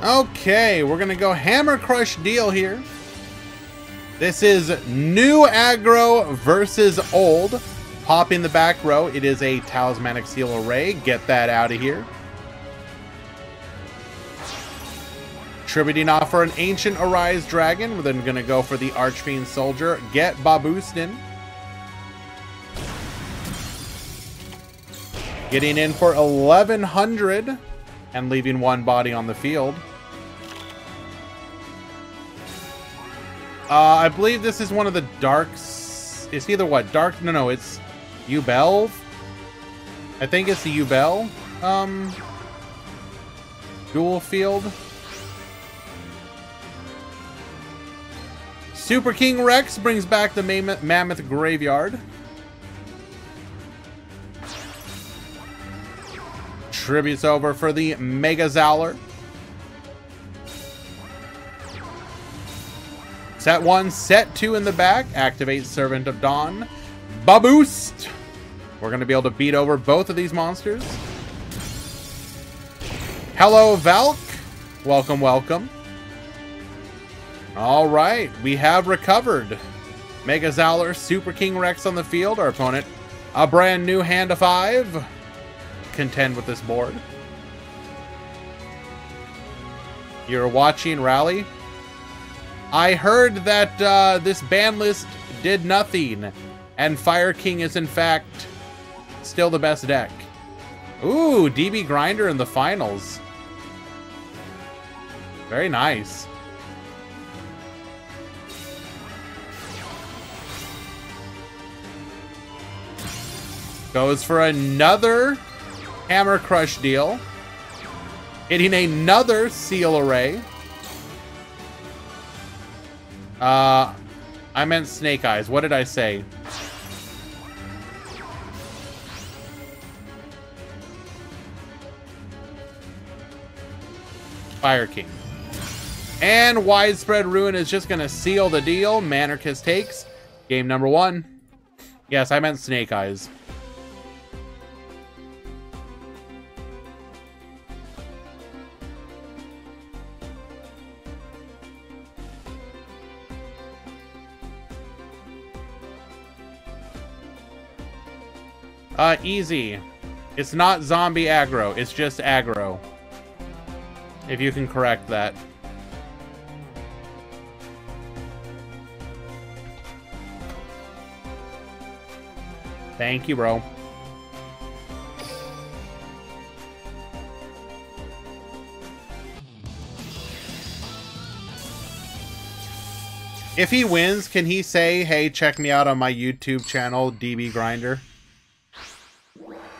Okay, we're gonna go Hammer Crush deal here. This is new aggro versus old. Popping the back row, it is a Talismanic Seal Array. Get that out of here. Tributing off for an Ancient Arise Dragon. We're then gonna go for the Archfiend Soldier. Get Baboostin. Getting in for 1100 and leaving one body on the field. I believe this is one of the darks. It's either what? Dark? No, it's Ubel. I think it's the Ubel. Dual field. Super King Rex brings back the Mammoth Graveyard. Tributes over for the Mega Zowler. Set 1, set 2 in the back. Activate Servant of Dawn. Baboost! We're going to be able to beat over both of these monsters. Hello, Valk. Welcome, welcome. All right, we have recovered. Mega Zowler, Super King Rex on the field. Our opponent, a brand new hand of 5. Contend with this board. You're watching Rally. I heard that this ban list did nothing, and Fire King is in fact still the best deck. Ooh, DB Grinder in the finals. Very nice. Goes for another Hammer Crush deal. Hitting another Seal Array. I meant Snake Eyes. What did I say? Fire King. And Widespread Ruin is just going to seal the deal. Manarchist takes game number 1. Yes, I meant Snake Eyes. Easy. It's not zombie aggro. It's just aggro. If you can correct that. Thank you, bro. If he wins, can he say, hey, check me out on my YouTube channel, DB Grinder?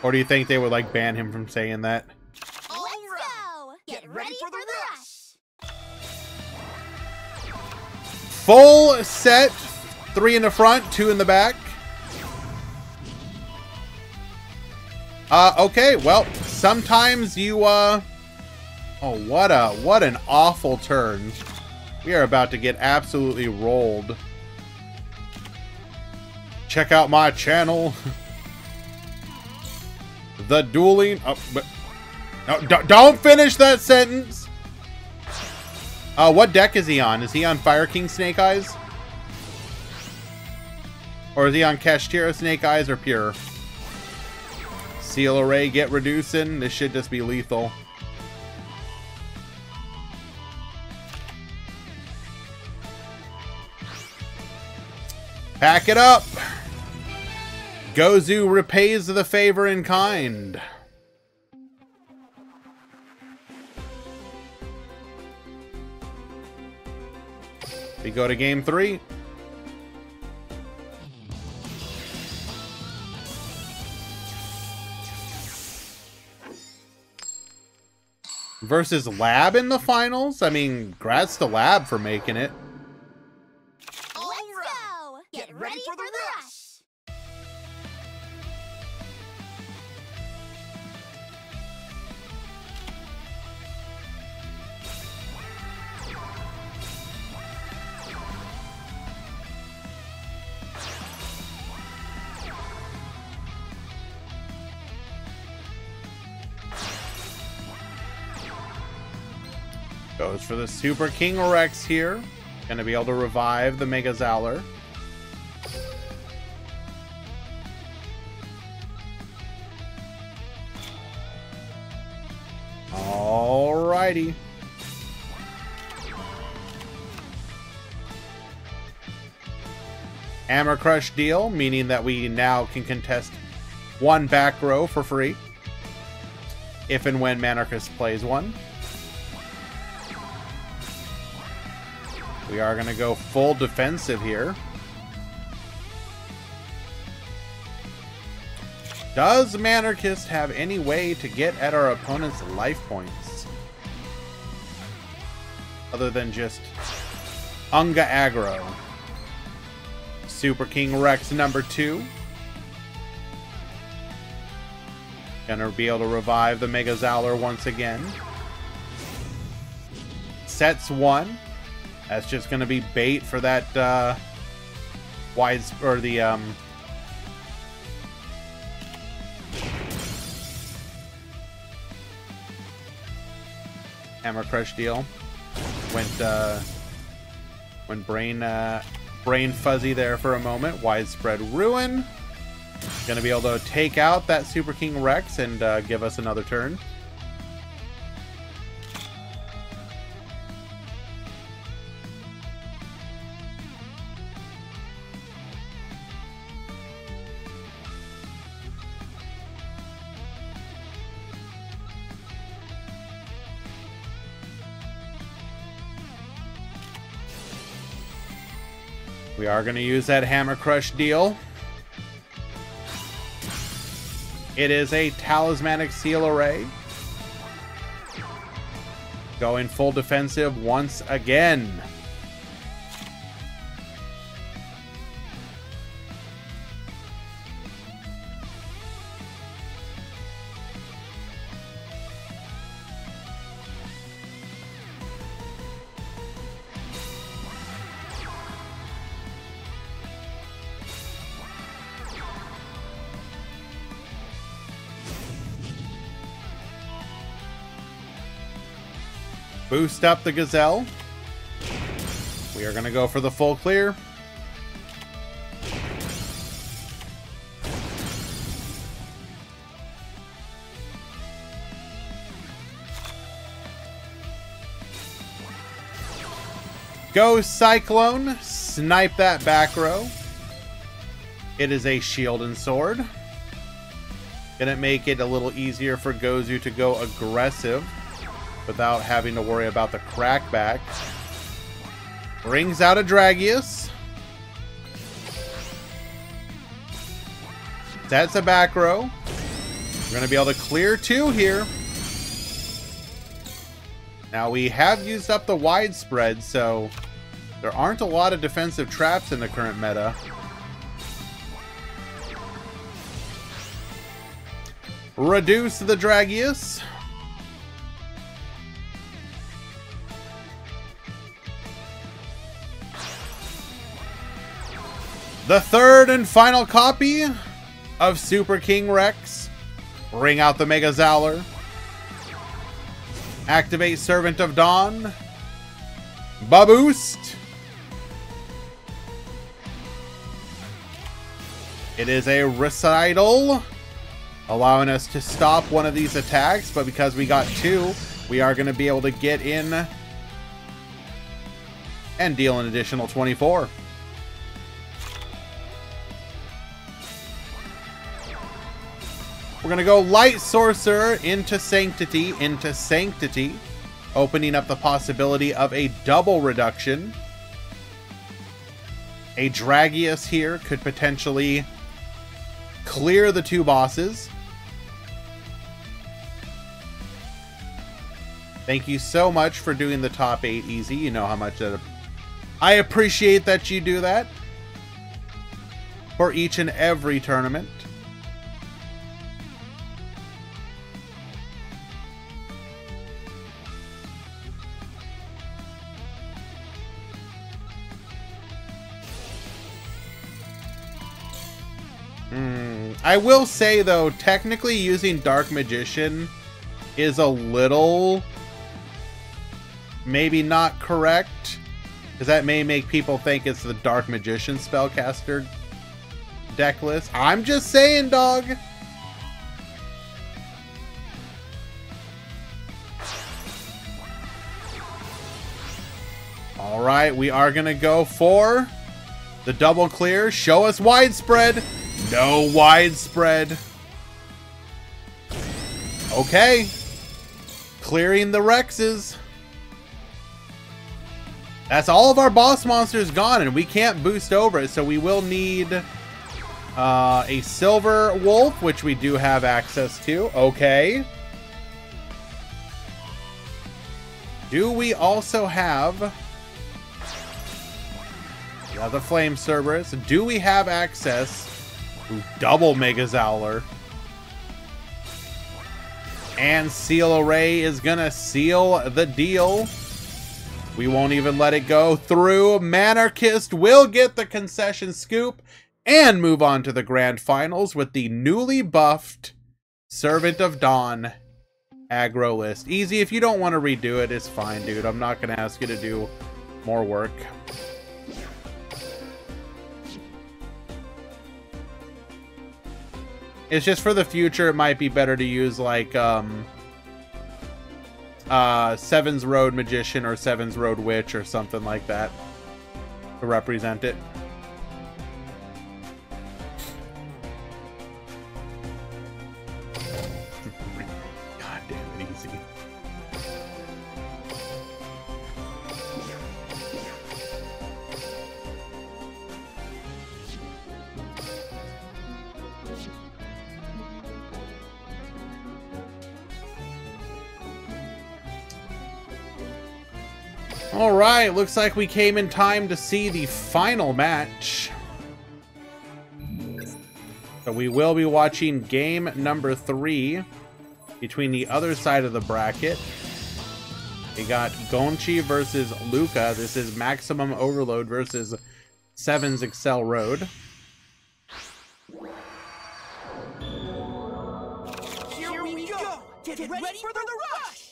Or do you think they would, like, ban him from saying that? Let's go! Get ready for the rush! Full set. 3 in the front, 2 in the back. Okay, well, sometimes you, oh, what an awful turn. We are about to get absolutely rolled. Check out my channel. The dueling... Oh, but, no, don't finish that sentence! What deck is he on? Is he on Fire King Snake Eyes? Or is he on Kashtira Snake Eyes or Pure? Seal Array, get reducing. This should just be lethal. Pack it up! Gozu repays the favor in kind. We go to game 3. Versus Lab in the finals? I mean, congrats to Lab for making it. Let's go! Get ready for the rush! Goes for the Super King Rex here. Gonna be able to revive the Mega Zowler. Alrighty. Hammer Crush deal, meaning that we now can contest 1 back row for free. If and when Manarchus plays one. We are going to go full defensive here. Does Manarchist have any way to get at our opponent's life points? Other than just Unga aggro. Super King Rex number 2. Gonna be able to revive the Mega Zowler once again. Sets 1. That's just gonna be bait for that Hammer Crush deal. Went brain fuzzy there for a moment. Widespread Ruin. Gonna be able to take out that Super King Rex and give us another turn. We are going to use that Hammer Crush deal. It is a Talismanic Seal Array. Going full defensive once again. Boost up the Gazelle. We are going to go for the full clear. Go Cyclone. Snipe that back row. It is a shield and sword. Gonna make it a little easier for Gozu to go aggressive without having to worry about the crackback. Brings out a Dragius. That's a back row. We're gonna be able to clear 2 here. Now we have used up the widespread, so there aren't a lot of defensive traps in the current meta. Reduce the Dragius. The third and final copy of Super King Rex. Bring out the Mega Zowler. Activate Servant of Dawn. Baboost. It is a Recital, allowing us to stop one of these attacks, but because we got 2, we are going to be able to get in and deal an additional 24. We're going to go Light Sorcerer into Sanctity, opening up the possibility of a double reduction. A Dragius here could potentially clear the 2 bosses. Thank you so much for doing the top 8 easy. You know how much I appreciate that you do that for each and every tournament. I will say, though, technically using Dark Magician is a little maybe not correct, because that may make people think it's the Dark Magician spellcaster deck list. I'm just saying, dog. All right, we are going to go for the double clear. Show us widespread. No widespread. Okay. Clearing the Rexes. That's all of our boss monsters gone, and we can't boost over it, so we will need a Silver Wolf, which we do have access to. Okay. Do we also have... yeah, the Flame Cerberus. Do we have access... double Mega Zowler? And Seal Array is gonna seal the deal. We won't even let it go through. Manarchist will get the concession scoop and move on to the grand finals with the newly buffed Servant of Dawn aggro list. Easy. If you don't want to redo it, it's fine, dude. I'm not gonna ask you to do more work. It's just for the future, it might be better to use like Seven's Road Magician or Seven's Road Witch or something like that to represent it. God damn it, easy. All right, looks like we came in time to see the final match. So we will be watching game number 3 between the other side of the bracket. We got Gonchi versus Luca. This is Maximum Overload versus Seven's Excel Road. Here we go! Get ready for the rush!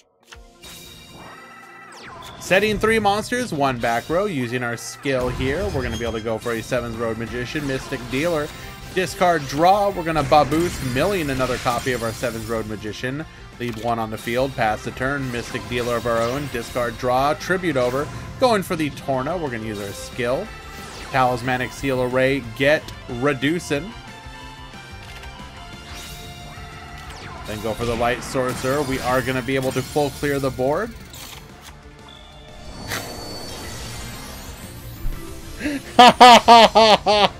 Setting 3 monsters, 1 back row. Using our skill here, we're going to be able to go for a Seven's Road Magician, Mystic Dealer. Discard draw, we're going to Baboost, milling another copy of our Seven's Road Magician. Leave one on the field, pass the turn, Mystic Dealer of our own, discard, draw, Tribute over. Going for the Torna, we're going to use our skill. Talismanic Seal Array, get Reducing. Then go for the Light Sorcerer. We are going to be able to full clear the board. Ha ha ha ha ha!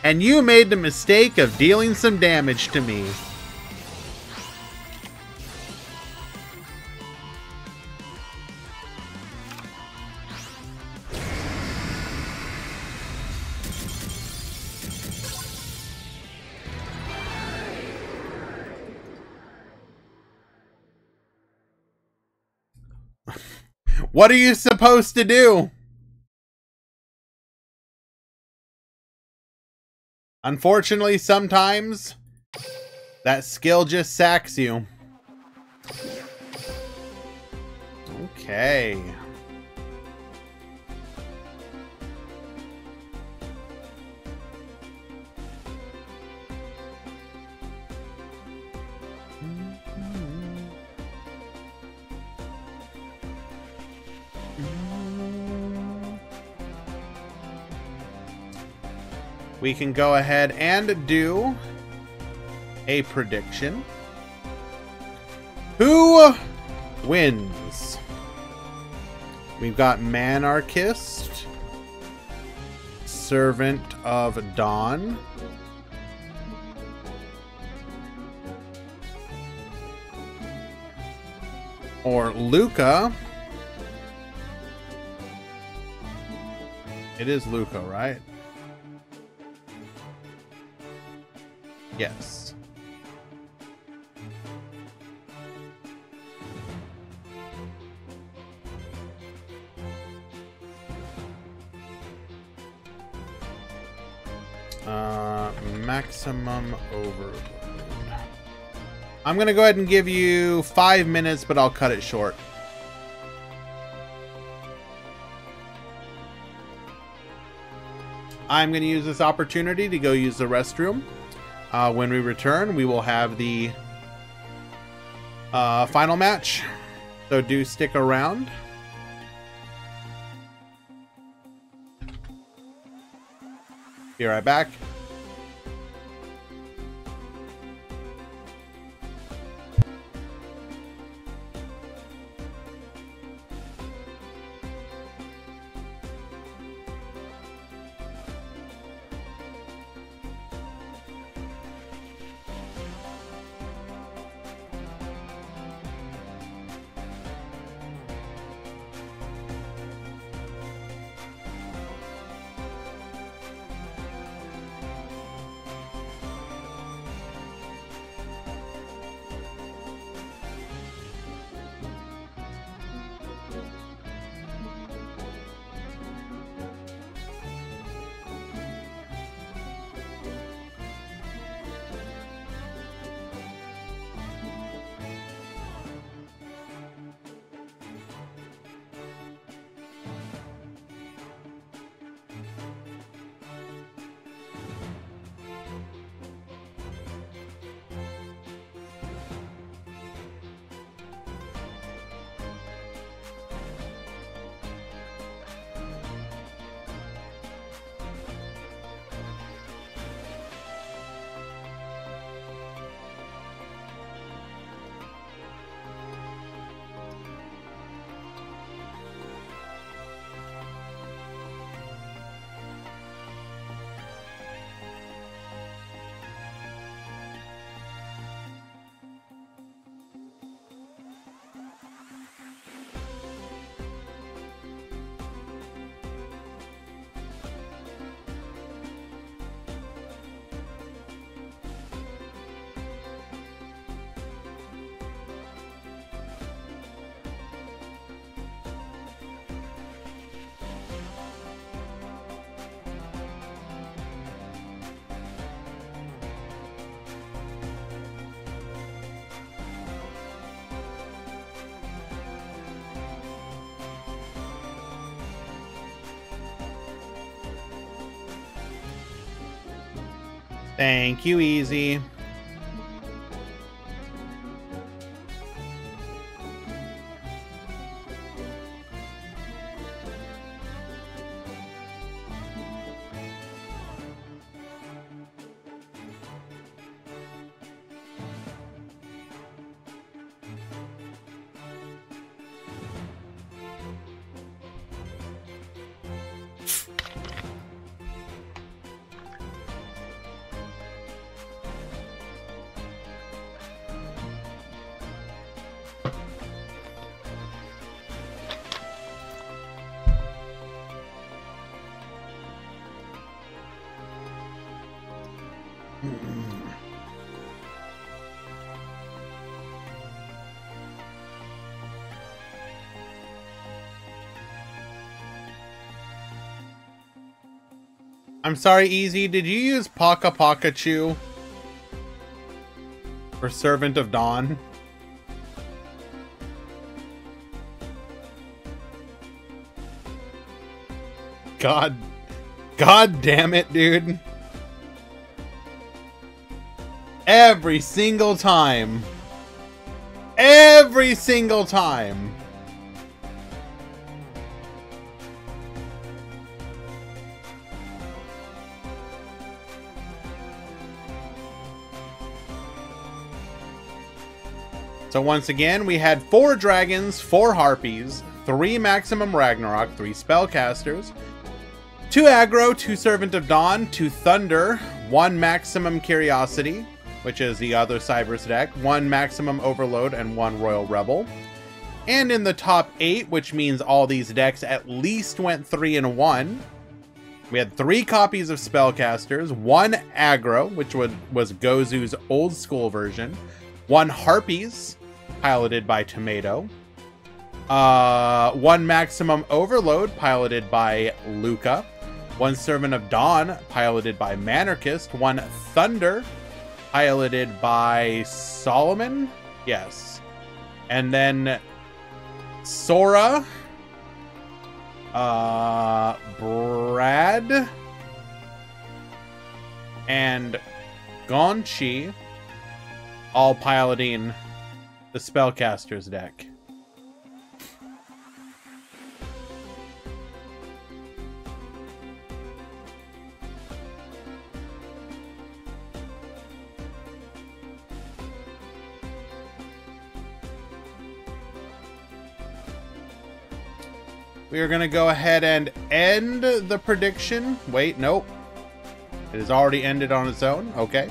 And you made the mistake of dealing some damage to me. What are you supposed to do? Unfortunately, sometimes that skill just sacks you. Okay. We can go ahead and do a prediction. Who wins? We've got Manarchist, Servant of Dawn, or Luca. It is Luca, right? Yes. Maximum overload. I'm going to go ahead and give you 5 minutes, but I'll cut it short. I'm going to use this opportunity to go use the restroom. When we return, we will have the final match. So do stick around. Be right back. Thank you, Easy. I'm sorry, Easy. Did you use Paka Pakachu for Servant of Dawn? God damn it, dude. Every single time. Every single time. So once again, we had 4 dragons, 4 harpies, 3 maximum Ragnarok, 3 spellcasters, 2 aggro, 2 Servant of Dawn, 2 thunder, 1 maximum curiosity, which is the other Cyber's deck, 1 maximum overload, and 1 royal rebel. And in the top 8, which means all these decks at least went 3-1, we had 3 copies of spellcasters, 1 aggro, which was Gozu's old school version, 1 harpies, piloted by Tomato, 1 maximum overload, piloted by Luca, 1 Servant of Dawn, piloted by Manarchist, 1 thunder, piloted by Solomon, yes, and then Sora, Brad, and Gonchi, all piloting the spellcaster's deck. We are going to go ahead and end the prediction. Wait, nope. It has already ended on its own. Okay.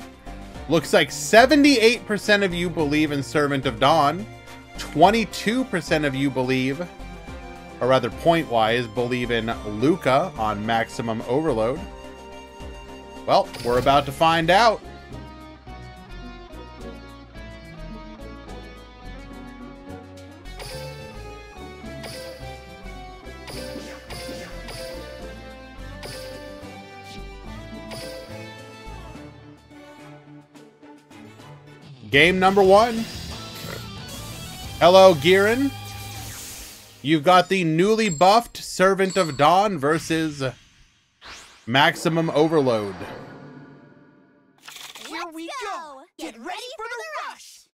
Looks like 78% of you believe in Servant of Dawn. 22% of you believe, or rather point-wise, believe in Luca on Maximum Overload. Well, we're about to find out. Game number 1. Hello, Giran. You've got the newly buffed Servant of Dawn versus Maximum Overload. Here we go! Get ready for the rush!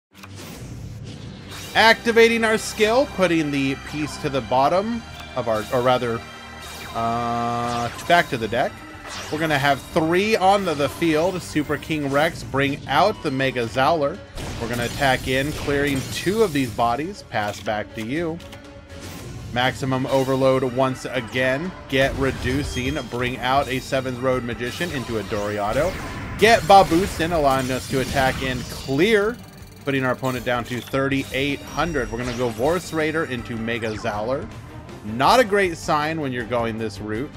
Activating our skill, putting the piece to the bottom of our, or rather, back to the deck. We're going to have 3 on the field. Super King Rex, bring out the Mega Zowler. We're going to attack in, clearing 2 of these bodies. Pass back to you. Maximum Overload once again. Get reducing. Bring out a 7th Road Magician into a Doriado. Get Babusin, allowing us to attack in, clear, putting our opponent down to 3,800. We're going to go Vorse Raider into Mega Zowler. Not a great sign when you're going this route.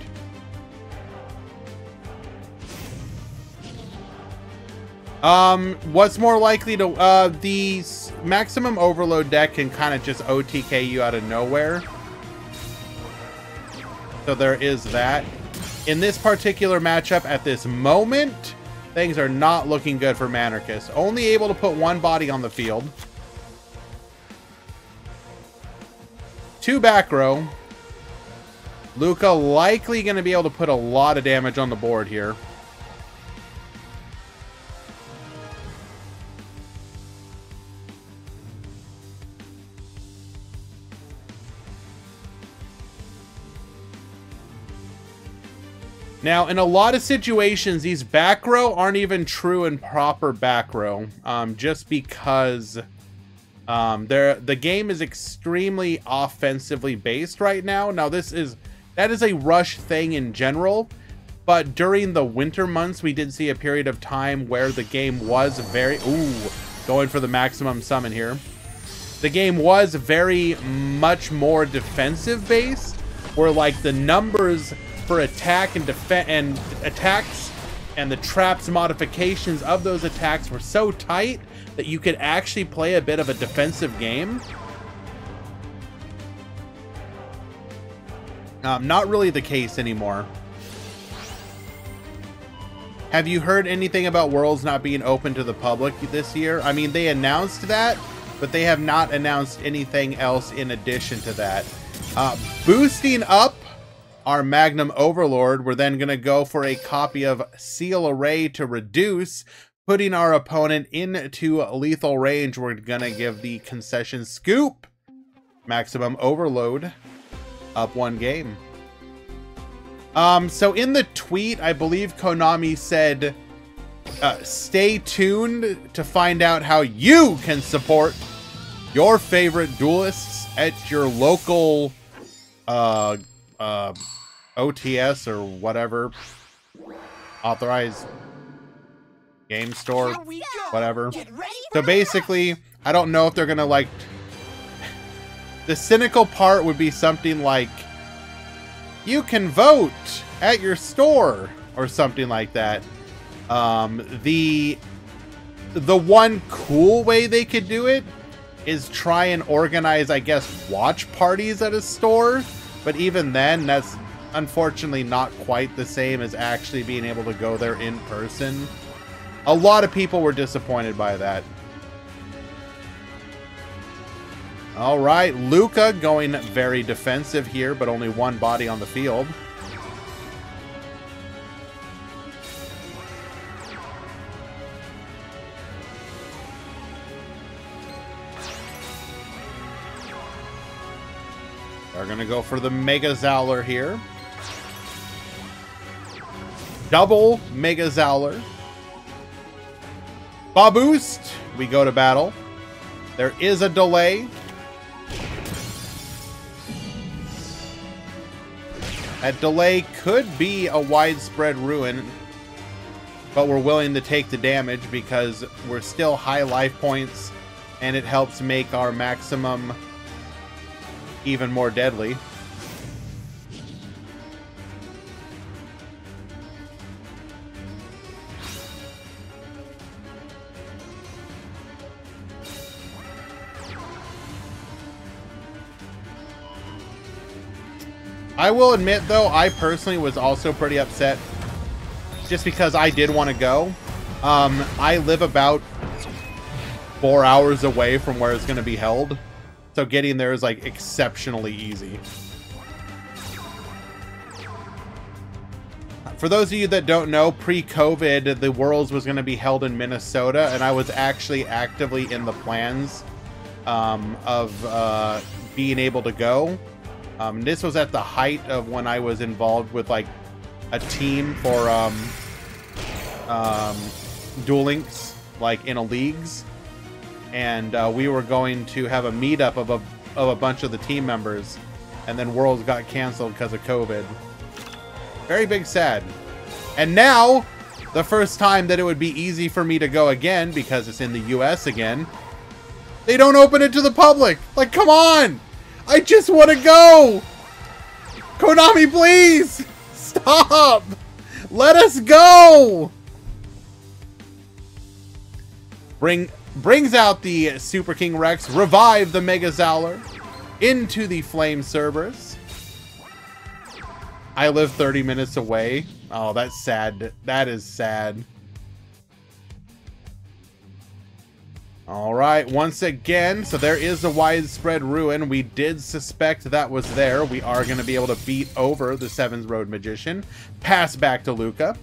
What's more likely to, the Maximum Overload deck can kind of just OTK you out of nowhere. So there is that. In this particular matchup at this moment, things are not looking good for Manarchist. Only able to put 1 body on the field. 2 back row. Luca likely going to be able to put a lot of damage on the board here. Now, in a lot of situations, these back row aren't even true and proper back row, just because the game is extremely offensively based right now. Now, that is a rush thing in general, but during the winter months, we did see a period of time where the game was very... Ooh, going for the maximum summon here. The game was very much more defensive based, where like the numbers for attack and defense and attacks and the traps modifications of those attacks were so tight that you could actually play a bit of a defensive game. Not really the case anymore. Have you heard anything about Worlds not being open to the public this year? I mean, they announced that, but they have not announced anything else in addition to that. Boosting up our Magnum Overlord, we're then going to go for a copy of Seal Array to reduce, putting our opponent into lethal range. We're going to give the concession Scoop Maximum Overload up 1 game. So in the tweet, I believe Konami said, stay tuned to find out how you can support your favorite duelists at your local OTS or whatever, authorized game store, whatever. So basically, I don't know if they're gonna like... The cynical part would be something like, you can vote at your store or something like that. The one cool way they could do it is try and organize, I guess, watch parties at a store. But even then, that's unfortunately not quite the same as actually being able to go there in person. A lot of people were disappointed by that. All right, Luca going very defensive here, but only 1 body on the field. They're going to go for the Mega Zowler here. Double Mega Zowler. Boost. We go to battle. There is a delay. That delay could be a widespread ruin, but we're willing to take the damage because we're still high life points, and it helps make our maximum even more deadly. I will admit, though, I personally was also pretty upset just because I did want to go. I live about 4 hours away from where it's going to be held, so getting there is like exceptionally easy. For those of you that don't know, pre-COVID, the Worlds was going to be held in Minnesota, and I was actually actively in the plans of being able to go. This was at the height of when I was involved with like a team for Duel-Links, like in a leagues, and we were going to have a meetup of a bunch of the team members, and then Worlds got canceled because of COVID. Very big sad. And now, the first time that it would be easy for me to go again, because it's in the US again, they don't open it to the public. Like, come on! I just want to go! Konami, please! Stop! Let us go! Brings out the Super King Rex, revive the Mega Zowler into the Flame Cerberus. I live 30 minutes away. Oh, that's sad. That is sad. All right, once again, so there is a widespread ruin. We did suspect that was there. We are going to be able to beat over the Sevens Road Magician. Pass back to Luca.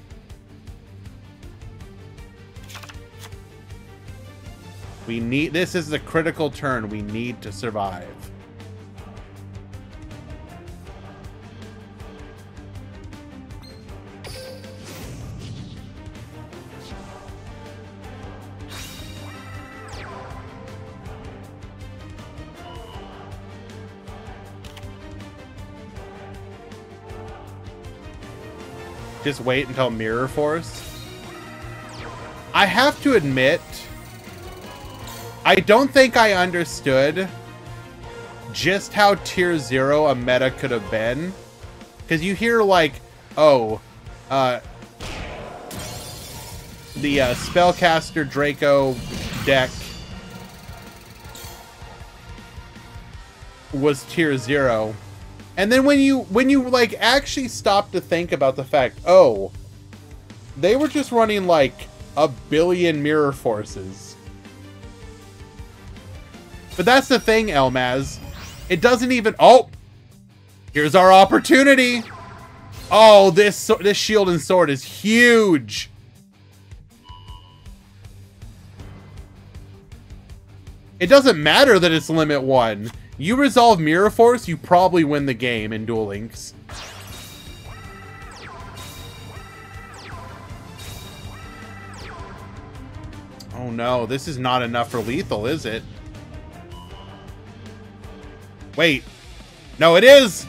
We need, this is the critical turn. We need to survive. Just wait until Mirror Force. I have to admit, I don't think I understood just how tier 0 a meta could have been. Because you hear like, oh, the Spellcaster Draco deck was tier 0. And then when you like actually stop to think about the fact, oh, they were just running like 1 billion Mirror Forces. But that's the thing, Elmaz. It doesn't even... Oh! Here's our opportunity! Oh, this shield and sword is huge! It doesn't matter that it's limit 1. You resolve Mirror Force, you probably win the game in Duel Links. Oh no, this is not enough for lethal, is it? Wait. No, it is!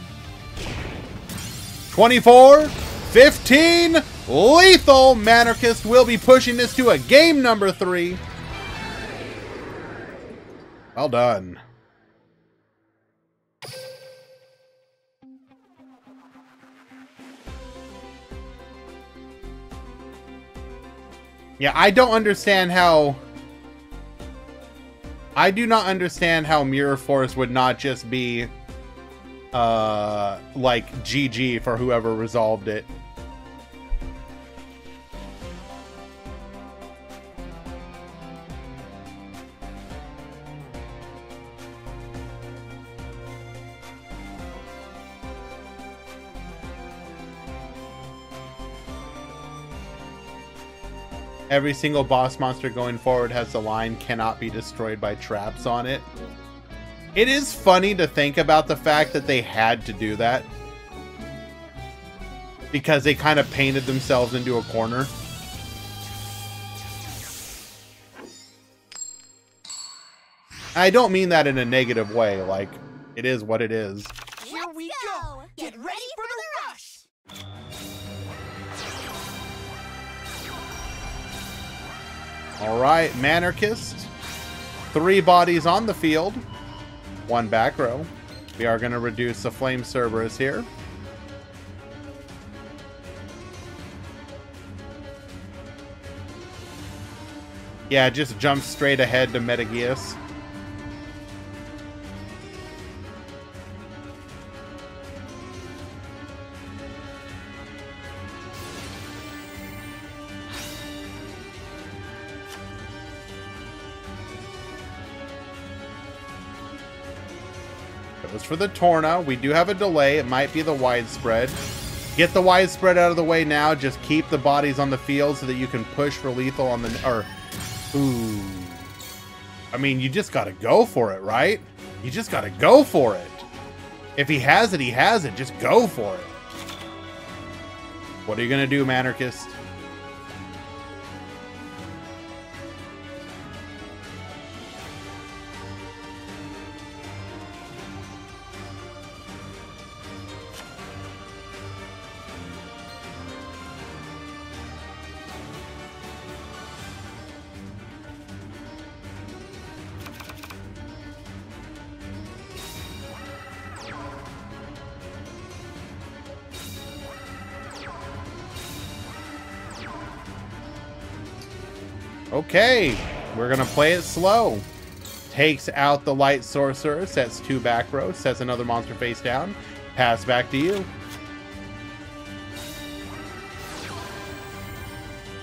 24, 15, lethal! Manarchist will be pushing this to a game number 3. Well done. Yeah, I don't understand how... I do not understand how Mirror Force would not just be, like, GG for whoever resolved it. Every single boss monster going forward has the line, cannot be destroyed by traps on it. It is funny to think about the fact that they had to do that. Because they kind of painted themselves into a corner. I don't mean that in a negative way, like, it is what it is. Here we go! Get ready for the rush! Alright, Manarchist. 3 bodies on the field. 1 back row. We are going to reduce the Flame Cerberus here. Yeah, just jump straight ahead to Metageus. For the Torna, we do have a delay. It might be the widespread. Get the widespread out of the way now. Just keep the bodies on the field so that you can push for lethal on the... Or, ooh. I mean, you just gotta go for it, right? You just gotta go for it. If he has it, he has it. Just go for it. What are you gonna do, Manarchist? Okay, we're gonna play it slow. Takes out the Light Sorcerer, sets 2 back rows, sets another monster face down. Pass back to you.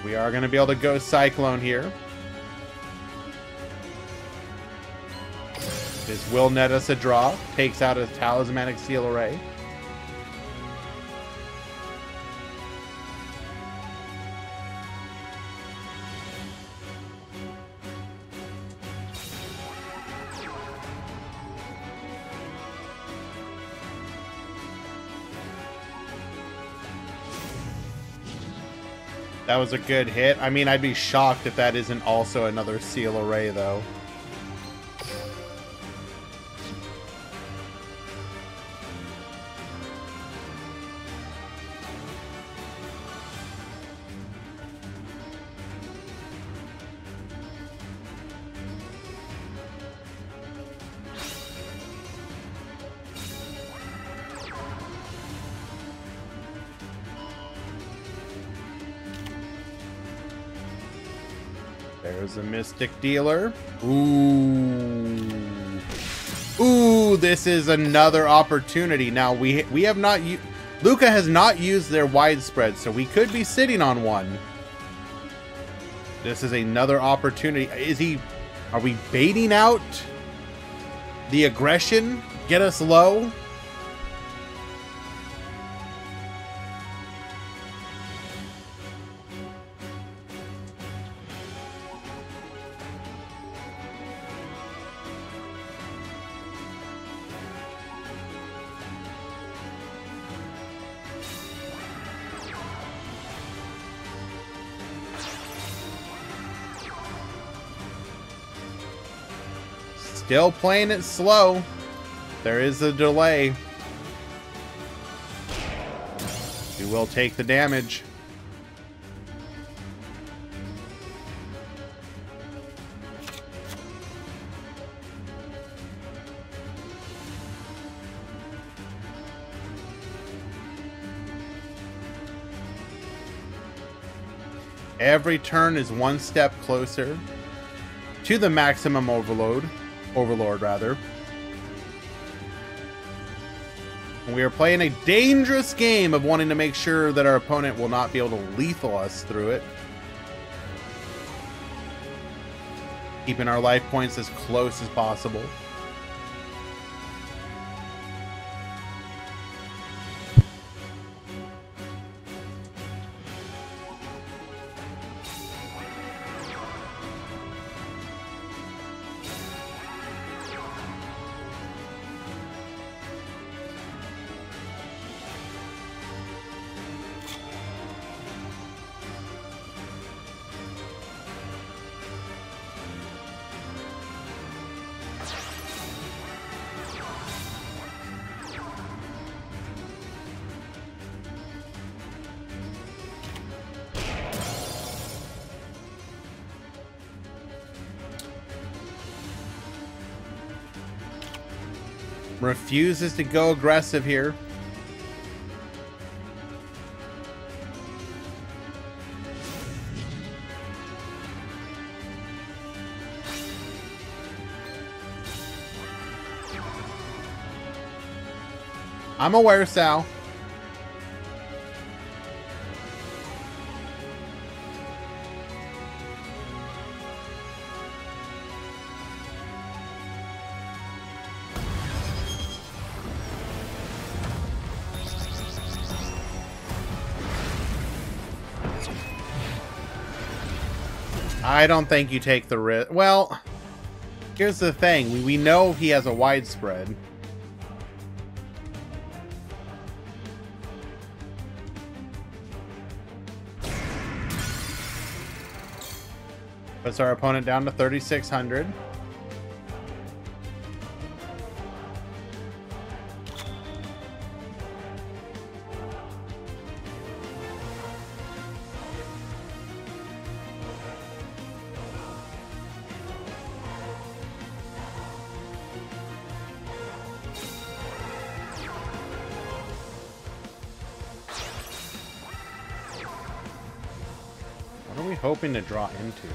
We are gonna be able to go Cyclone here. This will net us a draw. Takes out a Talismanic Seal Array. That was a good hit. I mean, I'd be shocked if that isn't also another Seal Array, though. There's a Mystic Dealer. Ooh. Ooh, this is another opportunity. Now, we have not... Luca has not used their widespread, so we could be sitting on one. This is another opportunity. Are we baiting out the aggression? Get us low? Still playing it slow. There is a delay. We will take the damage. Every turn is one step closer to the maximum overload. Overlord, rather. We are playing a dangerous game of wanting to make sure that our opponent will not be able to lethal us through it. Keeping our life points as close as possible. Refuses to go aggressive here. I'm aware, Sal. I don't think you take the risk. Well, here's the thing. We know he has a widespread. Puts our opponent down to 3,600. What are we hoping to draw into?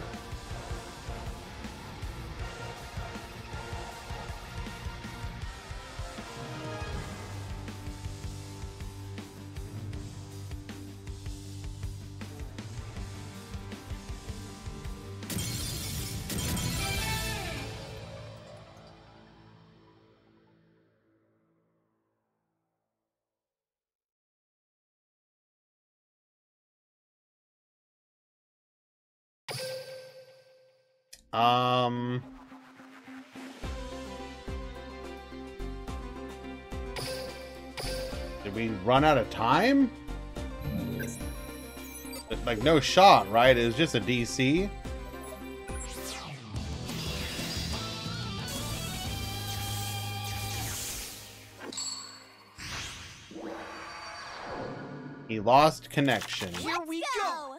Did we run out of time? Like, no shot, right? It was just a DC. He lost connection. Here we go!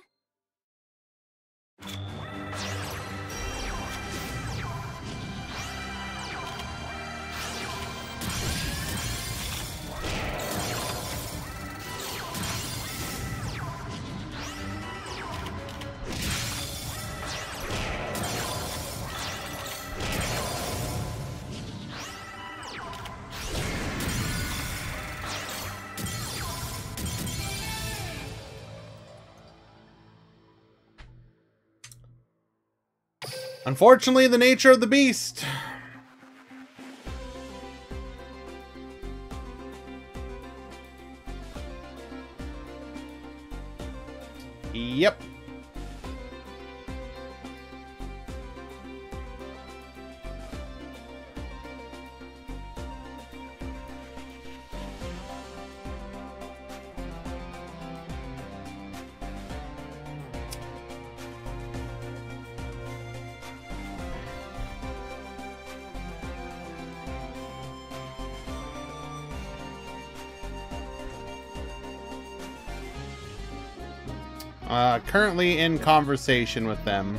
Unfortunately, the nature of the beast. Yep. Currently in conversation with them.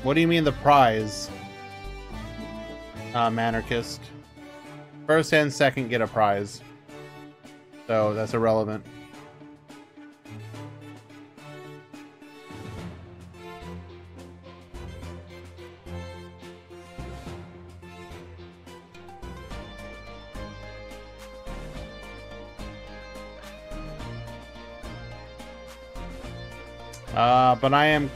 What do you mean the prize? Manarchist. First and second get a prize. So that's irrelevant. But I am...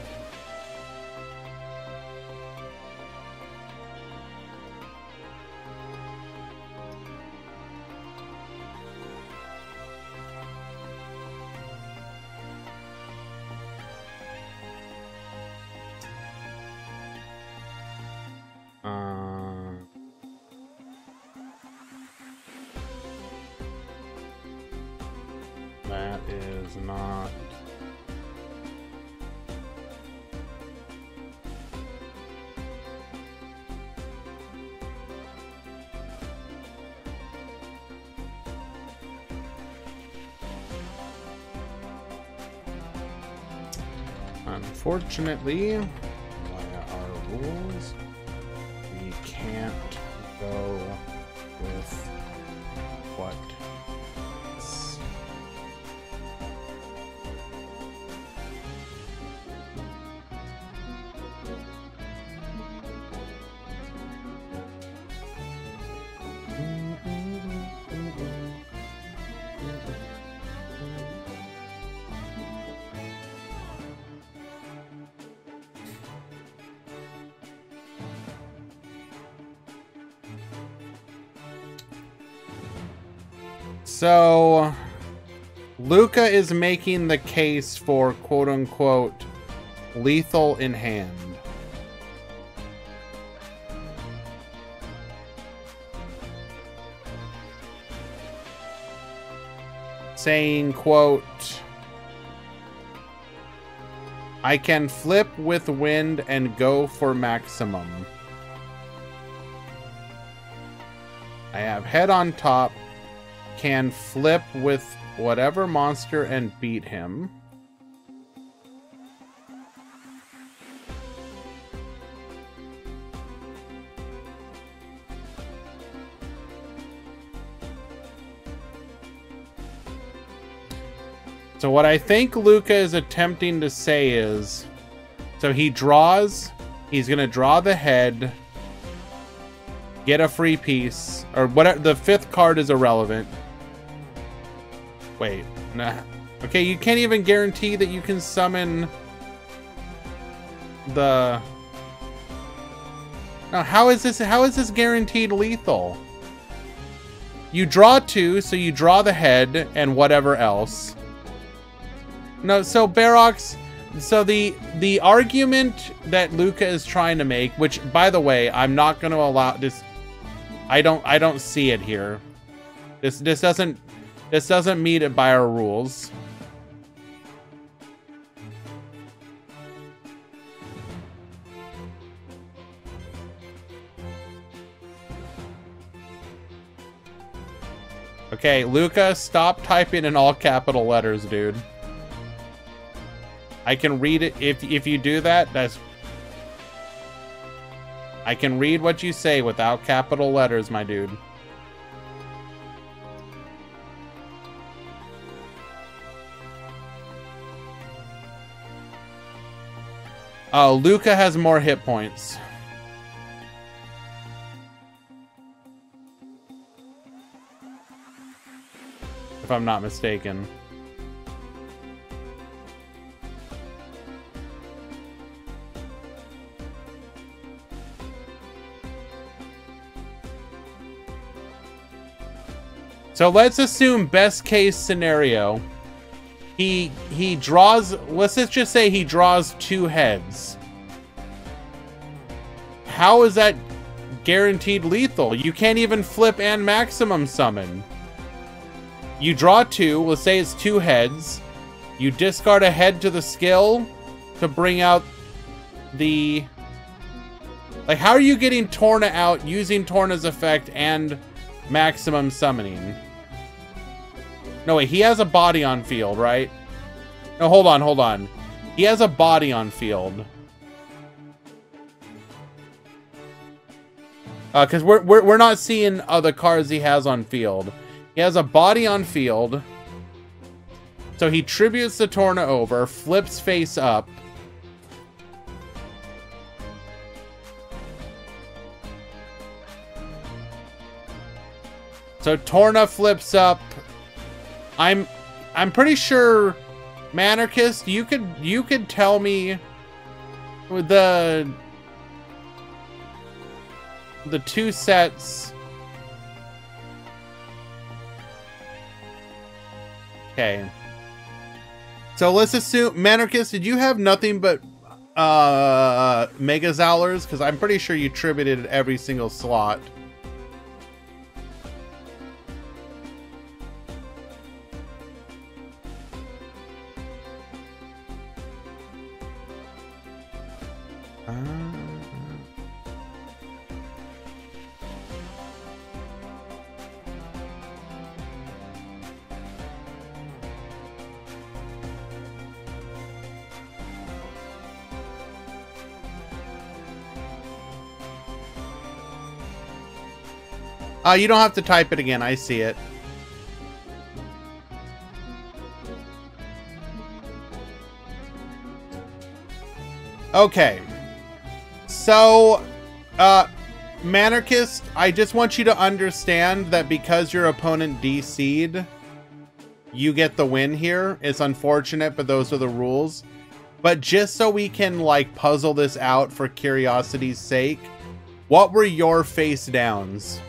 that is not... Unfortunately, via our rules, we can't go with what is. So, Luca is making the case for quote-unquote lethal in hand. Saying, quote, I can flip with wind and go for maximum. I have head on top. Can flip with whatever monster and beat him. So what I think Luca is attempting to say is, so he draws, he's gonna draw the head, get a free piece, or whatever. The fifth card is irrelevant. Wait, nah. Okay, you can't even guarantee that you can summon the... No, how is this guaranteed lethal? You draw two, so you draw the head and whatever else. No, so Barox, so the argument that Luca is trying to make, which by the way, I'm not going to allow this. I don't see it here. This doesn't meet it by our rules. Okay, Luca, stop typing in all capital letters, dude. I can read it. If you do that, that's... I can read what you say without capital letters, my dude. Oh, Luca has more hit points. If I'm not mistaken. So let's assume best case scenario. He draws, let's just say he draws 2 heads. How is that guaranteed lethal? You can't even flip and maximum summon. You draw 2, let's say it's 2 heads. You discard a head to the skill to bring out the... Like, how are you getting Torna out using Torna's effect and maximum summoning? No, wait, he has a body on field, right? No, hold on. He has a body on field. Because we're not seeing other cards he has on field. He has a body on field. So he tributes the Torna over, flips face up. So Torna flips up. I'm pretty sure, Manarchist, you could tell me the 2 sets. Okay. So let's assume, Manarchist, did you have nothing but Mega Zowlers? Because I'm pretty sure you tributed every single slot. You don't have to type it again. I see it. Okay. So, Manarchist, I just want you to understand that because your opponent DC'd, you get the win here. It's unfortunate, but those are the rules. But just so we can, like, puzzle this out for curiosity's sake, what were your face downs?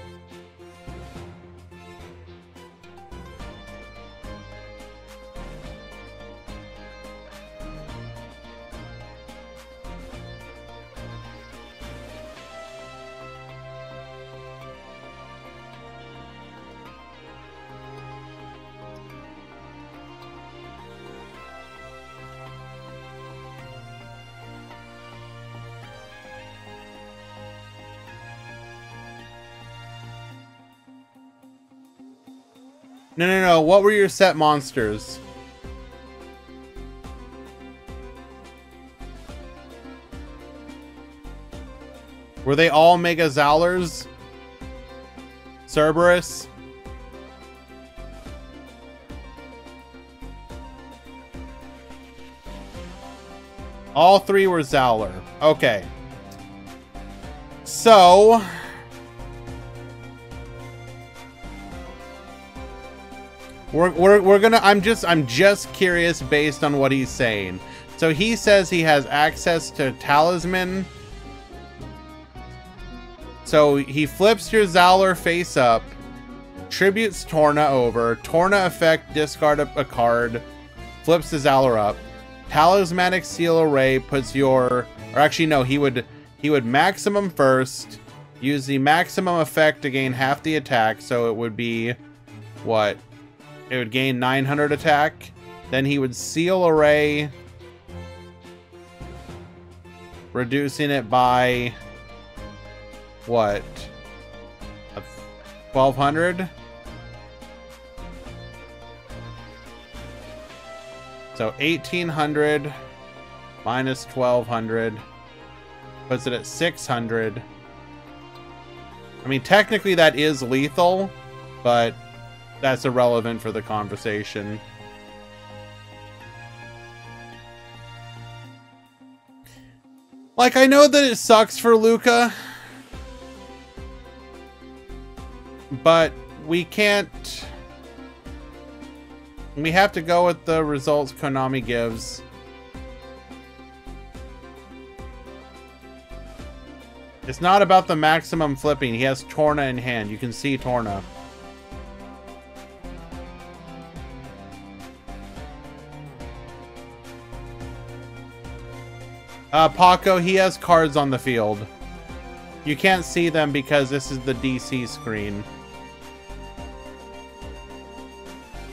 No. What were your set monsters? Were they all Mega Zowlers? Cerberus? All 3 were Zowler. Okay. So... We're gonna, I'm just curious based on what he's saying. So he says he has access to Talisman. So he flips your Zowler face up, tributes Torna over, Torna effect, discard a card, flips the Zowler up. Talismanic Seal Array puts your, or actually no, he would maximum first, use the maximum effect to gain half the attack, so it would be, what? It would gain 900 attack. Then he would Seal Array, reducing it by, what? 1200? So 1800 minus 1200 puts it at 600. I mean, technically that is lethal, but that's irrelevant for the conversation. Like, I know that it sucks for Luca, but we can't... We have to go with the results Konami gives. It's not about the maximum flipping. He has Torna in hand. You can see Torna. Paco, he has cards on the field. You can't see them because this is the DC screen.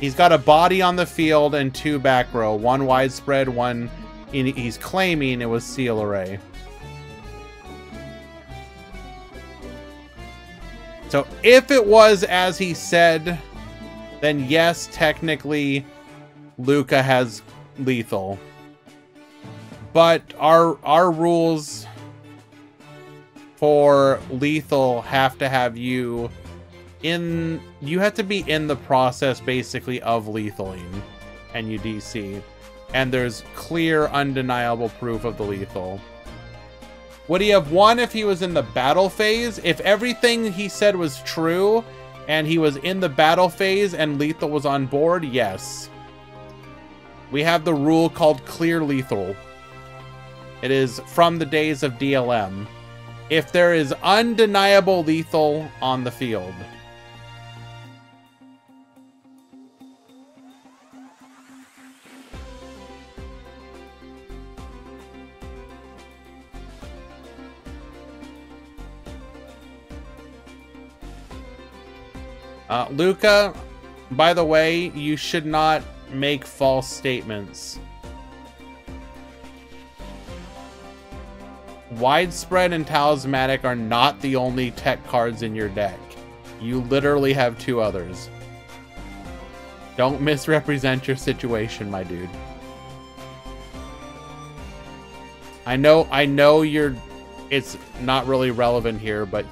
He's got a body on the field and 2 back row. 1 widespread, 1... He's claiming it was Seal Array. So if it was as he said, then yes, technically, Luca has lethal. But our rules for lethal have to have you in... You have to be in the process, basically, of lethaling and you DC. And there's clear, undeniable proof of the lethal. Would he have won if he was in the battle phase? If everything he said was true and he was in the battle phase and lethal was on board, yes. We have the rule called clear lethal. It is from the days of DLM. If there is undeniable lethal on the field. Luca, by the way, you should not make false statements. Widespread and Talismanic are not the only tech cards in your deck. You literally have 2 others. Don't misrepresent your situation, my dude. I know you're... It's not really relevant here, but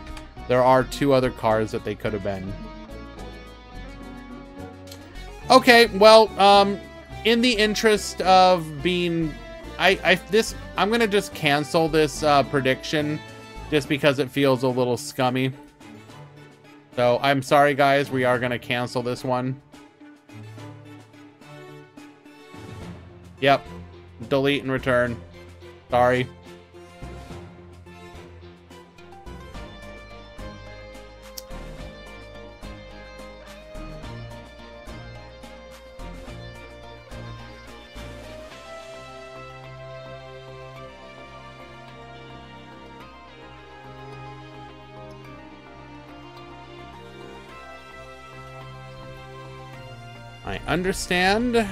there are 2 other cards that they could have been. Okay, well, in the interest of being... I'm gonna just cancel this prediction just because it feels a little scummy. So I'm sorry, guys. We are gonna cancel this one. Yep. Delete and return. Sorry. I understand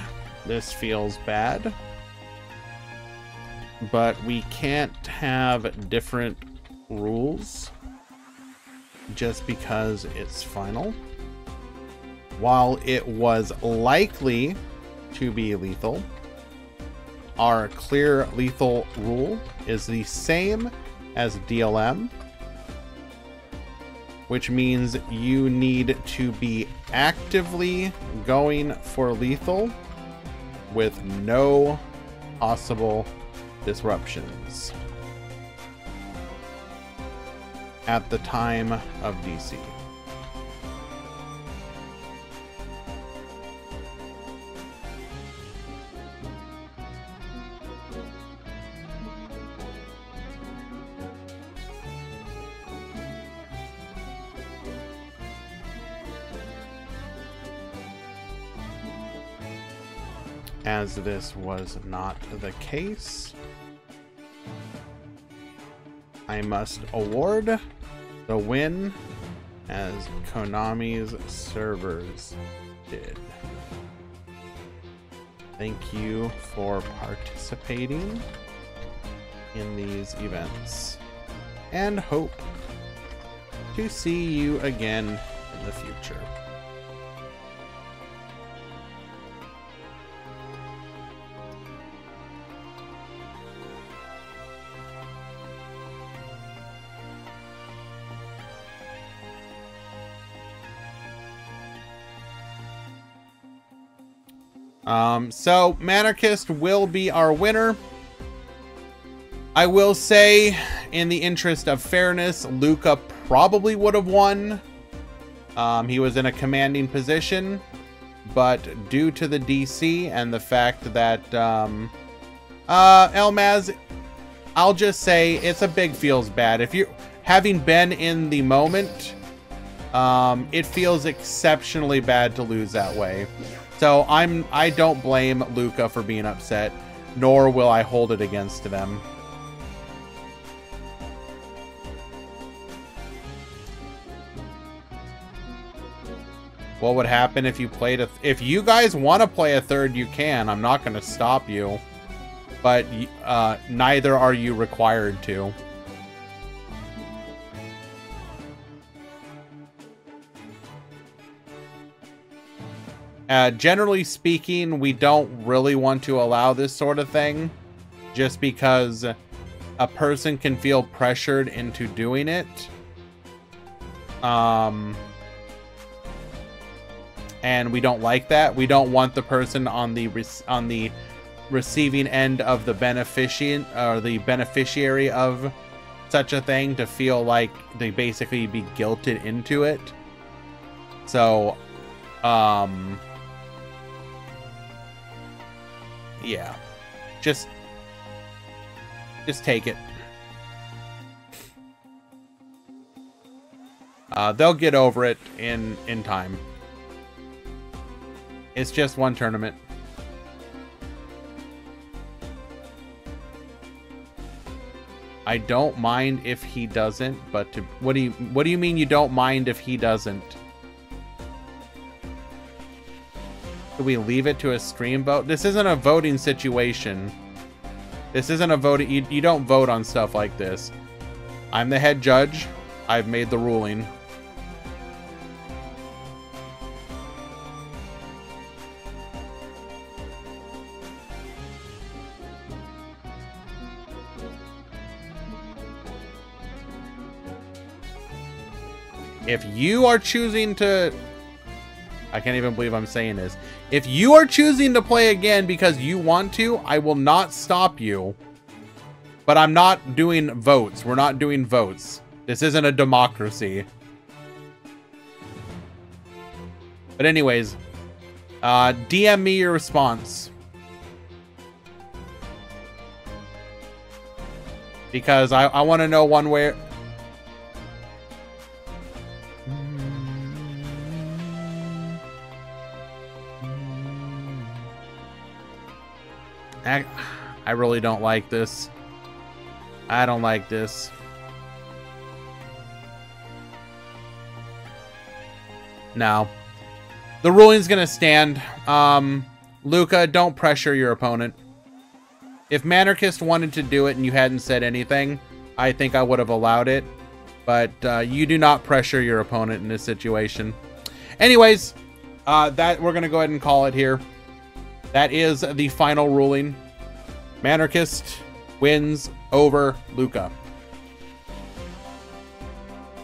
this feels bad, but we can't have different rules just because it's final. While it was likely to be lethal, our clear lethal rule is the same as DLM, which means you need to be actively going for lethal with no possible disruptions at the time of DC. As this was not the case, I must award the win as Konami's servers did. Thank you for participating in these events, and hope to see you again in the future. So Manarchist will be our winner. I will say, in the interest of fairness, Luca probably would have won. He was in a commanding position, but due to the DC and the fact that Elmaz, I'll just say it's a big feels bad. If you having been in the moment, it feels exceptionally bad to lose that way. So I don't blame Luca for being upset, nor will I hold it against them. What would happen if you played if you guys want to play a third, you can. I'm not going to stop you. But neither are you required to. Generally speaking, we don't really want to allow this sort of thing, just because a person can feel pressured into doing it. And we don't like that. We don't want the person on the receiving end of the beneficiary of such a thing to feel like they basically be guilted into it. So, yeah, just take it. They'll get over it in time. It's just one tournament. I don't mind if he doesn't, but what do you mean you don't mind if he doesn't? Do we leave it to a stream vote? This isn't a voting situation. This isn't a vote. You don't vote on stuff like this. I'm the head judge. I've made the ruling. If you are choosing to... I can't even believe I'm saying this. If you are choosing to play again because you want to, I will not stop you. But I'm not doing votes. We're not doing votes. This isn't a democracy. But anyways, DM me your response. Because I want to know one way... I really don't like this. I don't like this. No. The ruling's gonna stand. Luca, don't pressure your opponent. If Manarchist wanted to do it and you hadn't said anything, I think I would have allowed it. But you do not pressure your opponent in this situation. Anyways, that we're gonna go ahead and call it here. That is the final ruling. Manarchist wins over Luca.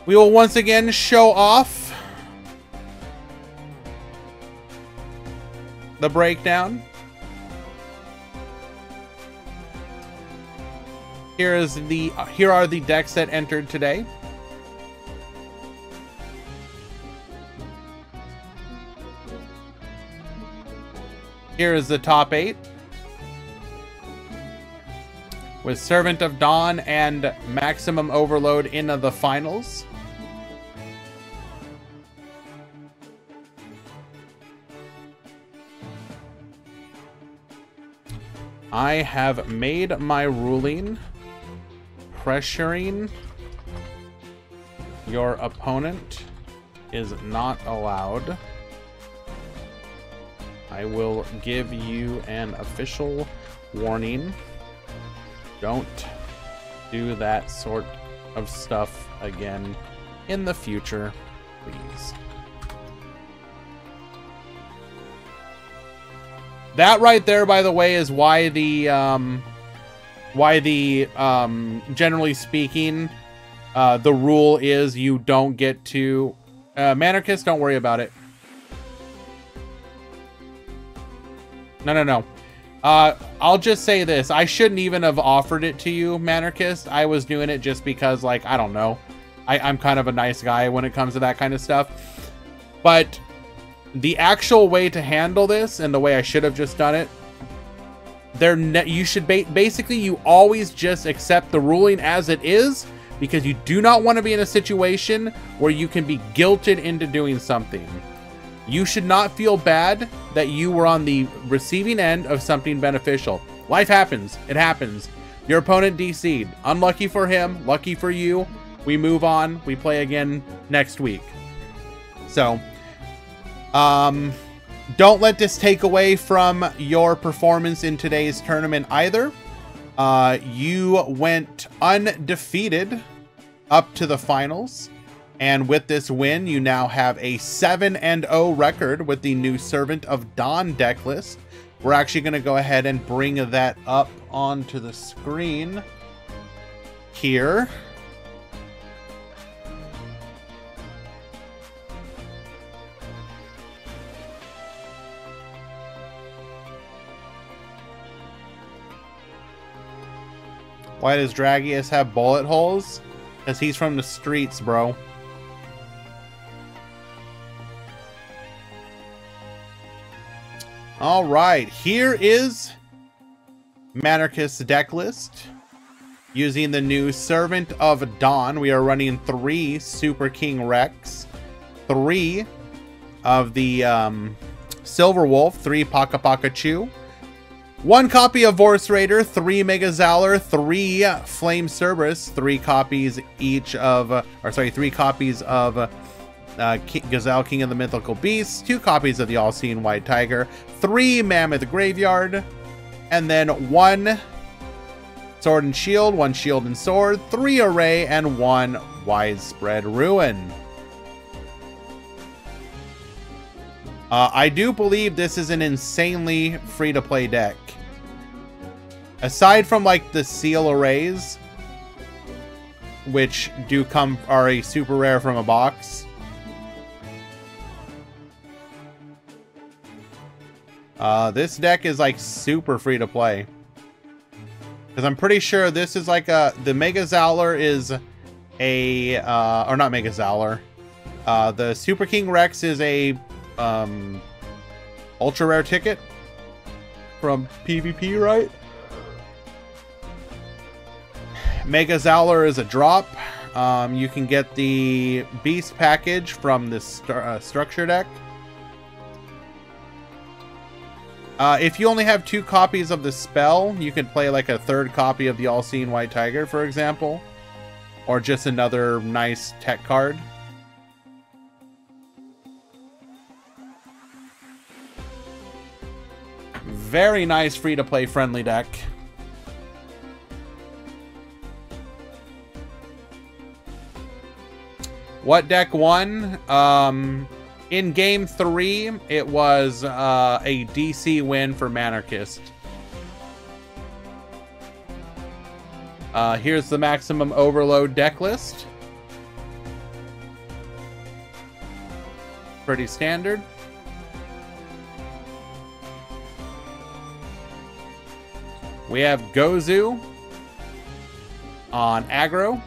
We will once again show off the breakdown. Here are the decks that entered today. Here is the top 8. With Servant of Dawn and Maximum Overload in the finals. I have made my ruling. Pressuring your opponent is not allowed. I will give you an official warning. Don't do that sort of stuff again in the future, please. That right there, by the way, is why the generally speaking, the rule is you don't get to Manarchist, don't worry about it. No. I'll just say this. I shouldn't even have offered it to you, Manarchist. I was doing it just because, like, I don't know. I'm kind of a nice guy when it comes to that kind of stuff. But the actual way to handle this, and the way I should have just done it, you should basically, you always just accept the ruling as it is, because you do not want to be in a situation where you can be guilted into doing something. You should not feel bad that you were on the receiving end of something beneficial. Life happens. It happens. Your opponent DC'd. Unlucky for him. Lucky for you. We move on. We play again next week. So, Don't let this take away from your performance in today's tournament either. You went undefeated up to the finals. And with this win, you now have a 7-0 record with the new Servant of Dawn deck list. We're actually going to go ahead and bring that up onto the screen here. Why does Dragius have bullet holes? Because he's from the streets, bro. All right, here is Manarchist's deck list. Using the new Servant of Dawn, we are running 3 Super King Rex, 3 of the Silver Wolf, 3 Paka Paka Chu, 1 copy of Vorse Raider, 3 Mega Zalor, 3 Flame Cerberus, 3 copies each of, 3 copies of Gazelle, King of the Mythical Beasts, 2 copies of the All-Seeing White Tiger, 3 Mammoth Graveyard, and then 1 Sword and Shield, 1 Shield and Sword, 3 Array, and 1 Widespread Ruin. I do believe this is an insanely free-to-play deck. Aside from like the Seal Arrays, which are a super rare from a box. This deck is like super free to play. Because I'm pretty sure this is like the Mega Zalor is a, or not Mega Zalor. The Super King Rex is a ultra rare ticket from PvP, right? Mega Zalor is a drop. You can get the Beast package from this structure deck. If you only have 2 copies of the spell, you can play like a 3rd copy of the All-Seeing White Tiger, for example. Or just another nice tech card. Very nice free-to-play friendly deck. What deck won? In Game 3, it was a DC win for Manarchist. Here's the Maximum Overload deck list. Pretty standard. We have Gozu on aggro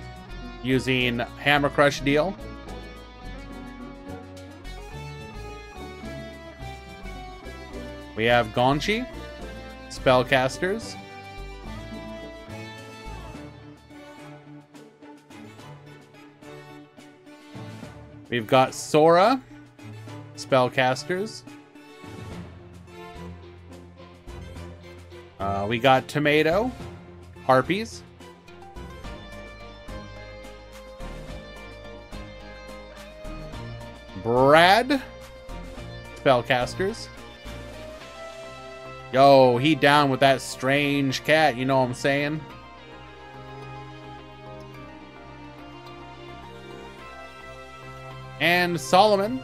using Hammer Crush Deal. We have Gonchi, Spellcasters. We've got Sora, Spellcasters. We got Tomato, Harpies. Brad, Spellcasters. Yo, he down with that strange cat, you know what I'm saying? And Solomon.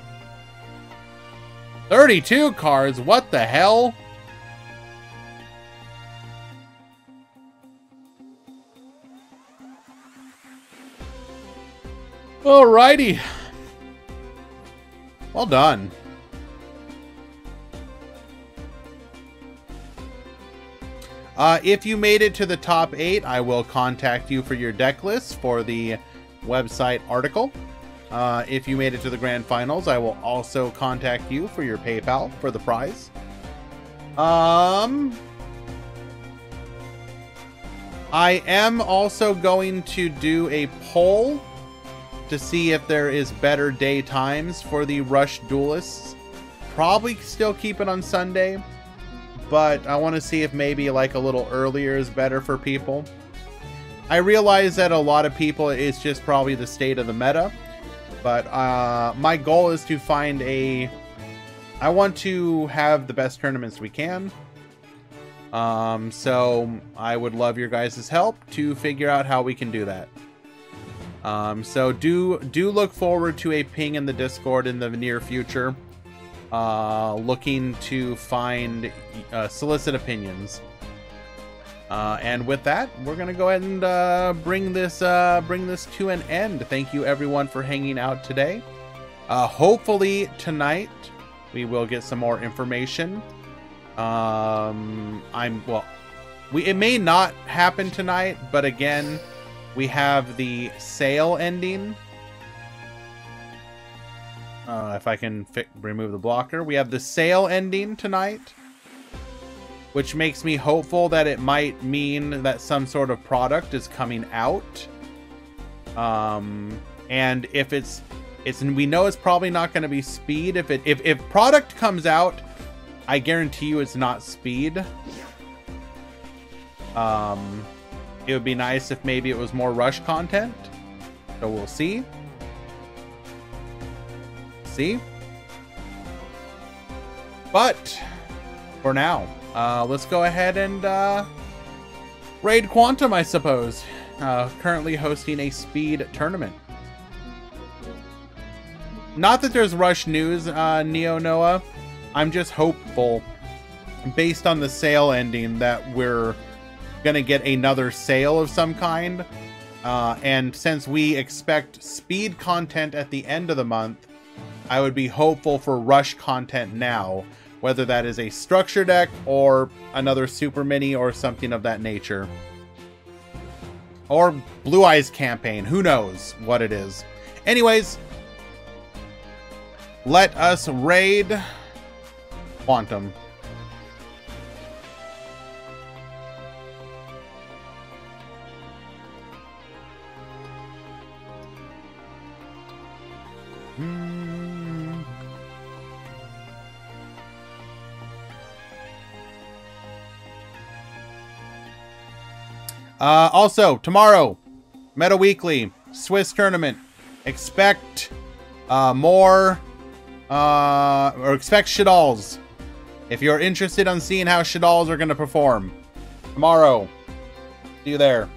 32 cards, what the hell? Alrighty. Well done. If you made it to the top 8, I will contact you for your deck list for the website article. If you made it to the grand finals, I will also contact you for your PayPal for the prize. I am also going to do a poll to see if there is better day times for the Rush Duelists. Probably still keep it on Sunday, but I want to see if maybe like a little earlier is better for people. I realize that a lot of people, it's just probably the state of the meta, but my goal is to find a I want to have the best tournaments we can. So I would love your guys' help to figure out how we can do that. So do look forward to a ping in the Discord in the near future. Looking to find solicit opinions. And with that, we're gonna go ahead and bring this to an end. Thank you everyone for hanging out today. Hopefully tonight we will get some more information. It may not happen tonight, but again, we have the sale ending. If I can remove the blocker, we have the sale ending tonight, which makes me hopeful that it might mean that some sort of product is coming out. And if we know it's probably not going to be speed. If product comes out, I guarantee you it's not speed. It would be nice if maybe it was more rush content. So we'll see. But for now, let's go ahead and raid Quantum, I suppose. Currently hosting a speed tournament. Not that there's rush news, Neo Noah. I'm just hopeful, based on the sale ending, that we're gonna get another sale of some kind. And since we expect speed content at the end of the month, I would be hopeful for rush content now, whether that is a structure deck or another super mini or something of that nature. Or Blue Eyes campaign, who knows what it is. Anyways, let us raid Quantum. Also, tomorrow, Meta Weekly, Swiss tournament. Expect more, or expect Shadalls. If you're interested on seeing how Shadalls are going to perform. Tomorrow. See you there.